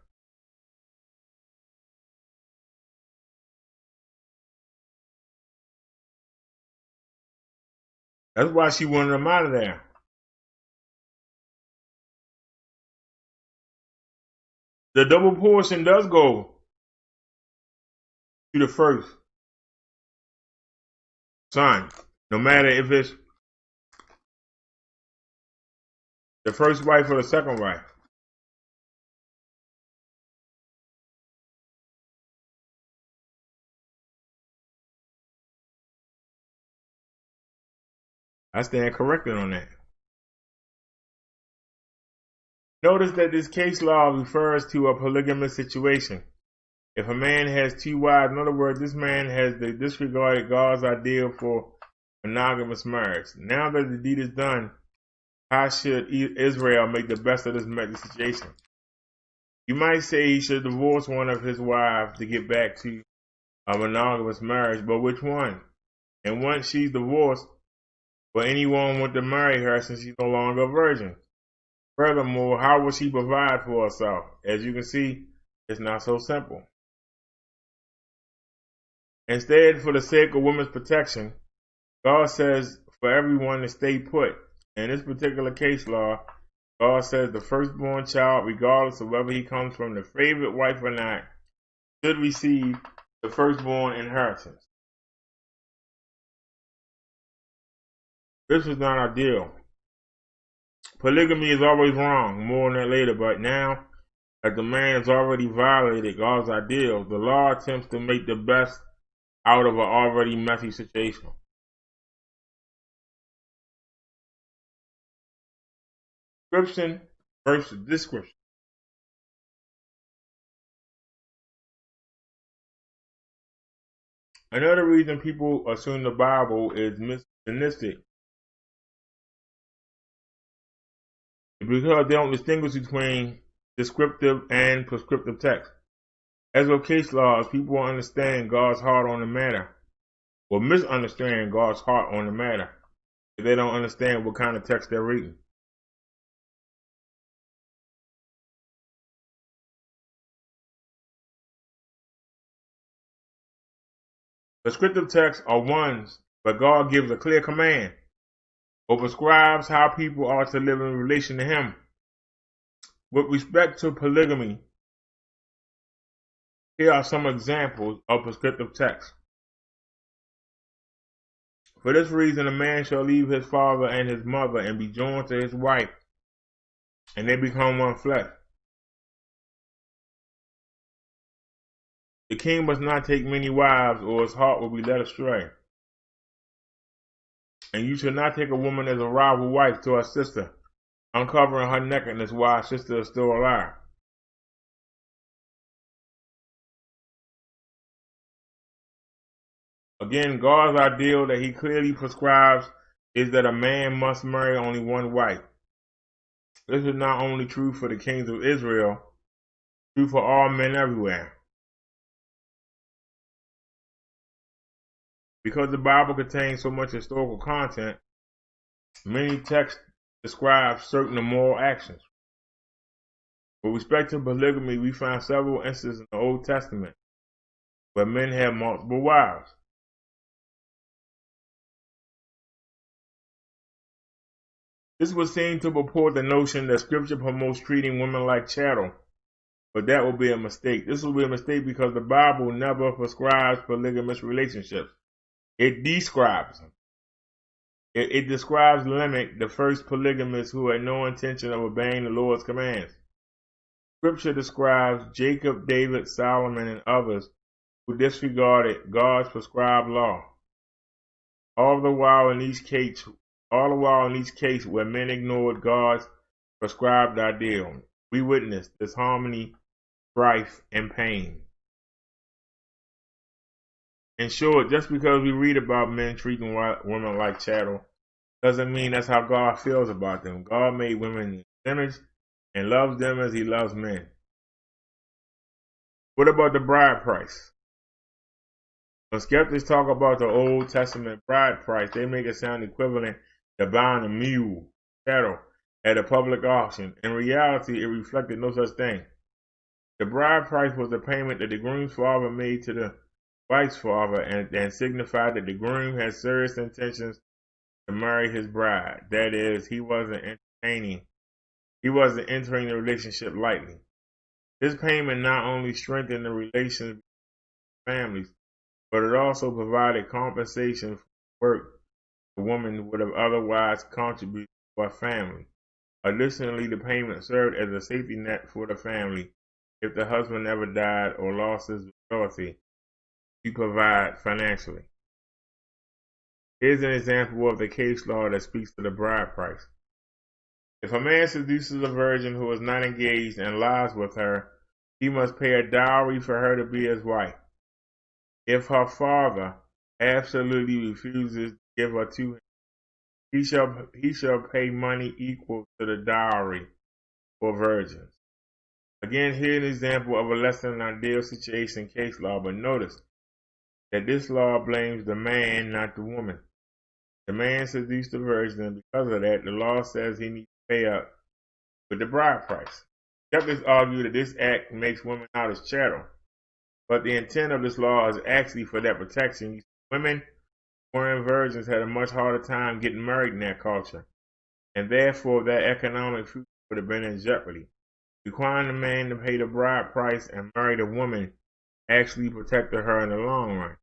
That's why she wanted him out of there. The double portion does go to the first son, no matter if it's the first wife or the second wife. I stand corrected on that. Notice that this case law refers to a polygamous situation. If a man has two wives, in other words, this man has disregarded God's ideal for monogamous marriage. Now that the deed is done, how should Israel make the best of this situation? You might say he should divorce one of his wives to get back to a monogamous marriage, but which one? And once she's divorced, will anyone want to marry her since she's no longer a virgin? Furthermore, how will she provide for herself? As you can see, it's not so simple. Instead, for the sake of women's protection, God says for everyone to stay put. In this particular case law, God says the firstborn child, regardless of whether he comes from the favorite wife or not, should receive the firstborn inheritance. This is not ideal. Polygamy is always wrong, more on that later, but now, as the man has already violated God's ideals, the law attempts to make the best out of an already messy situation. Description versus description. Another reason people assume the Bible is misogynistic is because they don't distinguish between descriptive and prescriptive text. As with case laws, people will understand God's heart on the matter, or misunderstand God's heart on the matter if they don't understand what kind of text they're reading. Prescriptive texts are ones where God gives a clear command or prescribes how people are to live in relation to Him. With respect to polygamy, here are some examples of prescriptive texts. For this reason, a man shall leave his father and his mother and be joined to his wife, and they become one flesh. The king must not take many wives, or his heart will be led astray. And you shall not take a woman as a rival wife to her sister, uncovering her nakedness while her sister is still alive. Again, God's ideal that He clearly prescribes is that a man must marry only one wife. This is not only true for the kings of Israel, true for all men everywhere. Because the Bible contains so much historical content, many texts describe certain immoral actions. With respect to polygamy, we find several instances in the Old Testament where men had multiple wives. This would seem to purport the notion that Scripture promotes treating women like chattel, but that would be a mistake. This would be a mistake because the Bible never prescribes polygamous relationships. It describes them. It describes Lamech, the first polygamist who had no intention of obeying the Lord's commands. Scripture describes Jacob, David, Solomon, and others who disregarded God's prescribed law. All the while in each case where men ignored God's prescribed ideal, we witness disharmony, strife, and pain. In short, just because we read about men treating women like chattel doesn't mean that's how God feels about them. God made women in His image and loves them as He loves men. What about the bride price? When skeptics talk about the Old Testament bride price, they make it sound equivalent to buying a mule, chattel, at a public auction. In reality, it reflected no such thing. The bride price was the payment that the groom's father made to the wife's father and signified that the groom had serious intentions to marry his bride. That is, he wasn't entering the relationship lightly. This payment not only strengthened the relations between families, but it also provided compensation for work the woman would have otherwise contributed to her family. Additionally, the payment served as a safety net for the family if the husband ever died or lost his ability to provide financially. Here's an example of the case law that speaks to the bride price. If a man seduces a virgin who is not engaged and lies with her, he must pay a dowry for her to be his wife. If her father absolutely refuses to give her to him, he shall pay money equal to the dowry for virgins. Again, here's an example of a less than ideal situation case law, but notice that this law blames the man, not the woman. The man seduced the virgin, and because of that, the law says he needs to pay up with the bride price. Skeptics argue that this act makes women out as chattel, but the intent of this law is actually for that protection. Women born virgins had a much harder time getting married in that culture, and therefore their economic future would have been in jeopardy. Requiring the man to pay the bride price and marry the woman actually protected her in the long run.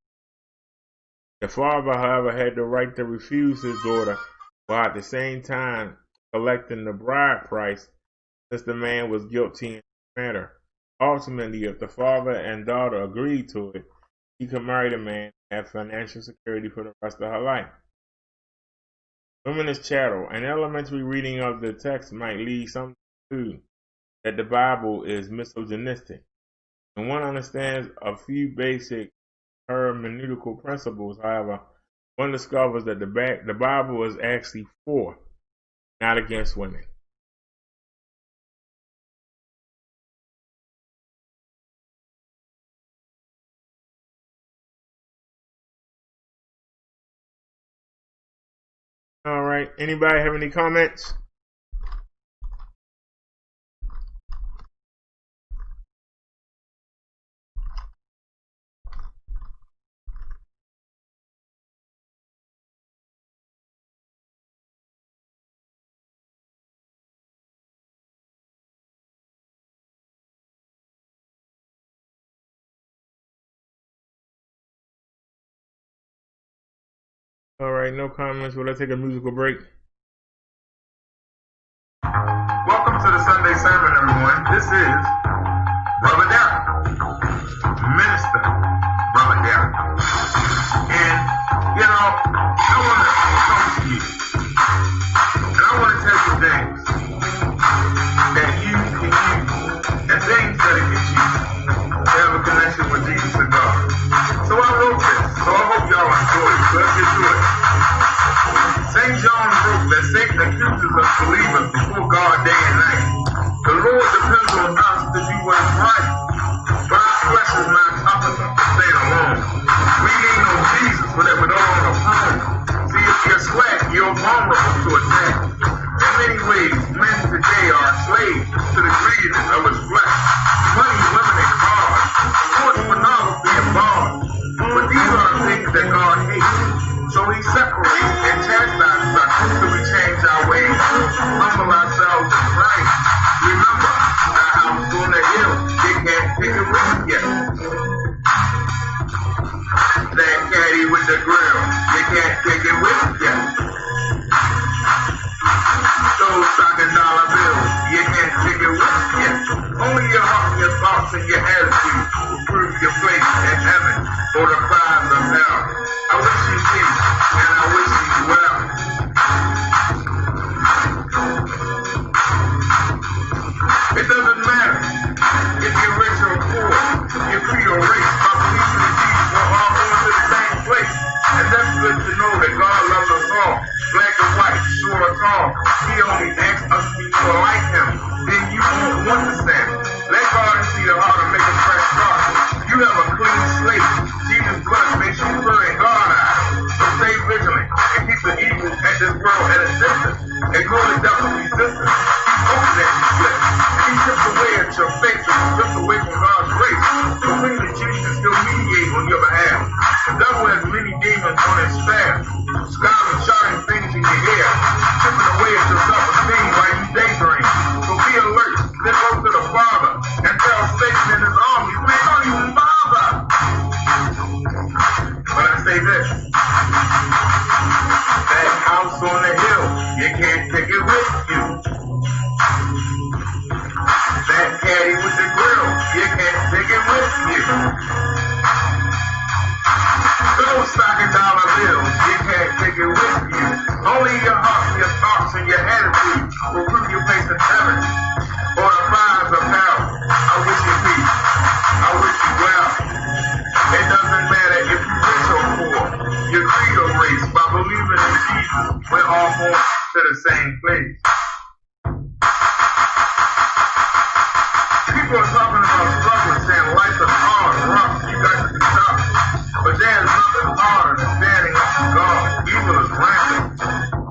The father, however, had the right to refuse his daughter while at the same time collecting the bride price since the man was guilty in the matter. Ultimately, if the father and daughter agreed to it, she could marry the man and have financial security for the rest of her life. Women as chattel. An elementary reading of the text might lead some to conclude that the Bible is misogynistic. And one understands a few basic hermeneutical principles. However, one discovers that the Bible is actually for, not against women. All right. Anybody have any comments? All right, no comments. Well, let's take a musical break. Welcome to the Sunday sermon, everyone. This is Brother Derrick, Minister Brother Derrick. And, you know, I want to come to you. And I want to tell you things that you can use, and things that it can use to have a connection with Jesus and God. So I wrote this, so I hope y'all enjoy it. So let's get to it. St. John wrote that Satan accuses us believers before God day and night. The Lord depends on us to do what is right. But our flesh is not tough enough to stay alone. We lean on Jesus for that with all our power. See, if you're slack, you're vulnerable to attack. In many ways, men today are slaves to the greediness of his flesh. Money, women, and cars. Sports, pornography, and bars. But these are the things that God hates. So he separates and chastises us until we change our ways, humble ourselves and pray. Remember, the house on the hill, they can't take it with you. That caddy with the grill, you can't take it with you. Those $1 bills, you can't take it with you. Only your heart, your thoughts, and your attitude will prove your place in heaven or the prize of hell. I wish you peace, and I wish you well. It doesn't matter if you're rich or poor, your creed or race, by believing in Jesus, we're all going to the same place. And that's good to know that God loves us all, black and white, short or tall. He only asks us to be more like him. Then you won't want to stand. Let God into your heart and make a fresh start. You have a clean slate. Jesus' blood makes you pure in God's eyes. So stay vigilant and keep the evil at this world at a distance. Ignore the devil's resistance. He's hoping that you slip. He chips away at your faith and strips away from God's grace. So bring the Jesus and still mediate on your behalf. The devil has many demons on his staff. Scouting, shouting things in your ear. Chipping away at your self-esteem while you daydream. So be alert. Then go to the Father and tell Satan and his armies, man, don't even bother. But I say this. That house on the hill, you can't take it with you. That caddy with the grill, you can't take it with you. Those $1 bills, you can't take it with you. Only your heart, your thoughts, and your attitude will prove your place in heaven or the prize of hell. I wish you peace. I wish you well. It doesn't matter if you're rich or poor, your creed or race. By believing in Jesus, we're all going to the same place. People are talking about struggling, saying life is hard, rough, you got to be tough. But there's nothing harder than standing up to God. Evil is rampant.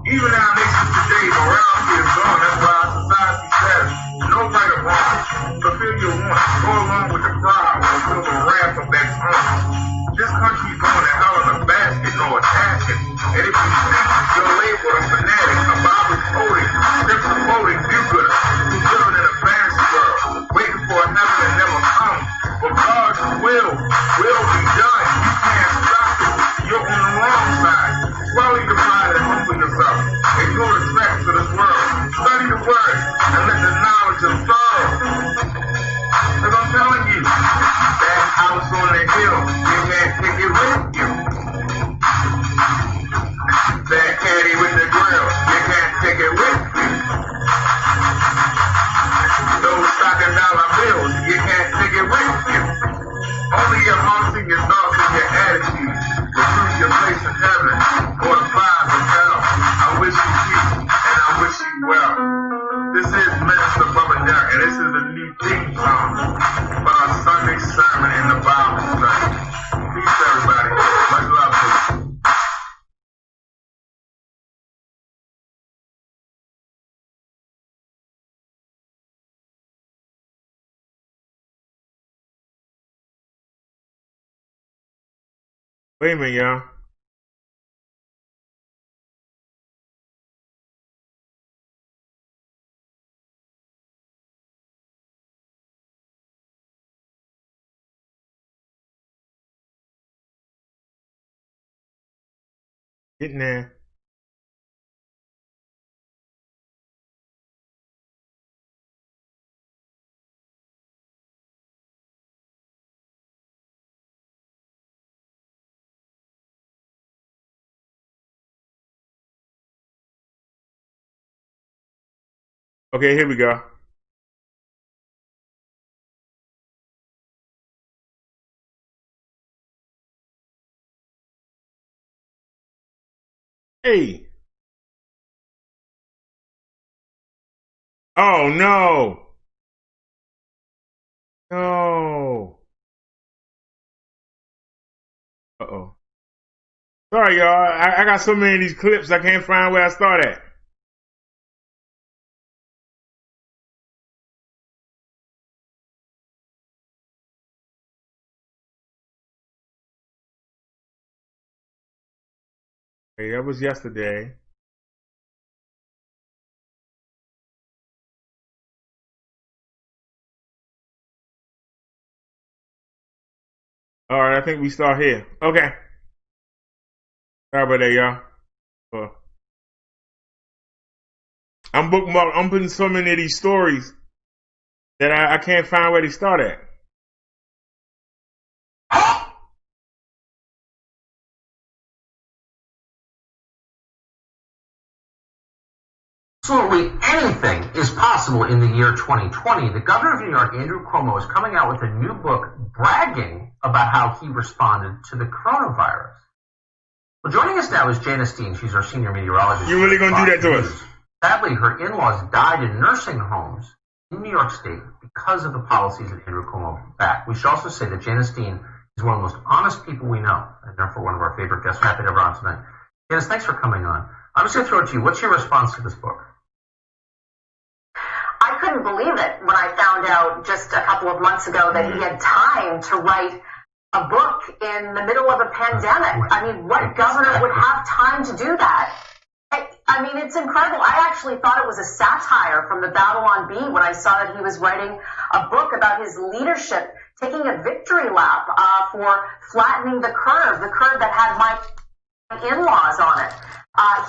Even in our nation today, morality is gone. That's why our society says, no right or wrong. Fulfill your wants. Go along with the crowd or feel the wrath of that tongue. This country's going to hell in a basket, no attachment. And if you think you're labeled a fanatic, a Bible quoting, scripture quoting do-gooder, who's living in a fantasy world, waiting for a heaven that never comes, but God's will be done. You can't stop it. You're on the wrong side. Swallow your pride and humble yourself. Ignore the tracks of this world. Study the word and let the knowledge absorb. Because I'm telling you, that house on the hill, you can't take it with you. That caddy with the grill, you can't take it with you. Those $1 bills, you can't take it with you. Only your heart and your thoughts Wait a minute, y'all. Getting there. Okay, here we go. Hey. Oh, no. No. Uh-oh. Sorry, y'all. I got so many of these clips, I can't find where I start at. Okay, that was yesterday. All right, I think we start here. Okay. Sorry about that, y'all. I'm bookmarked. I'm putting so many of these stories that I can't find where they start at. Absolutely anything is possible in the year 2020. The governor of New York, Andrew Cuomo, is coming out with a new book bragging about how he responded to the coronavirus. Well, joining us now is Janice Dean. She's our senior meteorologist. You really going to do that to us? Sadly, her in-laws died in nursing homes in New York State because of the policies that Andrew Cuomo backed. We should also say that Janice Dean is one of the most honest people we know, and therefore one of our favorite guests. Happy to have her on tonight. Janice, thanks for coming on. I'm just going to throw it to you. What's your response to this book? I couldn't believe it when I found out just a couple of months ago that he had time to write a book in the middle of a pandemic. I mean, what governor would have time to do that? I mean, it's incredible. I actually thought it was a satire from the Babylon Bee when I saw that he was writing a book about his leadership, taking a victory lap for flattening the curve that had my in-laws on it.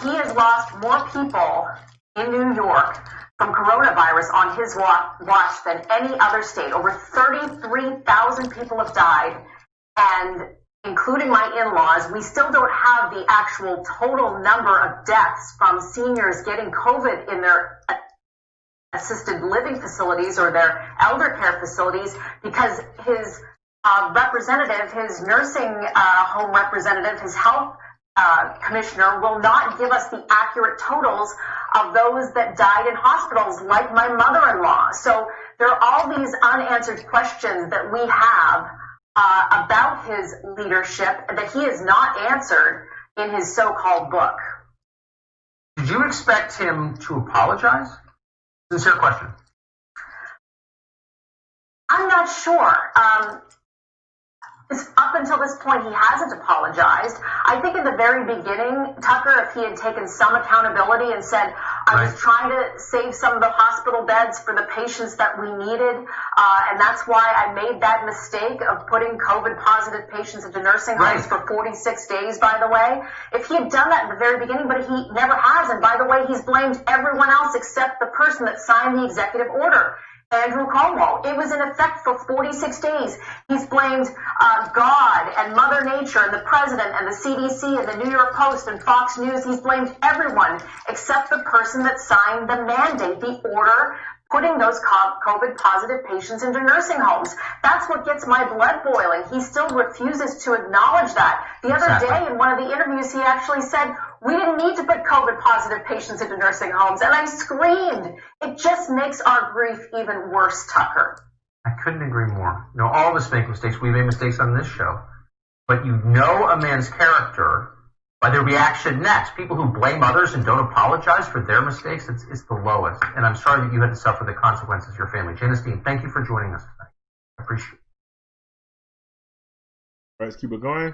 He has lost more people in New York from coronavirus on his watch than any other state. Over 33,000 people have died, and including my in-laws, we still don't have the actual total number of deaths from seniors getting COVID in their assisted living facilities or their elder care facilities, because his representative, his nursing home representative, his health commissioner will not give us the accurate totals of those that died in hospitals, like my mother-in-law. So there are all these unanswered questions that we have about his leadership that he has not answered in his so-called book. Did you expect him to apologize? Sincere question. I'm not sure. Up until this point, he hasn't apologized. I think in the very beginning, Tucker, if he had taken some accountability and said, I was trying to save some of the hospital beds for the patients that we needed, and that's why I made that mistake of putting COVID-positive patients into nursing homes for 46 days, by the way. If he had done that in the very beginning, but he never has, and by the way, he's blamed everyone else except the person that signed the executive order, Andrew Cuomo. It was in effect for 46 days. He's blamed God and Mother Nature and the President and the CDC and the New York Post and Fox News. He's blamed everyone except the person that signed the mandate, the order putting those COVID-positive patients into nursing homes. That's what gets my blood boiling. He still refuses to acknowledge that. The other day in one of the interviews, he actually said, we didn't need to put COVID-positive patients into nursing homes. And I screamed. It just makes our grief even worse, Tucker. I couldn't agree more. You know, all of us make mistakes. We made mistakes on this show. But you know a man's character by their reaction next. People who blame others and don't apologize for their mistakes, it's the lowest. And I'm sorry that you had to suffer the consequences of your family. Janice Dean, thank you for joining us tonight. I appreciate it. All right, let's keep it going.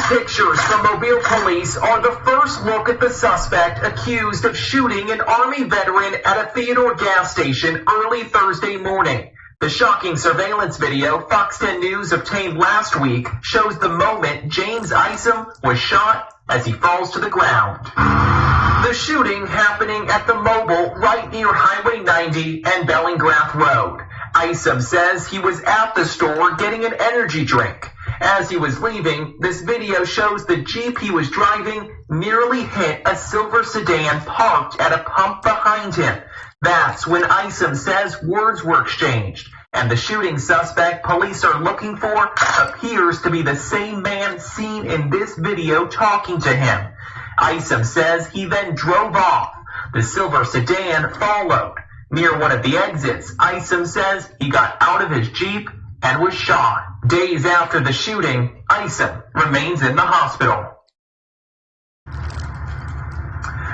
Pictures from Mobile police are the first look at the suspect accused of shooting an Army veteran at a Theodore gas station early Thursday morning. The shocking surveillance video Fox 10 News obtained last week shows the moment James Isom was shot as he falls to the ground. The shooting happening at the Mobile right near Highway 90 and Bellingrath Road. Isom says he was at the store getting an energy drink. As he was leaving, this video shows the Jeep he was driving nearly hit a silver sedan parked at a pump behind him. That's when Isom says words were exchanged, and the shooting suspect police are looking for appears to be the same man seen in this video talking to him. Isom says he then drove off. The silver sedan followed. Near one of the exits, Isom says he got out of his Jeep and was shot. Days after the shooting, Isom remains in the hospital.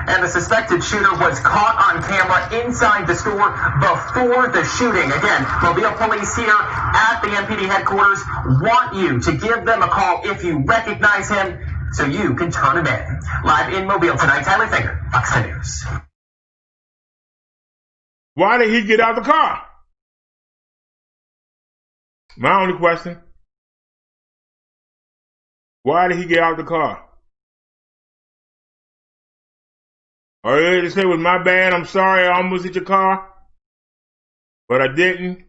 And the suspected shooter was caught on camera inside the store before the shooting. Again, Mobile police here at the MPD headquarters want you to give them a call if you recognize him so you can turn him in. Live in Mobile tonight, Tyler Finger, Fox 10 News. Why did he get out of the car? My only question. Why did he get out of the car? Are you ready to say it was my bad? I'm sorry I almost hit your car. But I didn't.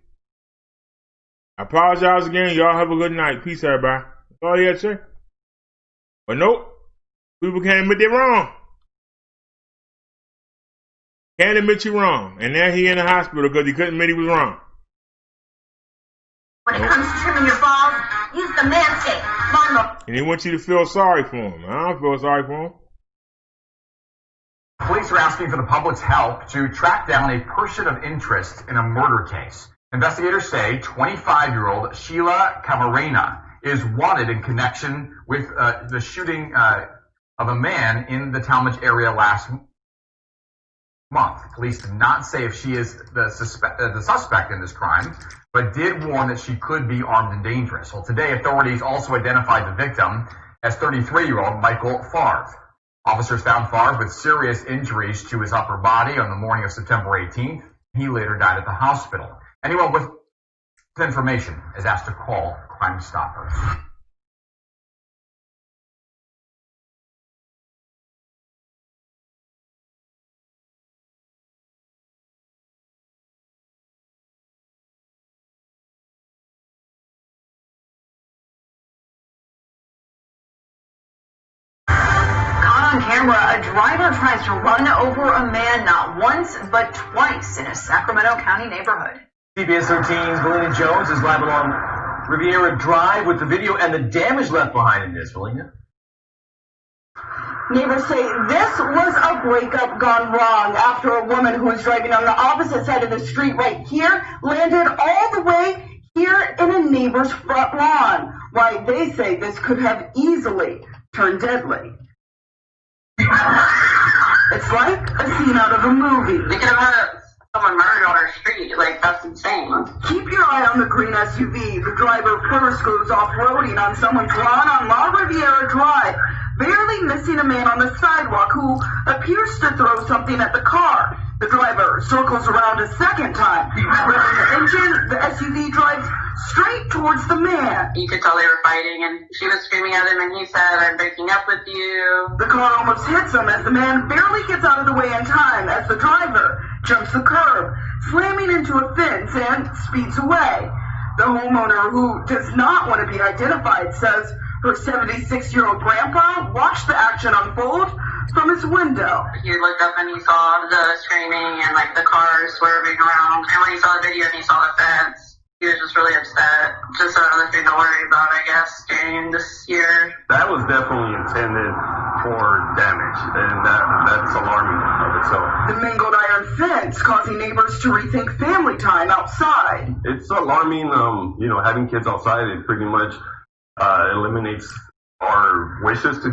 I apologize again. Y'all have a good night. Peace, everybody. That's all he had to say. But nope. People can't admit they're wrong. Can't admit you're wrong. And now he in the hospital because he couldn't admit he was wrong. When it comes to trimming your balls, use the Manscaped lawnmower. And he wants you to feel sorry for him. I don't feel sorry for him. Police are asking for the public's help to track down a person of interest in a murder case. Investigators say 25-year-old Sheila Camarena is wanted in connection with the shooting of a man in the Talmadge area last month. Police did not say if she is the suspect in this crime, but did warn that she could be armed and dangerous. Well, today, authorities also identified the victim as 33-year-old Michael Favre. Officers found Favre with serious injuries to his upper body on the morning of September 18th. He later died at the hospital. Anyone with information is asked to call Crimestoppers. On camera, a driver tries to run over a man not once but twice in a Sacramento County neighborhood. CBS 13's Melina Jones is live along Riviera Drive with the video and the damage left behind in this, Melina. Neighbors say this was a breakup gone wrong after a woman who was driving on the opposite side of the street right here landed all the way here in a neighbor's front lawn. Why, they say this could have easily turned deadly. It's like a scene out of a movie. They could have had someone murdered on our street. Like, that's insane. Keep your eye on the green SUV. The driver first goes off-roading on someone's lawn on La Riviera Drive, barely missing a man on the sidewalk who appears to throw something at the car. The driver circles around a second time. Revving the engine, the SUV drives straight towards the man. You could tell they were fighting, and she was screaming at him, and he said, "I'm breaking up with you." The car almost hits him as the man barely gets out of the way in time as the driver jumps the curb, slamming into a fence and speeds away. The homeowner, who does not want to be identified, says her 76-year-old grandpa watched the action unfold from his window. He looked up and he saw the screaming and like the car swerving around. And when he saw the video and he saw the fence, he was just really upset. Just another thing to worry about, I guess, during this year. That was definitely intended for damage, and that's alarming of itself. The mangled iron fence causing neighbors to rethink family time outside. It's alarming, having kids outside, it pretty much eliminates or wishes to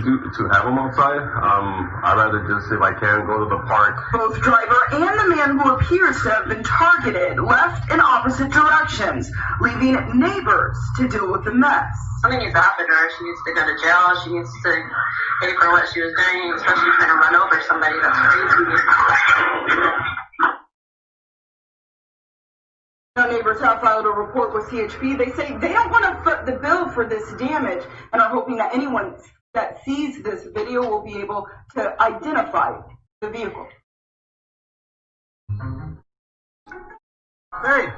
have them outside. I'd rather just, if I can, go to the park. Both driver and the man who appears to have been targeted left in opposite directions, leaving neighbors to deal with the mess. Something needs to happen to her. She needs to go to jail. She needs to pay for what she was doing, especially trying to run over somebody. That's crazy. Now, neighbors have filed a report with CHP. They say they don't want to foot the bill for this damage and are hoping that anyone that sees this video will be able to identify the vehicle. Hey.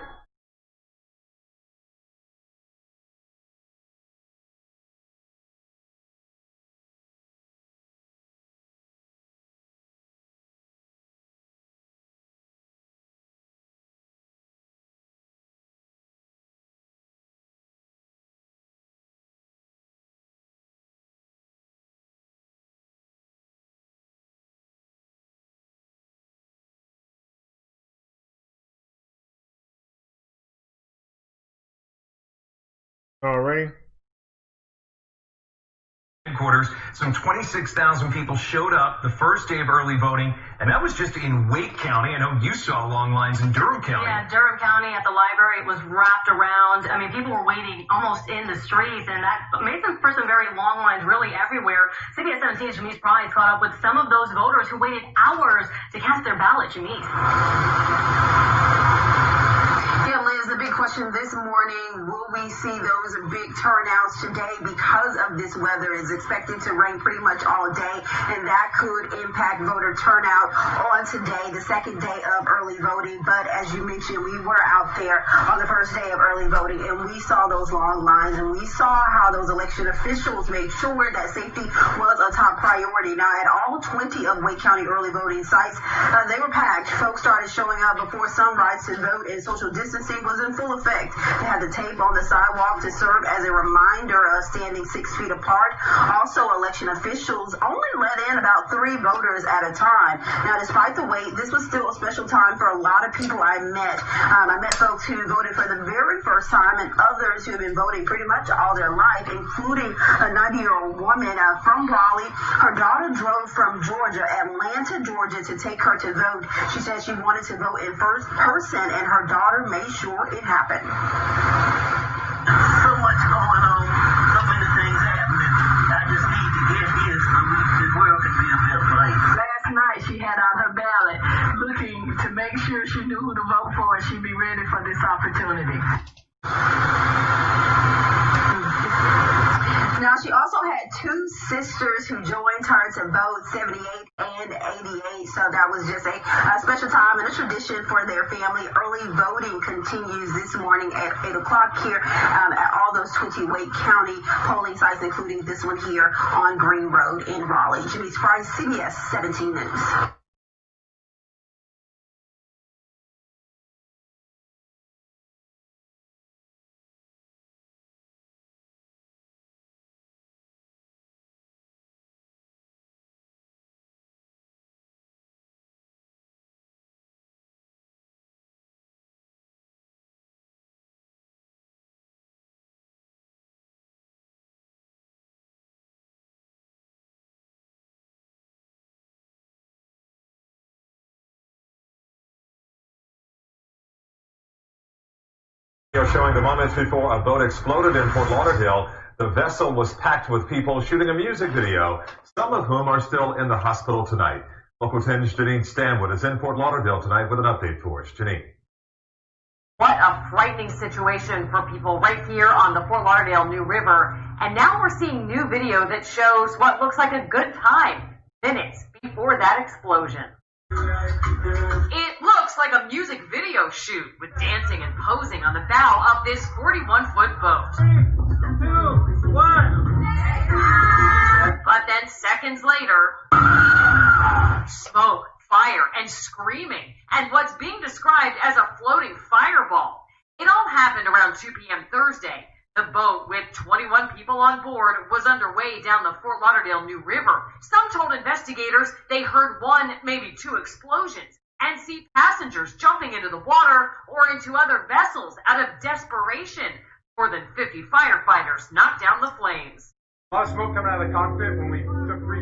Already. Headquarters, some 26,000 people showed up the first day of early voting, and that was just in Wake County. I know you saw long lines in Durham County. Yeah, Durham County at the library, it was wrapped around. I mean, people were waiting almost in the streets, and that made for some very long lines really everywhere. CBS 17's Janice Dean caught up with some of those voters who waited hours to cast their ballot. Janice. Yeah, Liz, the big question this morning, will we see those big turnouts today because of this weather? Is expected to rain pretty much all day, and that could impact voter turnout on today, the second day of early voting. But as you mentioned, we were out there on the first day of early voting, and we saw those long lines, and we saw how those election officials made sure that safety was a top priority. Now, at all 20 of Wake County early voting sites, they were packed. Folks started showing up before sunrise to vote, and social distancing was in full effect. They had the tape on the sidewalk to serve as a reminder of standing 6 feet apart. Also, election officials only let in about 3 voters at a time. Now, despite the wait, this was still a special time for a lot of people I met. I met folks who voted for the very first time and others who have been voting pretty much all their life, including a 90-year-old woman from Raleigh. Her daughter drove from Georgia, Atlanta, Georgia, to take her to vote. She said she wanted to vote in person, and her daughter made sure it happened. So much going on, so many things happening. I just need to get here so the world can be a better place. Last night she had out her ballot looking to make sure she knew who to vote for and she'd be ready for this opportunity. Now, she also had 2 sisters who joined her to vote, 78 and 88. So that was just a special time and a tradition for their family. Early voting continues this morning at 8 o'clock here at all those 20 Wake County polling sites, including this one here on Green Road in Raleigh. Janice Price, CBS 17 News. Showing the moments before a boat exploded in Fort Lauderdale. The vessel was packed with people shooting a music video, some of whom are still in the hospital tonight. Local 10's Janine Stanwood is in Fort Lauderdale tonight with an update for us. Janine. What a frightening situation for people right here on the Fort Lauderdale New River. And now we're seeing new video that shows what looks like a good time, minutes before that explosion. It looks like a music video shoot with dancing and posing on the bow of this 41-foot boat. 3, 2, 1. But then seconds later, smoke, fire, and screaming, and what's being described as a floating fireball. It all happened around 2 p.m. Thursday. The boat, with 21 people on board, was underway down the Fort Lauderdale New River. Some told investigators they heard 1, maybe 2 explosions and see passengers jumping into the water or into other vessels out of desperation. More than 50 firefighters knocked down the flames. A lot of smoke coming out of the cockpit when we took 4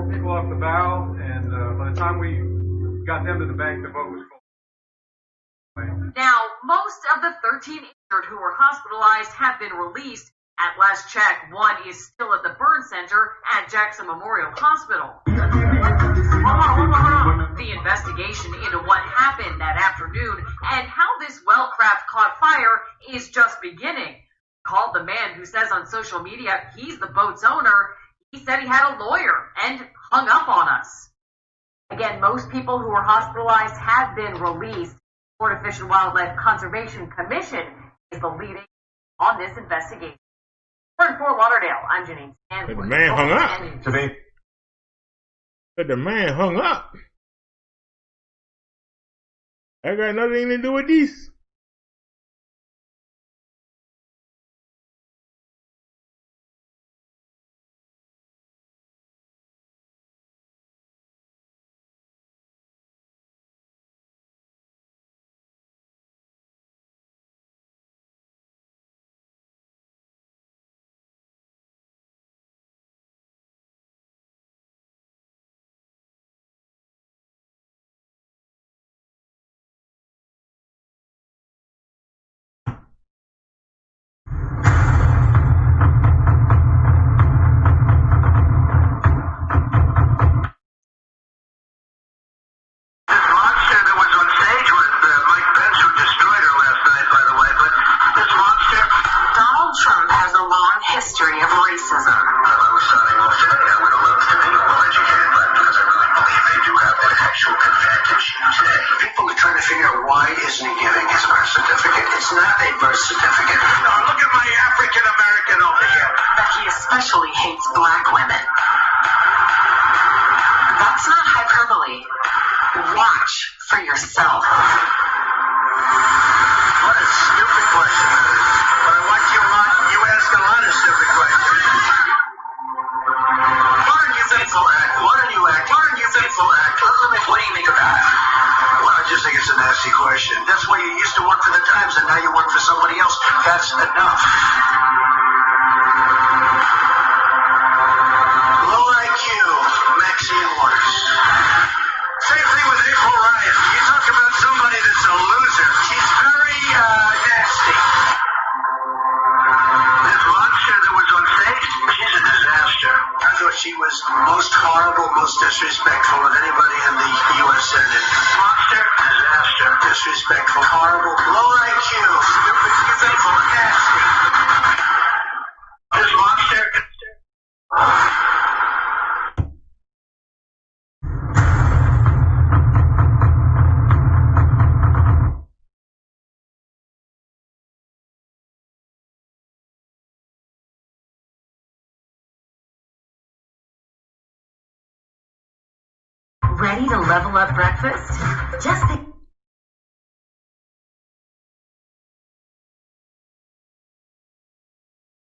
people off the bow, and by the time we got them to the bank, the boat was full. Now, most of the 13 injured who were hospitalized have been released. At last check, one is still at the burn center at Jackson Memorial Hospital. The investigation into what happened that afternoon and how this well craft caught fire is just beginning. Called the man who says on social media he's the boat's owner. He said he had a lawyer and hung up on us. Again, most people who were hospitalized have been released. Florida Fish and Wildlife Conservation Commission is the leading on this investigation. We're in Fort Lauderdale. I'm Janice Dean. The man hung up. Today. But the man hung up. I got nothing to do with this. history of racism. Well, I was signing off today. I would have loved to be well educated, but because I really believe they do have an actual advantage today. People are trying to figure out why isn't he giving his birth certificate. It's not a birth certificate. Oh, look at my African American over here. That he especially hates black women. That's not hyperbole. Watch for yourself. What a stupid question that is. But I watch you a lot. You ask a lot of stupid questions. Why don't you people act? Why don't you act? Why don't you people act? What do you think about it? Well, I just think it's a nasty question. That's why you used to work for the Times and now you work for somebody else. That's enough. Low IQ, Maxine Waters. Same thing with April Ryan. You talk about somebody that's a loser. She's very nasty. That monster that was on stage, she's a disaster. I thought she was most horrible, most disrespectful of anybody in the U.S. Senate. Monster, disaster, disrespectful, horrible, low IQ, stupid, people, nasty. This monster. Ready to level up breakfast? Just think.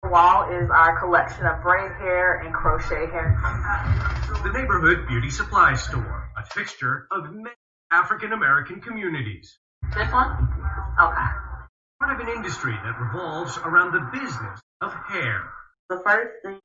Wall is our collection of braid hair and crochet hair. The neighborhood beauty supply store, a fixture of many African American communities. This one? Okay. Part of an industry that revolves around the business of hair. The first thing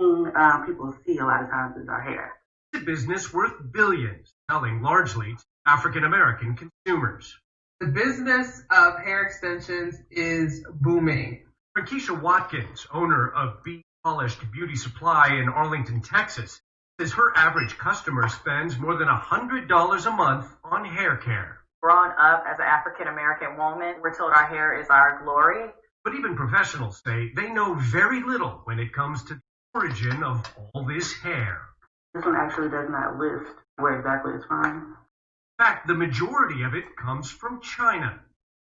people see a lot of times is our hair. It's a business worth billions, selling largely to African American consumers. The business of hair extensions is booming. Keisha Watkins, owner of Be Polished Beauty Supply in Arlington, Texas, says her average customer spends more than $100 a month on hair care. Growing up as an African American woman, we're told our hair is our glory. But even professionals say they know very little when it comes to the origin of all this hair. This one actually does not list where exactly it's from. In fact, the majority of it comes from China.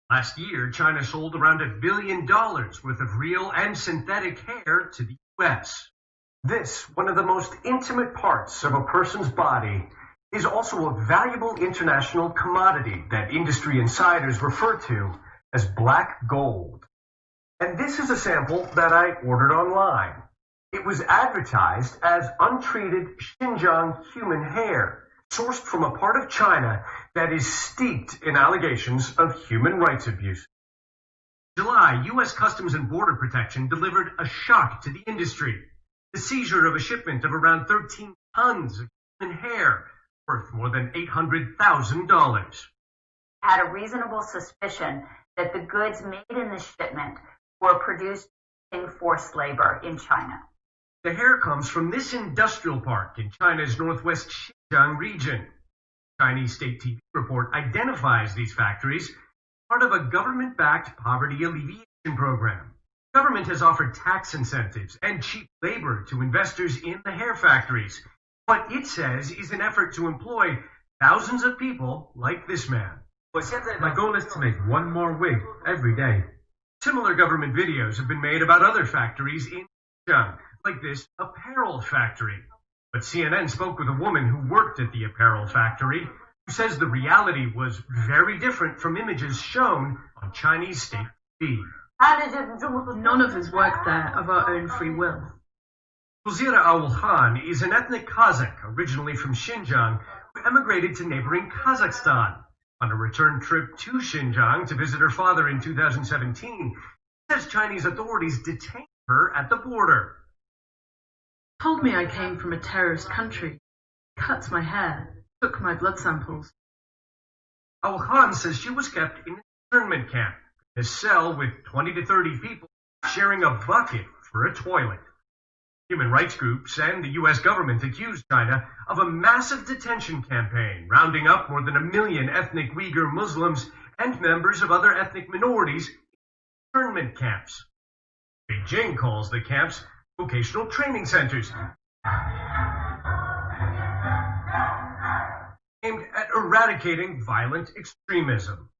Last year, China sold around $1 billion worth of real and synthetic hair to the U.S. This, one of the most intimate parts of a person's body, is also a valuable international commodity that industry insiders refer to as black gold. And this is a sample that I ordered online. It was advertised as untreated Xinjiang human hair, sourced from a part of China that is steeped in allegations of human rights abuse. In July, U.S. Customs and Border Protection delivered a shock to the industry. the seizure of a shipment of around 13 tons of human hair worth more than $800,000. Had a reasonable suspicion that the goods made in the shipment were produced in forced labor in China. The hair comes from this industrial park in China's northwest Xinjiang region. Chinese state TV report identifies these factories as part of a government-backed poverty alleviation program. The government has offered tax incentives and cheap labor to investors in the hair factories. What it says is an effort to employ thousands of people like this man. My goal is to make one more wig every day. Similar government videos have been made about other factories in Xinjiang, like this apparel factory. But CNN spoke with a woman who worked at the apparel factory, who says the reality was very different from images shown on Chinese state TV. None of us worked there of our own free will. Gulzira Awul is an ethnic Kazakh originally from Xinjiang who emigrated to neighboring Kazakhstan. On a return trip to Xinjiang to visit her father in 2017, she says Chinese authorities detained her at the border. Told me I came from a terrorist country, cut my hair, took my blood samples. Awul says she was kept in an internment camp, in a cell with 20 to 30 people sharing a bucket for a toilet. Human rights groups and the U.S. government accused China of a massive detention campaign, rounding up more than 1 million ethnic Uyghur Muslims and members of other ethnic minorities in internment camps. Beijing calls the camps vocational training centers aimed at eradicating violent extremism.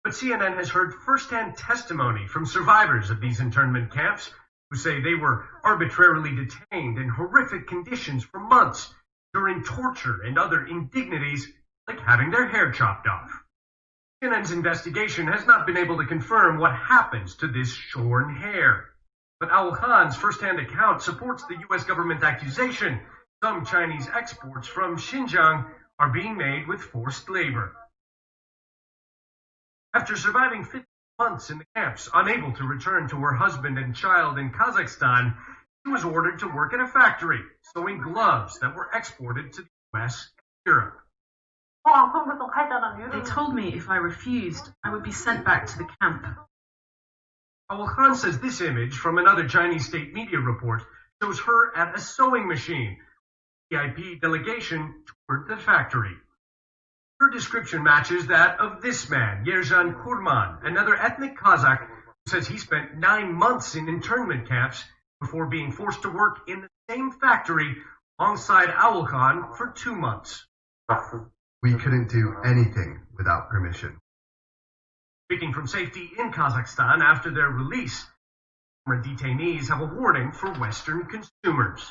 But CNN has heard firsthand testimony from survivors of these internment camps who say they were arbitrarily detained in horrific conditions for months, during torture and other indignities like having their hair chopped off. CNN's investigation has not been able to confirm what happens to this shorn hair. But Awul firsthand account supports the U.S. government accusation some Chinese exports from Xinjiang are being made with forced labor. After surviving 50 months in the camps, unable to return to her husband and child in Kazakhstan, she was ordered to work at a factory, sewing gloves that were exported to the U.S. and Europe. They told me if I refused, I would be sent back to the camp. Awul says this image from another Chinese state media report shows her at a sewing machine. The VIP delegation toured the factory. Her description matches that of this man, Yerzhan Kurman, another ethnic Kazakh who says he spent 9 months in internment camps before being forced to work in the same factory alongside Awul for 2 months. We couldn't do anything without permission. Speaking from safety in Kazakhstan after their release, former detainees have a warning for Western consumers.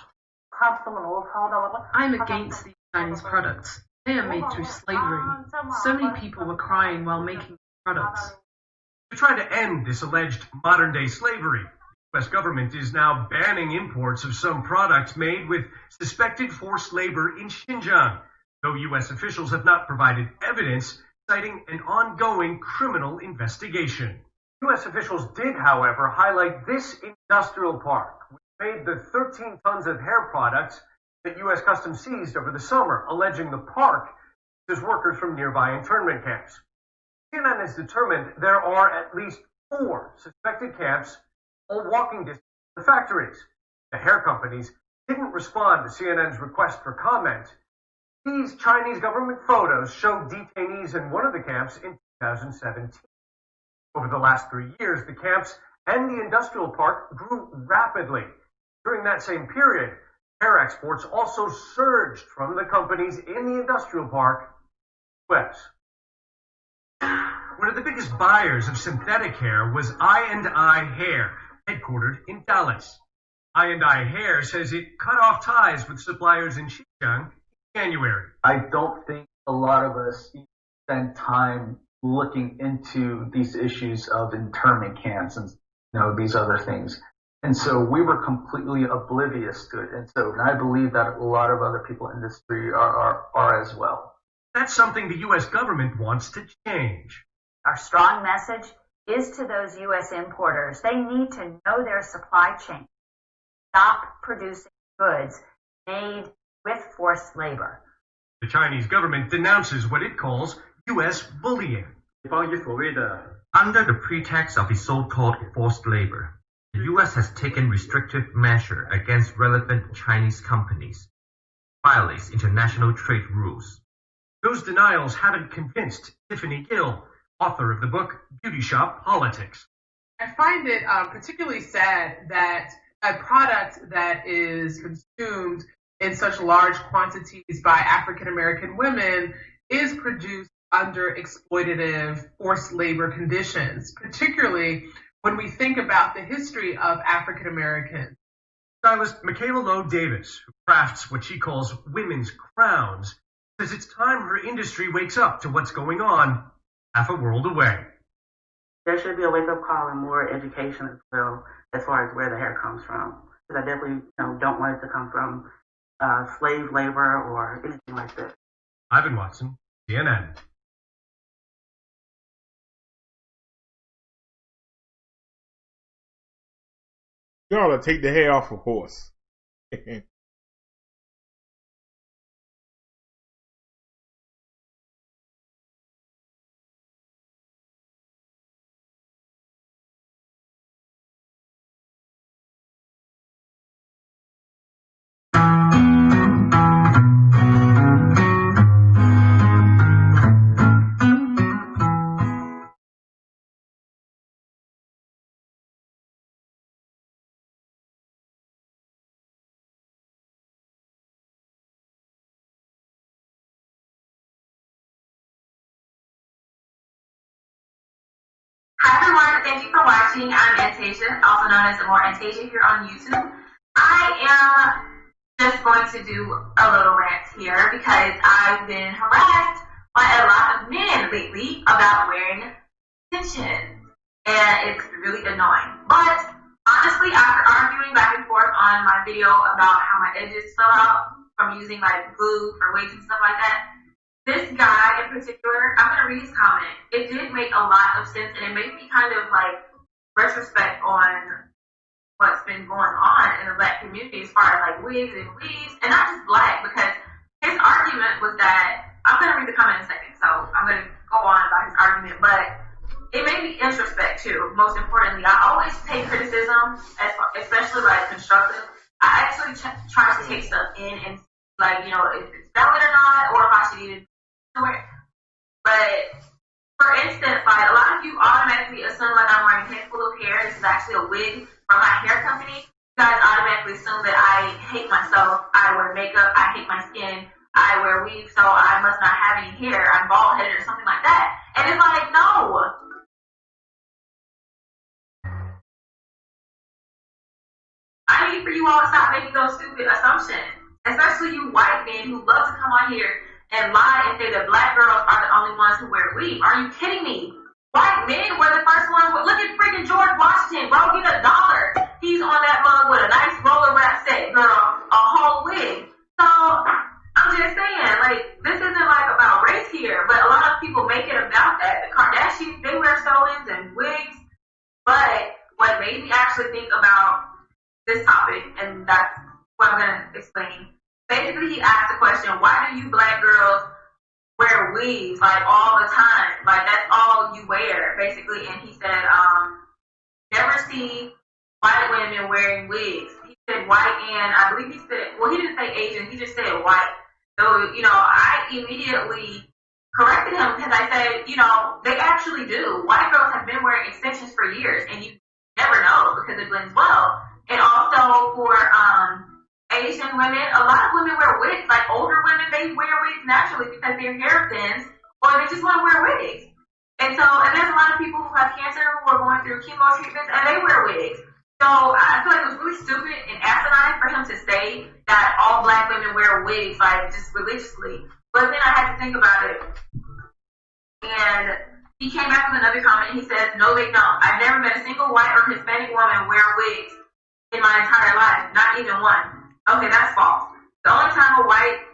I'm against these Chinese products. They are made through slavery. So many people were crying while making products. To try to end this alleged modern-day slavery, the U.S. government is now banning imports of some products made with suspected forced labor in Xinjiang, though U.S. officials have not provided evidence citing an ongoing criminal investigation. U.S. officials did, however, highlight this industrial park, which made the 13 tons of hair products that U.S. Customs seized over the summer, alleging the park uses workers from nearby internment camps. CNN has determined there are at least 4 suspected camps, all walking distance from the factories. The hair companies didn't respond to CNN's request for comment. These Chinese government photos show detainees in one of the camps in 2017. Over the last 3 years, the camps and the industrial park grew rapidly. During that same period, hair exports also surged from the companies in the industrial park, U.S. One of the biggest buyers of synthetic hair was I&I Hair, headquartered in Dallas. I&I Hair says it cut off ties with suppliers in Xinjiang in January. I don't think a lot of us spend time looking into these issues of internment camps and these other things. And so we were completely oblivious to it. And I believe that a lot of other people in the industry are as well. That's something the U.S. government wants to change. Our strong message is to those U.S. importers. They need to know their supply chain. stop producing goods made with forced labor. The Chinese government denounces what it calls U.S. bullying. Under the pretext of the so-called forced labor, the U.S. has taken restrictive measure against relevant Chinese companies, violates international trade rules. Those denials haven't convinced Tiffany Gill, author of the book Beauty Shop Politics. I find it particularly sad that a product that is consumed in such large quantities by African American women is produced under exploitative forced labor conditions, particularly when we think about the history of African Americans. Stylist Michaela Lowe Davis, who crafts what she calls women's crowns, says it's time her industry wakes up to what's going on half a world away. There should be a wake-up call and more education as well as far as where the hair comes from. Because I definitely don't want it to come from slave labor or anything like that. Ivan Watson, CNN. You ought to take the hair off a horse. Hi everyone, thank you for watching. I'm Antasia, also known as more Antasia here on YouTube. I am just going to do a little rant here because I've been harassed by a lot of men lately about wearing extensions, and it's really annoying. But honestly, after arguing back and forth on my video about how my edges fell out from using like glue for wigs and stuff like that, this guy in particular, I'm going to read his comment. It did make a lot of sense, and it made me kind of like retrospect on what's been going on in the black community as far as like wigs and weaves, and not just black, because his argument was that, I'm going to read the comment in a second, so I'm going to go on about his argument, but it made me introspect too, most importantly. I always take criticism, especially like constructive. I actually try to take stuff in and like, if it's valid or not, or if I should even but for instance, like a lot of you automatically assume like I'm wearing a head full of hair. This is actually a wig from my hair company. You guys automatically assume that I hate myself. I wear makeup. I hate my skin. I wear weave, so I must not have any hair. I'm bald headed or something like that. And it's like, no. I need for you all to stop making those stupid assumptions, especially you white men who love to come on here and lie and say that black girls are the only ones who wear weave. Are you kidding me? White men were the first ones. Look at freaking George Washington, bro. Get $1. He's on that mug with a nice roller wrap set, girl, a whole wig. So I'm just saying, like, this isn't like about race here, but a lot of people make it about that. The Kardashians, they wear sew-ins and wigs. But what made me actually think about this topic, and that's what I'm going to explain. Basically, he asked the question, why do you black girls wear weaves, like, all the time? Like, that's all you wear, basically. And he said, never see white women wearing wigs. He said white, and I believe he said, well, he didn't say Asian, he just said white. So, I immediately corrected him because I said, they actually do. White girls have been wearing extensions for years, and you never know because it blends well. And also for, Asian women, a lot of women wear wigs. Like older women, they wear wigs naturally because their hair thins, or they just want to wear wigs. And there's a lot of people who have cancer who are going through chemo treatments, and they wear wigs. So I feel like it was really stupid and asinine for him to say that all black women wear wigs, like just religiously. But then I had to think about it, and he came back with another comment. He says, "No, they don't. I've never met a single white or Hispanic woman wear wigs in my entire life, not even one." Okay, that's false. The only time a white,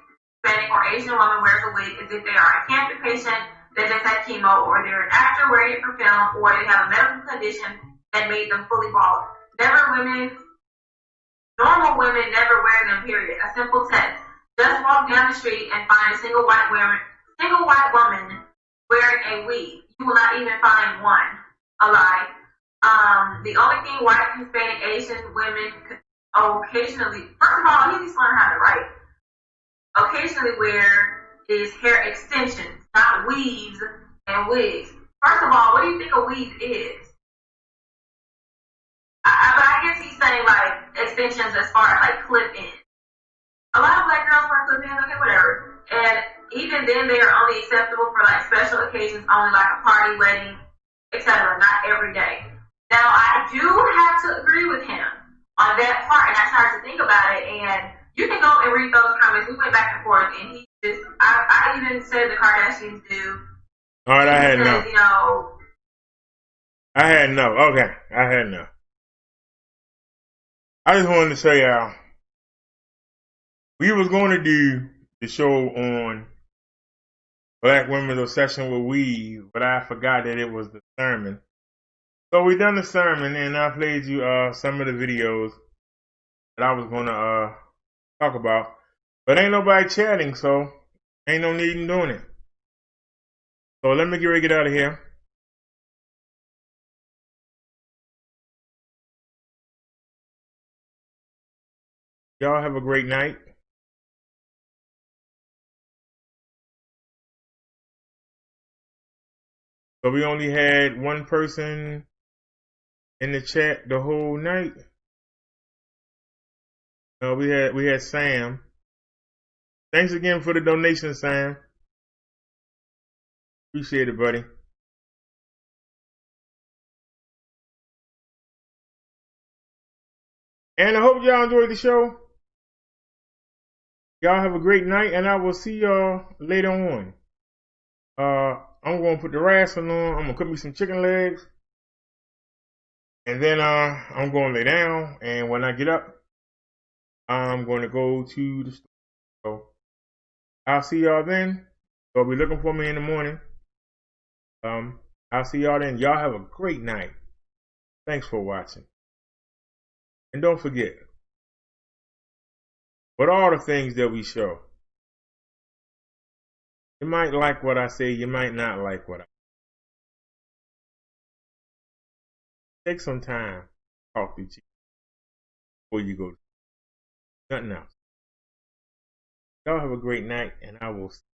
Hispanic, or Asian woman wears a wig is if they are a cancer patient that just had chemo, or they're an actor wearing it for film, or they have a medical condition that made them fully bald. Never women Normal women never wear them, period. A simple test. Just walk down the street and find a single white woman wearing a weave. You will not even find one. A lie. The only thing white, Hispanic, Asian women occasionally, first of all, he needs to learn how to write. Occasionally wear is hair extensions, not weaves and wigs. First of all, what do you think a weave is? But I guess he's saying like extensions as far as like clip-ins. A lot of black girls wear clip-ins, okay, whatever. And even then, they are only acceptable for like special occasions, only like a party, wedding, etc. Not every day. Now, I do have to agree with him on that part, and I tried to think about it, and you can go and read those comments. We went back and forth, and he just, I even said the Kardashians do. All right, I had no. You know, I had no. Okay, I had no. I just wanted to say, we was going to do the show on Black Women's Obsession with Weave, but I forgot that it was the sermon. So we done the sermon, and I played you some of the videos that I was going to talk about. But ain't nobody chatting, so ain't no need in doing it. So let me get ready to get out of here. Y'all have a great night. So we only had one person in the chat the whole night. We had Sam. Thanks again for the donation, Sam. Appreciate it, buddy. And I hope y'all enjoyed the show. Y'all have a great night, and I will see y'all later on. I'm going to put the wrestling on. I'm going to cook me some chicken legs. And then I'm going to lay down. And when I get up, I'm going to go to the store. So I'll see y'all then. So be looking for me in the morning. I'll see y'all then. Y'all have a great night. Thanks for watching. And don't forget, with all the things that we show, you might like what I say, you might not like what I say. Take some time to talk to each other before you go. Nothing else. Y'all have a great night, and I will see you.